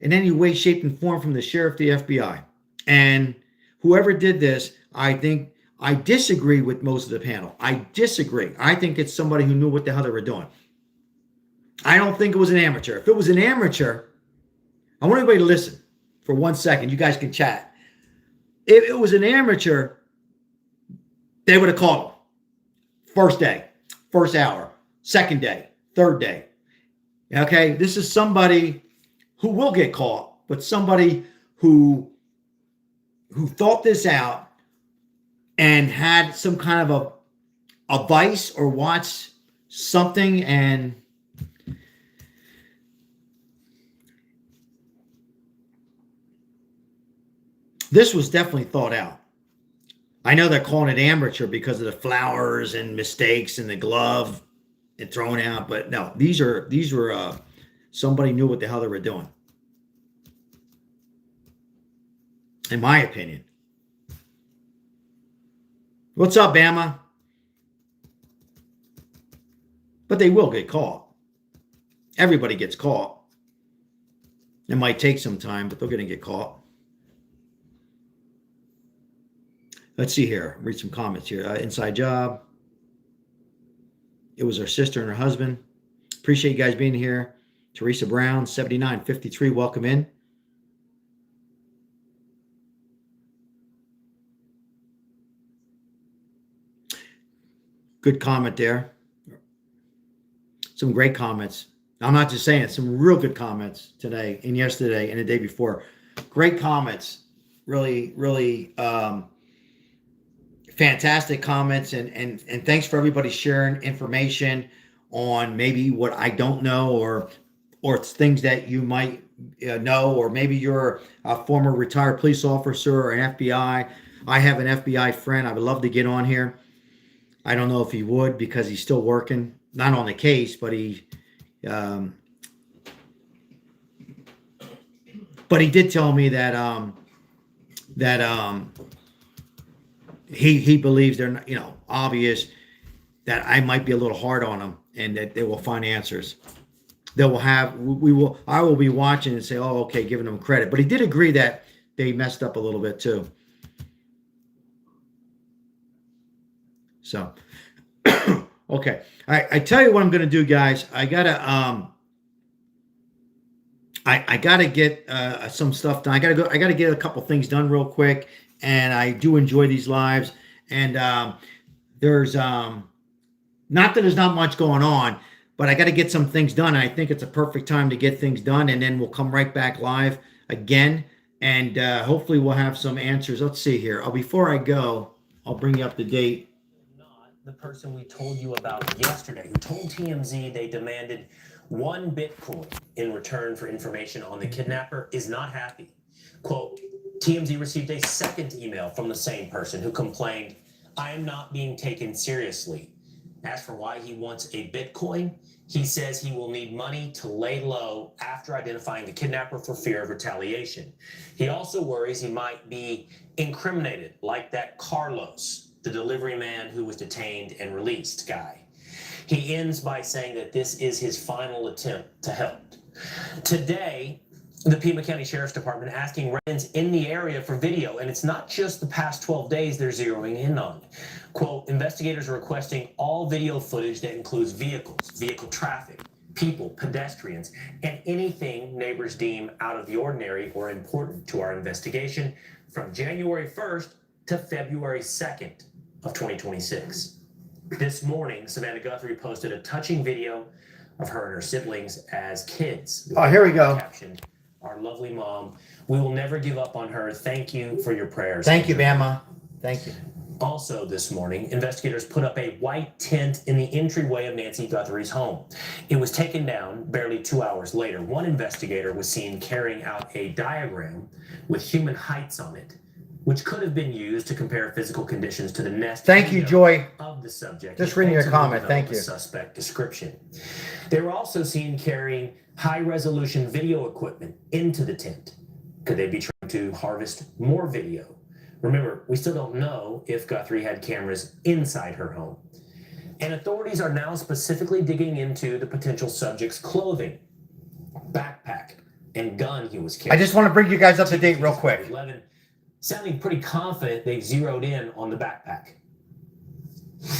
in any way, shape, and form from the sheriff, the FBI. And whoever did this, I think I disagree with most of the panel. I disagree. I think it's somebody who knew what the hell they were doing. I don't think it was an amateur. If it was an amateur, I want everybody to listen for 1 second. You guys can chat. If it was an amateur, they would have caught him. First day, first hour, second day, third day. Okay, this is somebody who will get caught, but somebody who thought this out and had some kind of a vice or watched something, and this was definitely thought out. I know they're calling it amateur because of the flowers and mistakes and the glove and thrown out, but no, these were somebody knew what the hell they were doing, in my opinion. What's up, Bama? But they will get caught. Everybody gets caught. It might take some time, but they're going to get caught. Let's see here. Read some comments here. Inside job. It was her sister and her husband. Appreciate you guys being here. Teresa Brown, 7953. Welcome in. Good comment there. Some great comments. I'm not just saying it. Some real good comments today and yesterday and the day before. Great comments. Really, really fantastic comments, and thanks for everybody sharing information on maybe what I don't know or things that you might know, or maybe you're a former retired police officer or an FBI. I have an FBI friend. I would love to get on here. I don't know if he would because he's still working, not on the case, but he did tell me that he believes they're not, obvious that I might be a little hard on them, and that they will find answers. I will be watching and say, oh, okay, giving them credit. But he did agree that they messed up a little bit too. So, okay. I tell you what I'm going to do, guys. I gotta get some stuff done. I gotta get a couple things done real quick. And I do enjoy these lives. And there's not that there's not much going on, but I got to get some things done. And I think it's a perfect time to get things done. And then we'll come right back live again. And hopefully we'll have some answers. Let's see here. Before I go, I'll bring you up to date. The person we told you about yesterday, who told TMZ they demanded 1 Bitcoin in return for information on the kidnapper, is not happy. Quote, TMZ received a second email from the same person who complained, I am not being taken seriously. As for why he wants a Bitcoin, he says he will need money to lay low after identifying the kidnapper for fear of retaliation. He also worries he might be incriminated, like that Carlos, the delivery man who was detained and released guy. He ends by saying that this is his final attempt to help. Today, the Pima County Sheriff's Department asking residents in the area for video, and it's not just the past 12 days they're zeroing in on. Quote, investigators are requesting all video footage that includes vehicles, vehicle traffic, people, pedestrians, and anything neighbors deem out of the ordinary or important to our investigation from January 1st to February 2nd of 2026. This morning, Savannah Guthrie posted a touching video of her and her siblings as kids. Oh, here we go. Captioned, our lovely mom. We will never give up on her. Thank you for your prayers. Thank you, Bama. Thank you. Also this morning, investigators put up a white tent in the entryway of Nancy Guthrie's home. It was taken down barely 2 hours later. One investigator was seen carrying out a diagram with human heights on it, which could have been used to compare physical conditions to the nest. Thank you, Joy. Of the subject. Just reading your comment. Thank you. Suspect description. They were also seen carrying high-resolution video equipment into the tent. Could they be trying to harvest more video? Remember, we still don't know if Guthrie had cameras inside her home. And authorities are now specifically digging into the potential subject's clothing, backpack, and gun he was carrying. I just want to bring you guys up to date real quick. 11, sounding pretty confident they've zeroed in on the backpack.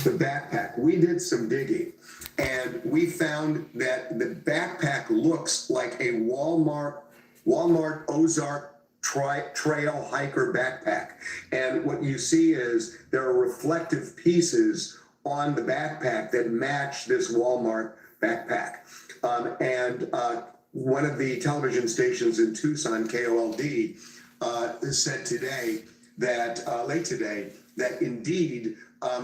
The backpack. We did some digging, and we found that the backpack looks like a Walmart Ozark trail hiker backpack. And what you see is there are reflective pieces on the backpack that match this Walmart backpack. One of the television stations in Tucson, KOLD, said today that, late today, that indeed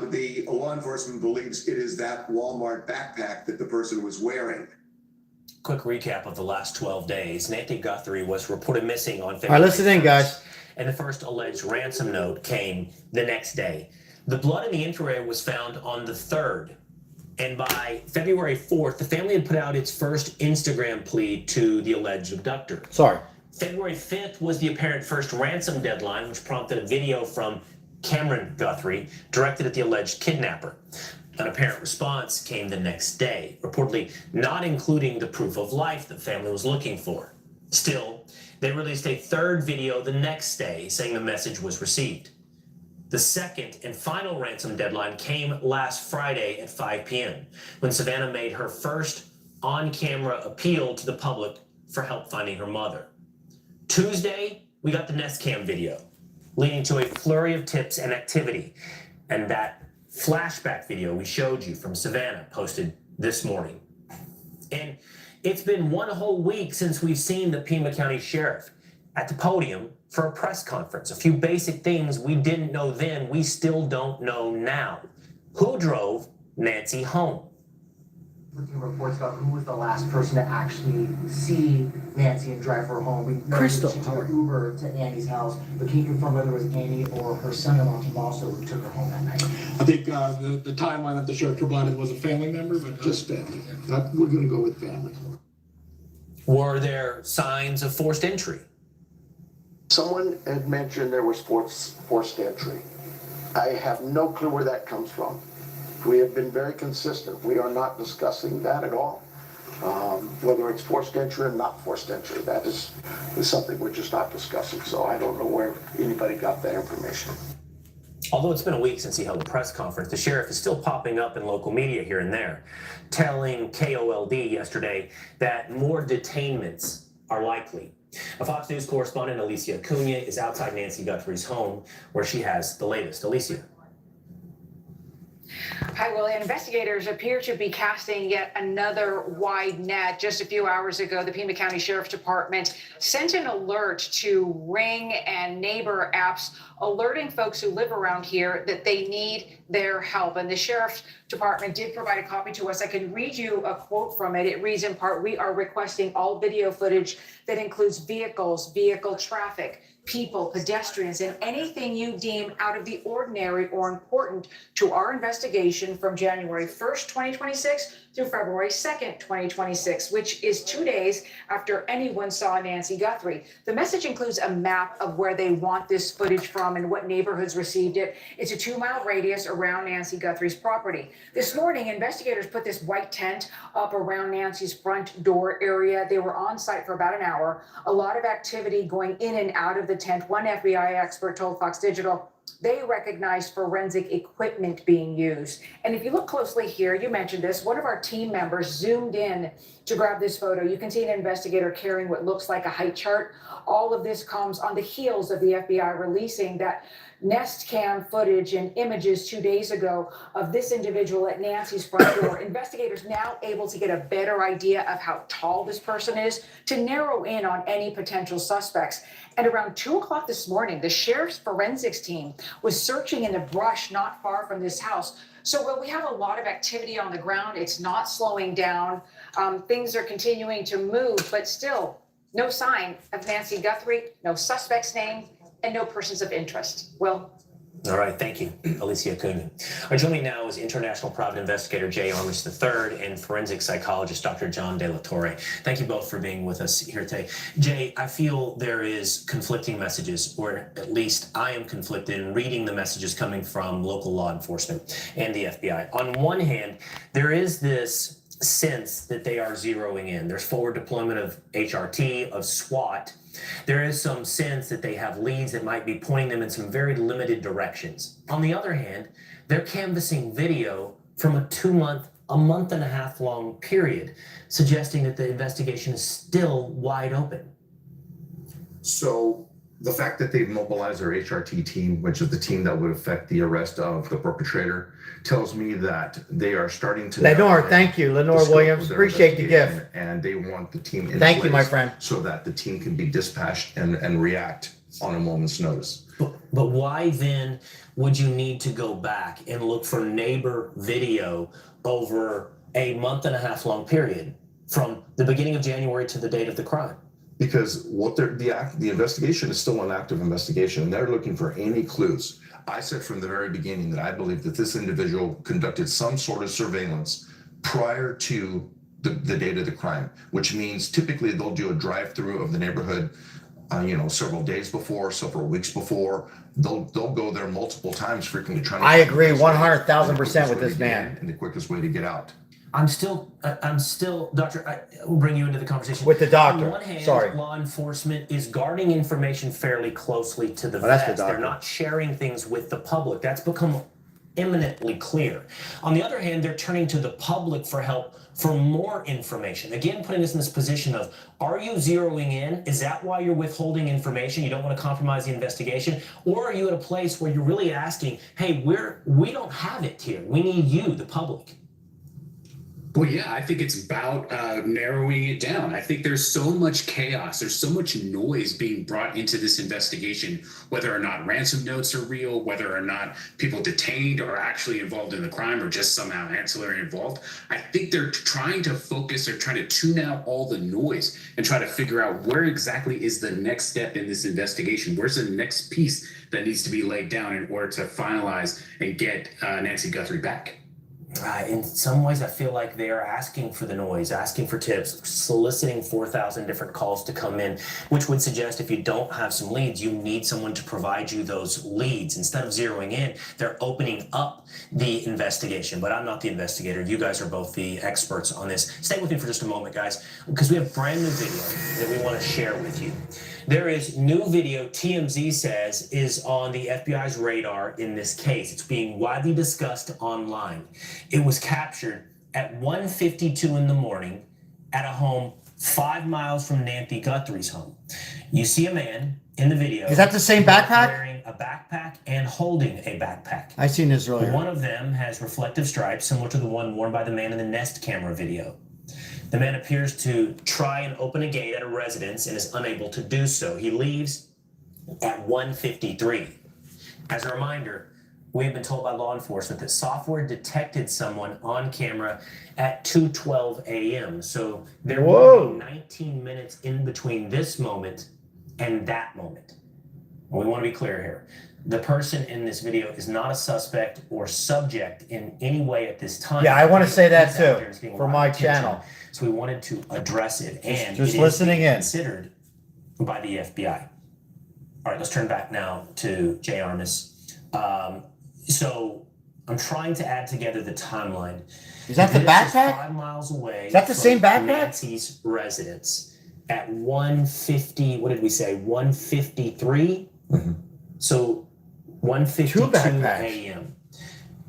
the law enforcement believes it is that Walmart backpack that the person was wearing. Quick recap of the last 12 days. Nancy Guthrie was reported missing on February. All right, listen in, guys. And the first alleged ransom note came the next day. The blood in the infrared was found on the 3rd. And by February 4th, the family had put out its first Instagram plea to the alleged abductor. Sorry. February 5th was the apparent first ransom deadline, which prompted a video from Cameron Guthrie directed at the alleged kidnapper. An apparent response came the next day, reportedly not including the proof of life the family was looking for. Still, they released a third video the next day saying the message was received. The second and final ransom deadline came last Friday at 5 p.m. when Savannah made her first on-camera appeal to the public for help finding her mother. Tuesday, we got the Nest Cam video, leading to a flurry of tips and activity, and that flashback video we showed you from Savannah posted this morning. And it's been one whole week since we've seen the Pima County Sheriff at the podium for a press conference. A few basic things we didn't know then, we still don't know now. Who drove Nancy home? Looking reports about who was the last person to actually see Nancy and drive her home. We know Crystal. that she took an Uber to Annie's house, but can you confirm whether it was Annie or her son-in-law Tom also who took her home that night? I think the timeline that the sheriff provided was a family member, but just family. We're going to go with family. Were there signs of forced entry? Someone had mentioned there was forced entry. I have no clue where that comes from. We have been very consistent. We are not discussing that at all. Whether it's forced entry or not forced entry, that is something we're just not discussing. So I don't know where anybody got that information. Although it's been a week since he held a press conference, the sheriff is still popping up in local media here and there, telling KOLD yesterday that more detainments are likely. A Fox News correspondent, Alicia Cunha, is outside Nancy Guthrie's home, where she has the latest. Alicia. Hi, Willie. Investigators appear to be casting yet another wide net. Just a few hours ago, the Pima County Sheriff's Department sent an alert to Ring and Neighbor apps alerting folks who live around here that they need their help. And the Sheriff's Department did provide a copy to us. I can read you a quote from it. It reads in part, "We are requesting all video footage that includes vehicles, vehicle traffic, people, pedestrians, and anything you deem out of the ordinary or important to our investigation from January 1st, 2026 through February 2nd, 2026, which is 2 days after anyone saw Nancy Guthrie." The message includes a map of where they want this footage from and what neighborhoods received it. It's a 2-mile radius around Nancy Guthrie's property. This morning, investigators put this white tent up around Nancy's front door area. They were on site for about an hour. A lot of activity going in and out of the tent. One FBI expert told Fox Digital they recognized forensic equipment being used. And if you look closely here, you mentioned this, one of our team members zoomed in to grab this photo. You can see an investigator carrying what looks like a height chart. All of this comes on the heels of the FBI releasing that Nest Cam footage and images 2 days ago of this individual at Nancy's front door. Investigators now able to get a better idea of how tall this person is to narrow in on any potential suspects. And around 2 o'clock this morning, the sheriff's forensics team was searching in the brush not far from this house. So while we have a lot of activity on the ground, it's not slowing down. Things are continuing to move, but still no sign of Nancy Guthrie, no suspect's name, and no persons of interest. Will? All right, thank you, Alicia Coonan. Joining me now is international private investigator Jay Armish III and forensic psychologist Dr. John De La Torre. Thank you both for being with us here today. Jay, I feel there is conflicting messages, or at least I am conflicted in reading the messages coming from local law enforcement and the FBI. On one hand, there is this sense that they are zeroing in. There's forward deployment of HRT, of SWAT. There is some sense that they have leads that might be pointing them in some very limited directions. On the other hand, they're canvassing video from a month and a half long period, suggesting that the investigation is still wide open. So the fact that they've mobilized their HRT team, which is the team that would affect the arrest of the perpetrator, tells me that they are starting to. Lenore, thank you. Lenore Williams, appreciate the gift. And they want the team in Thank place you, my friend. so that the team can be dispatched and react on a moment's notice. But why then would you need to go back and look for neighbor video over a month and a half long period from the beginning of January to the date of the crime? Because the investigation is still an active investigation, and they're looking for any clues. I said from the very beginning that I believe that this individual conducted some sort of surveillance prior to the date of the crime, which means typically they'll do a drive-through of the neighborhood, several days before, several weeks before. They'll go there multiple times, frequently trying to. I agree 100,000% with this man. And the quickest way to get out. I'm still, Doctor, I will bring you into the conversation. With the doctor, On one hand, sorry. law enforcement is guarding information fairly closely to the that's the vest. They're doctor. not sharing things with the public. That's become eminently clear. On the other hand, they're turning to the public for help for more information. Again, putting us in this position of, are you zeroing in? Is that why you're withholding information? You don't want to compromise the investigation? Or are you at a place where you're really asking, hey, we don't have it here. We need you, the public. Well, yeah, I think it's about narrowing it down. I think there's so much chaos. There's so much noise being brought into this investigation, whether or not ransom notes are real, whether or not people detained are actually involved in the crime or just somehow ancillary involved. I think they're trying to focus, they're trying to tune out all the noise and try to figure out where exactly is the next step in this investigation. Where's the next piece that needs to be laid down in order to finalize and get Nancy Guthrie back? In some ways, I feel like they are asking for the noise, asking for tips, soliciting 4,000 different calls to come in, which would suggest if you don't have some leads, you need someone to provide you those leads. Instead of zeroing in, they're opening up the investigation. But I'm not the investigator. You guys are both the experts on this. Stay with me for just a moment, guys, because we have brand new video that we want to share with you. There is new video TMZ says is on the FBI's radar in this case. It's being widely discussed online. It was captured at 1:52 in the morning at a home 5 miles from Nancy Guthrie's home. You see a man in the video. Is that the same backpack? Wearing a backpack and holding a backpack. I seen this earlier. One of them has reflective stripes similar to the one worn by the man in the Nest camera video. The man appears to try and open a gate at a residence and is unable to do so. He leaves at 1:53. As a reminder, we have been told by law enforcement that software detected someone on camera at 2:12 a.m. So there will be 19 minutes in between this moment and that moment. And we want to be clear here. The person in this video is not a suspect or subject in any way at this time. Yeah, I want to say that He's out there, too he's getting a for lot my of attention. channel. So we wanted to address it, and Just it is listening being in. considered by the FBI. All right, let's turn back now to Jay Armis. So I'm trying to add together the timeline. Is that the This backpack? 5 miles away. Is that the from same backpack? Nancy's residence at 1:50. What did we say? 1:53. So 1:52 a.m.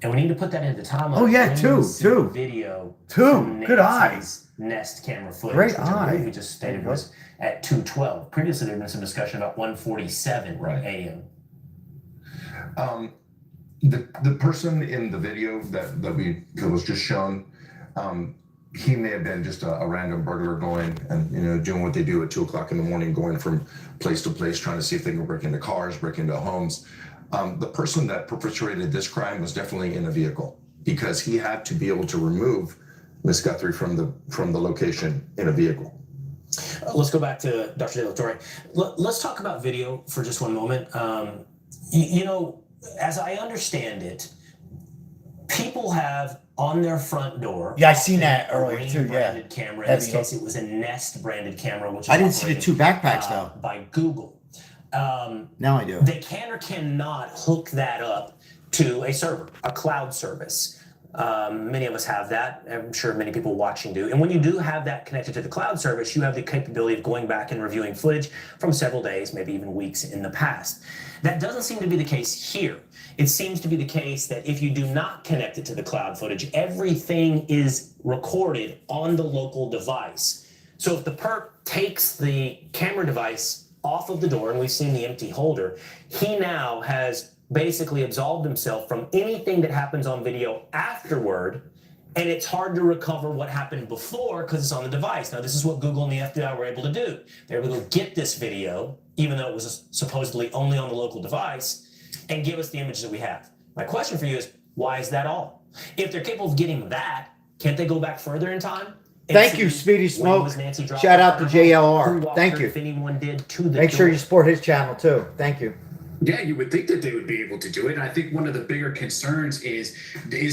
And we need to put that into the timeline. Oh, yeah, When two, we see two. Video. Two. from Good Nancy's Nest camera footage. Great which I believe eye. we just stated was at 2:12. Previously, there had been some discussion about 1:47 a.m. The person in the video that was just shown, he may have been just a random burglar going and doing what they do at 2:00 in the morning, going from place to place, trying to see if they can break into cars, break into homes. The person that perpetrated this crime was definitely in a vehicle because he had to be able to remove Miss Guthrie from the location in a vehicle. Let's go back to Dr. De La Torre. Let's talk about video for just one moment. As I understand it, people have on their front door. Yeah, I seen that a earlier Ring too. Yeah. branded camera. In this case, it was a Nest branded camera, which is I didn't see the operated, two backpacks though. by Google. Now I do. They can or cannot hook that up to a server, a cloud service. Many of us have that. I'm sure many people watching do. And when you do have that connected to the cloud service, you have the capability of going back and reviewing footage from several days, maybe even weeks in the past. That doesn't seem to be the case here. It seems to be the case that if you do not connect it to the cloud footage, everything is recorded on the local device. So if the perp takes the camera device off of the door, and we've seen the empty holder, he now has basically absolved himself from anything that happens on video afterward, and it's hard to recover what happened before because it's on the device. Now, this is what Google and the FBI were able to do. They were able to get this video, even though it was supposedly only on the local device, and give us the image that we have. My question for you is, why is that all? If they're capable of getting that, can't they go back further in time? Thank you, Speedy Smoke. Shout out to JLR. Thank you. If anyone did to the Make sure door. you support his channel too. Thank you. Yeah, you would think that they would be able to do it. And I think one of the bigger concerns is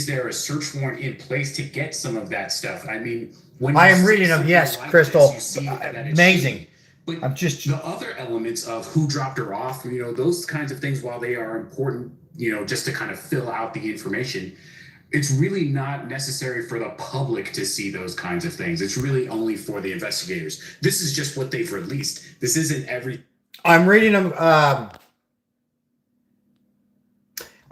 there a search warrant in place to get some of that stuff? I mean, when I you am see reading them. something Yes, like Crystal. this, you see that it's Amazing. shady. But I'm just the other elements of who dropped her off, those kinds of things, while they are important, just to kind of fill out the information, it's really not necessary for the public to see those kinds of things. It's really only for the investigators. This is just what they've released. This isn't every. I'm reading them.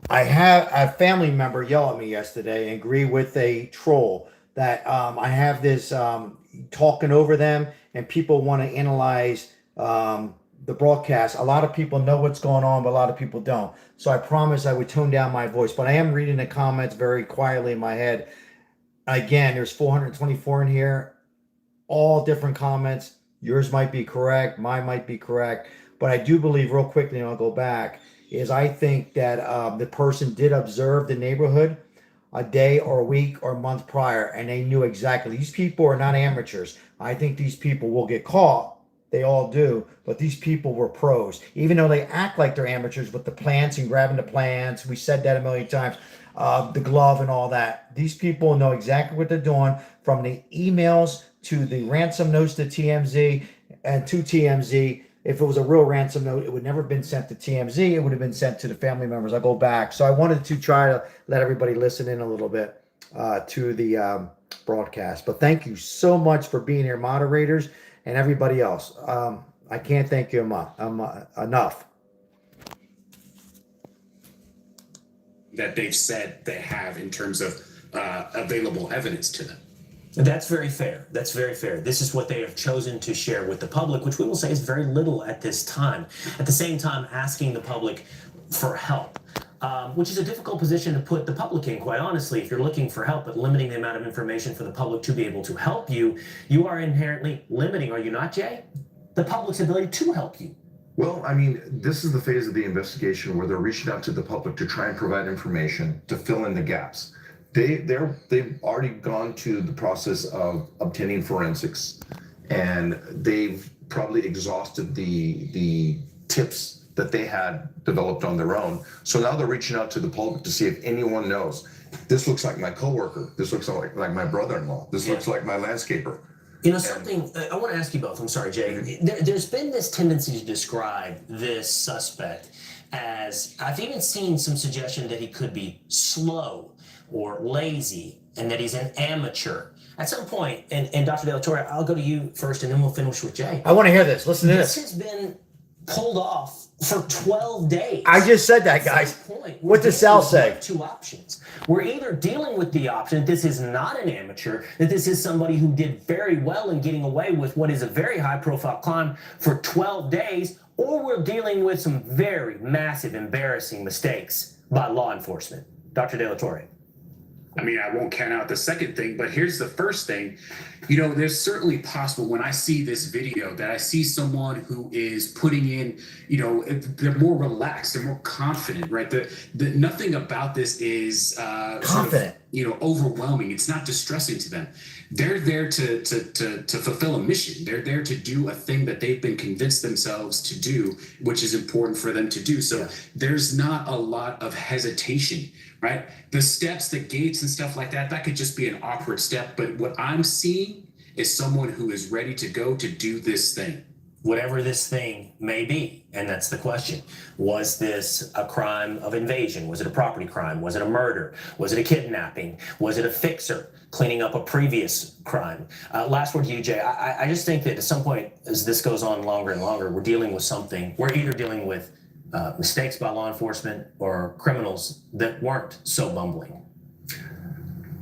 I have a family member yell at me yesterday and agree with a troll that I have this talking over them and people want to analyze the broadcast. A lot of people know what's going on, but a lot of people don't. So I promised I would tone down my voice, but I am reading the comments very quietly in my head. Again, there's 424 in here, all different comments. Yours might be correct, mine might be correct, but I do believe real quickly, and I'll go back, is I think that the person did observe the neighborhood a day or a week or a month prior, and they knew exactly. These people are not amateurs. I think these people will get caught. They all do, but these people were pros. Even though they act like they're amateurs with the plants and grabbing the plants, we said that a million times, the glove and all that. These people know exactly what they're doing, from the emails to the ransom notes to TMZ and to TMZ. If it was a real ransom note, it would never have been sent to TMZ. It would have been sent to the family members. I'll go back. So I wanted to try to let everybody listen in a little bit to the broadcast. But thank you so much for being here, moderators, and everybody else. I can't thank you enough. That they've said they have in terms of available evidence to them. That's very fair. That's very fair. This is what they have chosen to share with the public, which we will say is very little at this time. At the same time, asking the public for help, which is a difficult position to put the public in, quite honestly. If you're looking for help, but limiting the amount of information for the public to be able to help you, you are inherently limiting, are you not, Jay? The public's ability to help you. Well, I mean, this is the phase of the investigation where they're reaching out to the public to try and provide information to fill in the gaps. They've already gone to the process of obtaining forensics, and they've probably exhausted the tips that they had developed on their own. So now they're reaching out to the public to see if anyone knows. This looks like my coworker. This looks like my brother-in-law. This looks like my landscaper. You know, something I want to ask you both. I'm sorry, Jay. There's been this tendency to describe this suspect as, I've even seen some suggestion that he could be slow or lazy, and that he's an amateur. At some point, and Dr. De La Torre, I'll go to you first, and then we'll finish with Jay. I want to hear this. Listen to this. This has been pulled off for 12 days. I just said that, guys. What does Sal say? Two options. We're either dealing with the option that this is not an amateur, that this is somebody who did very well in getting away with what is a very high-profile crime for 12 days, or we're dealing with some very massive, embarrassing mistakes by law enforcement. Dr. De La Torre. I mean, I won't count out the second thing, but here's the first thing. You know, there's certainly possible when I see this video that I see someone who is putting in, you know, they're more relaxed, they're more confident, right? The nothing about this is confident, you know, overwhelming. It's not distressing to them. They're there to fulfill a mission. They're there to do a thing that they've been convinced themselves to do, which is important for them to do. So there's not a lot of hesitation, right? The steps, the gates and stuff like that, that could just be an awkward step. But what I'm seeing is someone who is ready to go to do this thing. Whatever this thing may be. And that's the question. Was this a crime of invasion? Was it a property crime? Was it a murder? Was it a kidnapping? Was it a fixer cleaning up a previous crime? Last word to you, Jay. I just think that at some point, as this goes on longer and longer, we're dealing with something. We're either dealing with mistakes by law enforcement or criminals that weren't so bumbling.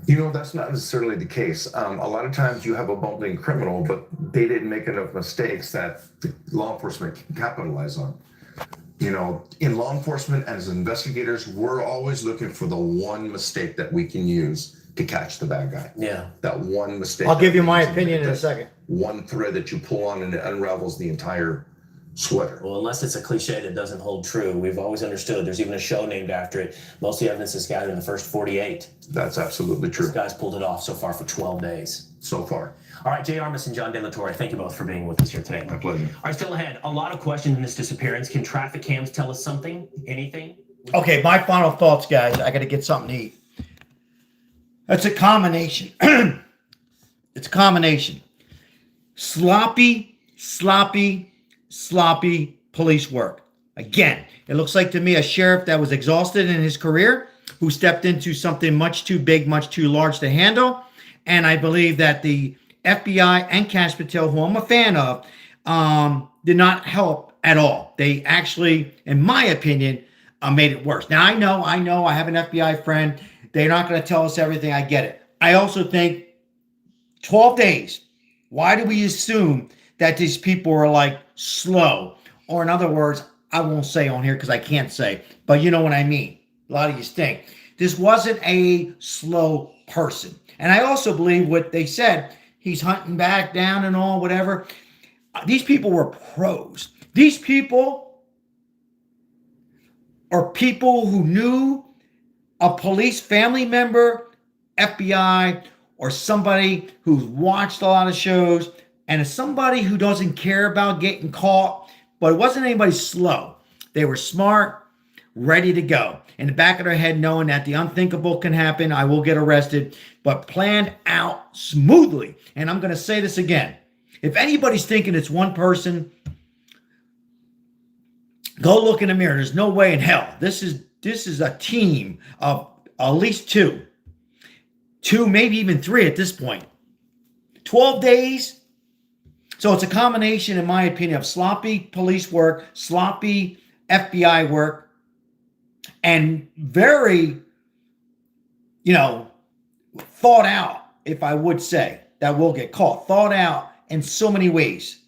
You know, that's not necessarily the case. A lot of times you have a bumbling criminal, but they didn't make enough mistakes that the law enforcement can capitalize on. You know, in law enforcement as investigators, we're always looking for the one mistake that we can use to catch the bad guy. Yeah. That one mistake. I'll give you my opinion in a second. One thread that you pull on and it unravels the entire sweater. Well, unless it's a cliche that doesn't hold true, we've always understood. There's even a show named after it. Most of the evidence is gathered in the first 48. That's absolutely true. This guy's pulled it off so far for 12 days. So far. All right, Jay Armis and John De La Torre, thank you both for being with us here today. My pleasure. All right, still ahead. A lot of questions in this disappearance. Can traffic cams tell us something? Anything? Okay, my final thoughts, guys. I got to get something to eat. It's a combination. It's a combination. Sloppy police work. Again, it looks like to me a sheriff that was exhausted in his career, who stepped into something much too big, much too large to handle. And I believe that the FBI and Cash Patel, who I'm a fan of, did not help at all. They actually, in my opinion, made it worse. Now, I know, I have an FBI friend. They're not going to tell us everything. I get it. I also think 12 days. Why do we assume that these people are like slow? Or in other words, I won't say on here because I can't say, but you know what I mean. A lot of you stink. This wasn't a slow person. And I also believe what they said, he's hunting back down and all, whatever. These people were pros. These people are people who knew a police family member, FBI, or somebody who's watched a lot of shows, and is somebody who doesn't care about getting caught, but it wasn't anybody slow. They were smart, ready to go. In the back of their head, knowing that the unthinkable can happen, I will get arrested, but planned out smoothly. And I'm going to say this again. If anybody's thinking it's one person, go look in the mirror. There's no way in hell. This is a team of at least two, maybe even three at this point. 12 days. So it's a combination, in my opinion, of sloppy police work, sloppy FBI work, and very, thought out if I would say, that will get caught, thought out in so many ways.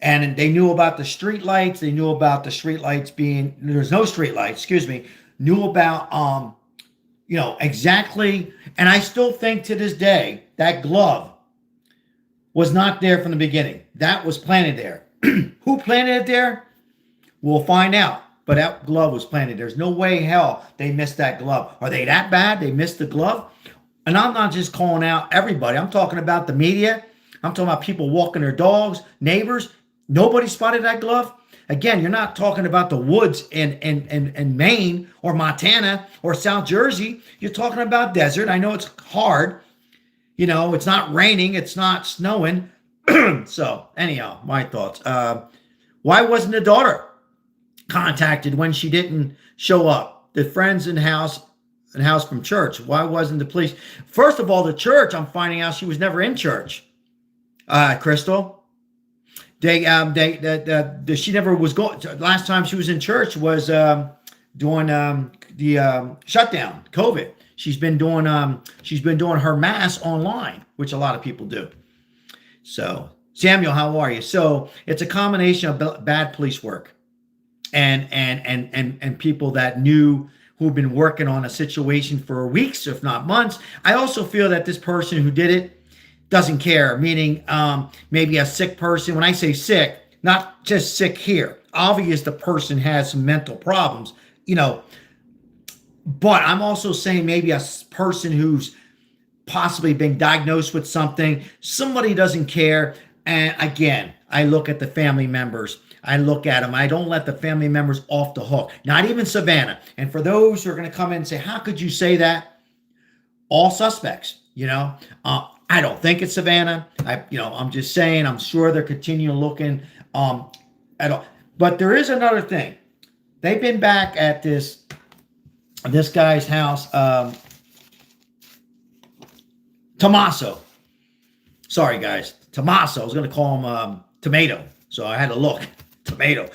And they knew about the street lights. They knew about the street lights being, there's no street lights, excuse me, knew about, exactly. And I still think to this day, that glove was not there from the beginning. That was planted there. Who planted it there? We'll find out. But that glove was planted. There's no way in hell they missed that glove. Are they that bad? They missed the glove? And I'm not just calling out everybody. I'm talking about the media. I'm talking about people walking their dogs, neighbors. Nobody spotted that glove. Again, you're not talking about the woods in Maine or Montana or South Jersey. You're talking about desert. I know it's hard. It's not raining. It's not snowing. So anyhow, my thoughts. Why wasn't the daughter contacted when she didn't show up? The friends in house from church. Why wasn't the police? First of all, the church, I'm finding out she was never in church. Crystal. She never was going. Last time she was in church was during the shutdown, COVID. She's been doing her mass online, which a lot of people do. So, Samuel, how are you? So it's a combination of bad police work and people that knew, who've been working on a situation for weeks, if not months. I also feel that this person who did it doesn't care, meaning maybe a sick person. When I say sick, not just sick here. Obvious the person has some mental problems, but I'm also saying maybe a person who's possibly been diagnosed with something. Somebody doesn't care. And again, I look at the family members. I look at them. I don't let the family members off the hook. Not even Savannah. And for those who are going to come in and say, how could you say that? All suspects, I don't think it's Savannah. I'm just saying, I'm sure they're continuing looking at all. But there is another thing. They've been back at this guy's house, Tommaso. Sorry, guys. Tommaso. I was going to call him Tomato. So I had to look. Tomato.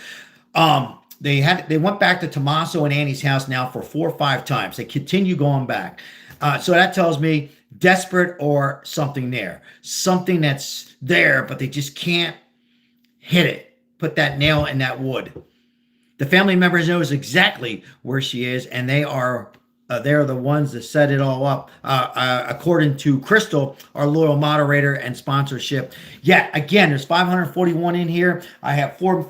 They went back to Tommaso and Annie's house now for 4 or 5 times. They continue going back. So that tells me desperate or something there. Something that's there, but they just can't hit it. Put that nail in that wood. The family members knows exactly where she is, and they're the ones that set it all up, according to Crystal, our loyal moderator and sponsorship. Yeah, again, there's 541 in here. I have four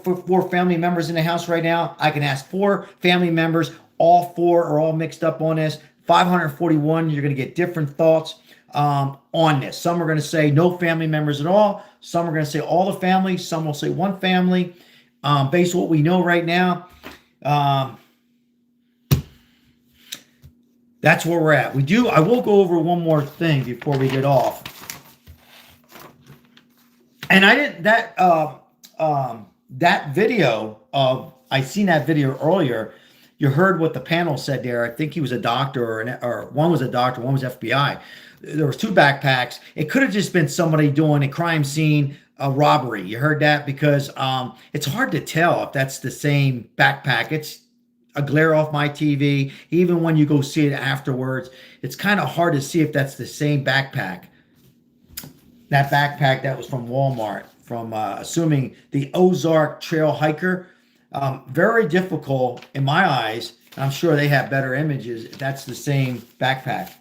family members in the house right now. I can ask 4 family members. All 4 are all mixed up on this. 541, you're going to get different thoughts on this. Some are going to say no family members at all. Some are going to say all the family. Some will say one family. Based on what we know right now, that's where we're at. I will go over one more thing before we get off. And I didn't, that video of, I seen that video earlier. You heard what the panel said there. I think he was a doctor, or one was a doctor, one was FBI. There was 2 backpacks. It could have just been somebody doing a crime scene, a robbery. You heard that? Because it's hard to tell if that's the same backpack. It's a glare off my TV. Even when you go see it afterwards, it's kind of hard to see if that's the same backpack. That backpack that was from Walmart, from assuming the Ozark Trail hiker. Very difficult in my eyes. I'm sure they have better images if that's the same backpack.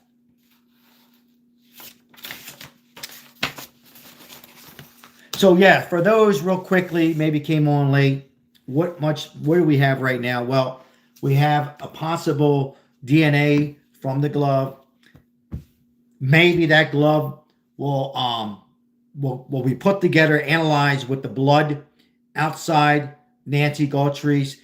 So yeah, for those real quickly, maybe came on late, what do we have right now? Well, we have a possible DNA from the glove. Maybe that glove will be put together, analyzed with the blood outside Nancy Guthrie's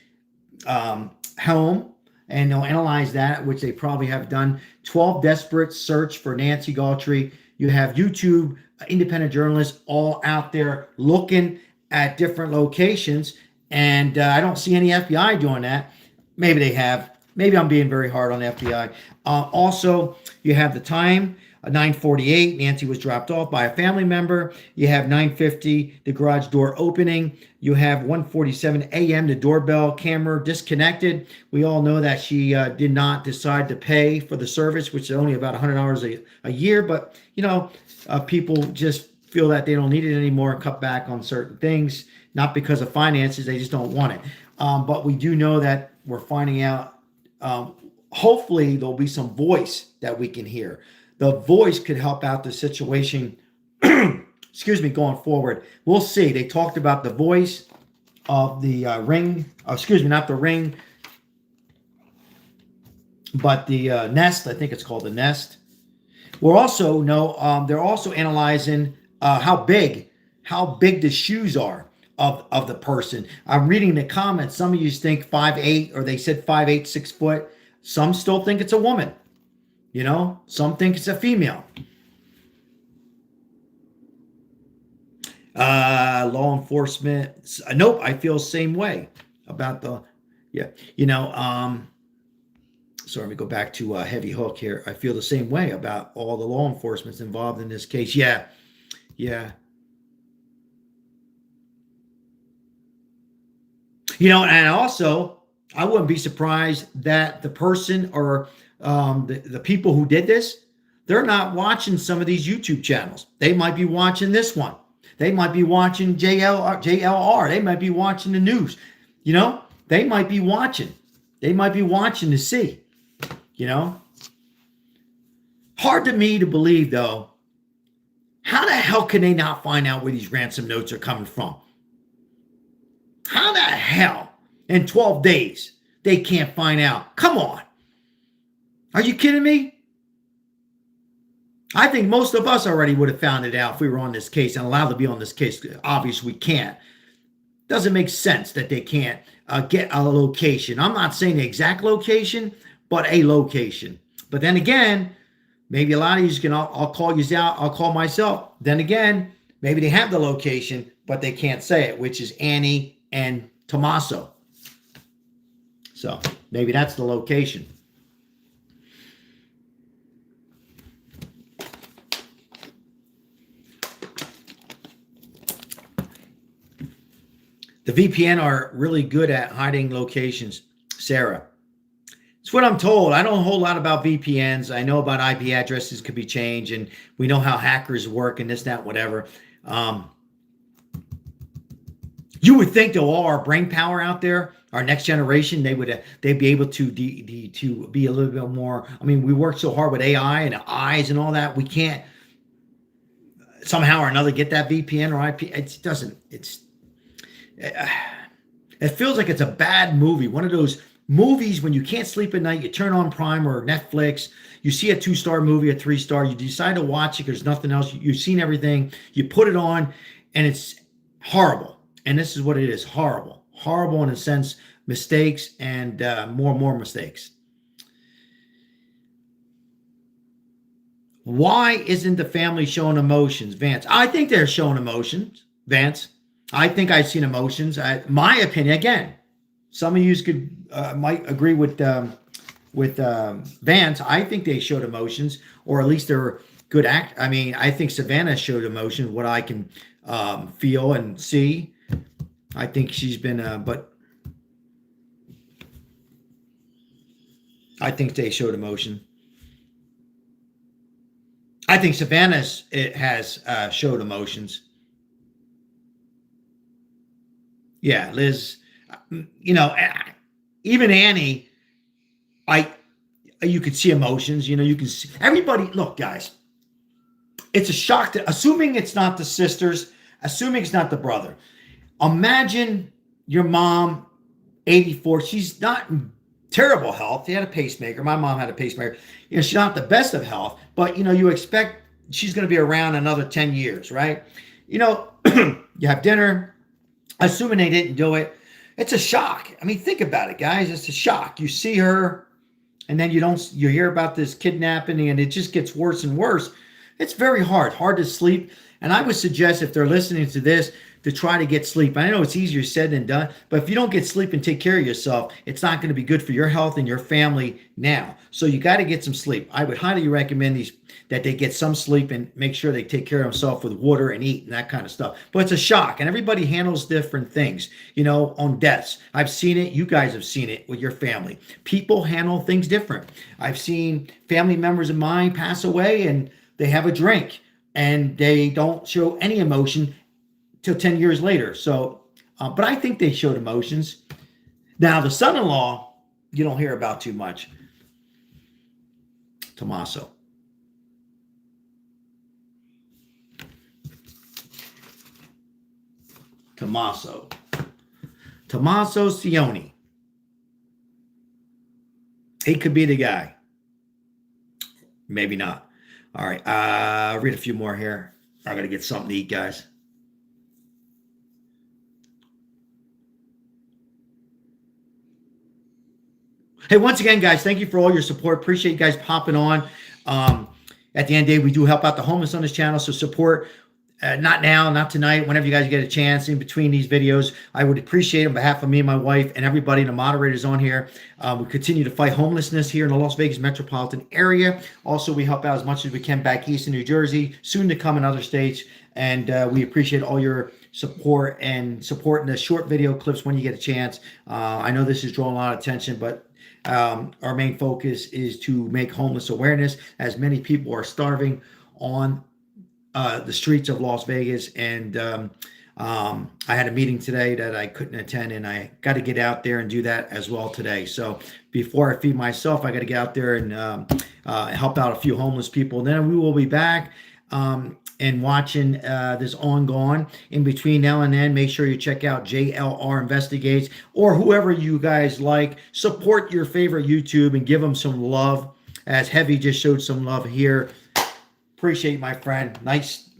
home, and they'll analyze that, which they probably have done. 12 desperate search for Nancy Guthrie. You have YouTube independent journalists all out there looking at different locations, and I don't see any FBI doing that. Maybe they have. Maybe I'm being very hard on the FBI. Also, you have the time 9:48, Nancy was dropped off by a family member. You have 9:50, the garage door opening. You have 1:47 a.m., the doorbell camera disconnected. We all know that she did not decide to pay for the service, which is only about $100 a year. But, people just feel that they don't need it anymore and cut back on certain things, not because of finances. They just don't want it. But we do know that we're finding out, hopefully there'll be some voice that we can hear. The voice could help out the situation, excuse me, going forward. We'll see. They talked about the voice of the ring, excuse me, not the ring, but the Nest. I think it's called the Nest. We're also they're also analyzing how big the shoes are of the person. I'm reading the comments. Some of you think 5'8", or they said 5'8", 6 foot. Some still think it's a woman. Some think it's a female. Law enforcement. Nope, I feel the same way about the, sorry, let me go back to Heavy Hook here. I feel the same way about all the law enforcement's involved in this case. Yeah. And also, I wouldn't be surprised that the person or the people who did this, they're not watching some of these YouTube channels. They might be watching this one. They might be watching JLR. They might be watching the news. They might be watching. They might be watching to see. Hard to me to believe, though. How the hell can they not find out where these ransom notes are coming from? How the hell in 12 days they can't find out? Come on. Are you kidding me? I think most of us already would have found it out if we were on this case and allowed to be on this case. Obviously, we can't. Doesn't make sense that they can't get a location. I'm not saying the exact location, but a location. But then again, maybe a lot of you can, I'll call you out. I'll call myself. Then again, maybe they have the location, but they can't say it, which is Annie and Tommaso. So maybe that's the location. The VPN are really good at hiding locations, Sarah. It's what I'm told. I don't know a whole lot about VPNs. I know about IP addresses could be changed, and we know how hackers work and this, that, whatever. You would think, though, all our brain power out there, our next generation, they'd be able to be a little bit more. I mean, we work so hard with AI and eyes and all that. We can't somehow or another get that VPN or IP. It doesn't. It feels like it's a bad movie. One of those movies when you can't sleep at night, you turn on Prime or Netflix, you see a 2-star movie, a 3-star, you decide to watch it because there's nothing else. You've seen everything. You put it on, and it's horrible. And this is what it is, horrible. Horrible in a sense, mistakes and more mistakes. Why isn't the family showing emotions, Vance? I think they're showing emotions, Vance. I think I've seen emotions. My opinion, again, some of you could might agree with Vance. I think they showed emotions, or at least they're good act. I mean, I think Savannah showed emotion. What I can feel and see, I think she's been. But I think they showed emotion. I think Savannah has showed emotions. Yeah, Liz, even Annie, you could see emotions, you can see everybody. Look, guys, it's a shock assuming it's not the sisters, assuming it's not the brother. Imagine your mom, 84. She's not in terrible health. She had a pacemaker. My mom had a pacemaker. She's not the best of health, but you expect she's going to be around another 10 years, right? You have dinner. Assuming they didn't do it, it's a shock. I mean, think about it, guys. It's a shock. You see her, and then you hear about this kidnapping, and it just gets worse and worse. It's very hard to sleep. And I would suggest if they're listening to this, to try to get sleep. I know it's easier said than done, but if you don't get sleep and take care of yourself, it's not going to be good for your health and your family now. So you got to get some sleep. I would highly recommend that they get some sleep and make sure they take care of themselves with water and eat and that kind of stuff. But it's a shock, and everybody handles different things, on deaths. I've seen it. You guys have seen it with your family. People handle things different. I've seen family members of mine pass away and they have a drink and they don't show any emotion till 10 years later. So, but I think they showed emotions. Now, the son-in-law, you don't hear about too much. Tommaso. Sioni. He could be the guy. Maybe not. All right. Read a few more here. I got to get something to eat, guys. Hey, once again, guys, thank you for all your support. Appreciate you guys popping on. At the end of the day, we do help out the homeless on this channel, so support. Not now, not tonight, whenever you guys get a chance in between these videos. I would appreciate it on behalf of me and my wife and everybody, the moderators on here. We continue to fight homelessness here in the Las Vegas metropolitan area. Also, we help out as much as we can back east in New Jersey, soon to come in other states. And we appreciate all your support and supporting the short video clips when you get a chance. I know this is drawing a lot of attention, but our main focus is to make homeless awareness, as many people are starving on the streets of Las Vegas. And I had a meeting today that I couldn't attend, and I got to get out there and do that as well today. So before I feed myself, I got to get out there and help out a few homeless people. And then we will be back and watching this ongoing. In between now and then, make sure you check out JLR Investigates or whoever you guys like. Support your favorite YouTube and give them some love, as Heavy just showed some love here. Appreciate my friend. Nice.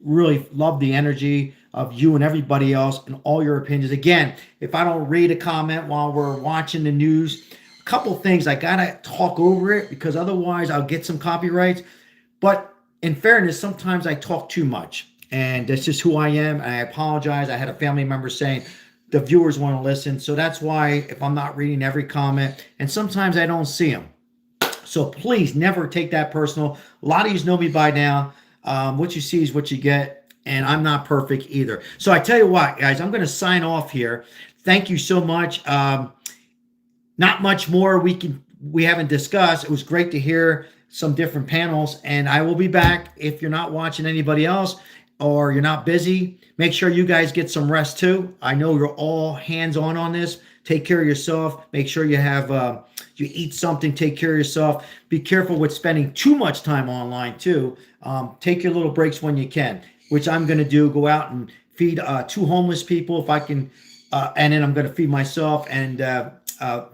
Really love the energy of you and everybody else and all your opinions. Again, if I don't read a comment while we're watching the news, a couple things, I gotta talk over it because otherwise I'll get some copyrights. But in fairness, sometimes I talk too much, and that's just who I am. And I apologize. I had a family member saying the viewers want to listen. So that's why if I'm not reading every comment, and sometimes I don't see them. So please never take that personal. A lot of you know me by now. What you see is what you get, and I'm not perfect either. So I tell you what, guys, I'm going to sign off here. Thank you so much. Not much more we haven't discussed. It was great to hear some different panels, and I will be back. If you're not watching anybody else or you're not busy, make sure you guys get some rest too. I know you're all hands-on on this. Take care of yourself. Make sure you have you eat something. Take care of yourself. Be careful with spending too much time online too. Take your little breaks when you can, which I'm going to do. Go out and feed 2 homeless people if I can, and then I'm going to feed myself and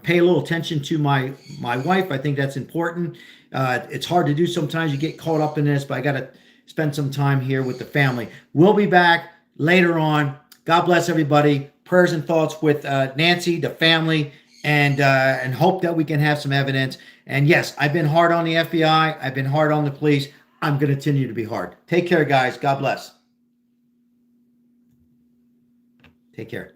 pay a little attention to my wife. I think that's important. It's hard to do sometimes. You get caught up in this, but I got to spend some time here with the family. We'll be back later on. God bless everybody. Prayers and thoughts with Nancy, the family, and hope that we can have some evidence. And yes, I've been hard on the FBI. I've been hard on the police. I'm going to continue to be hard. Take care, guys. God bless. Take care.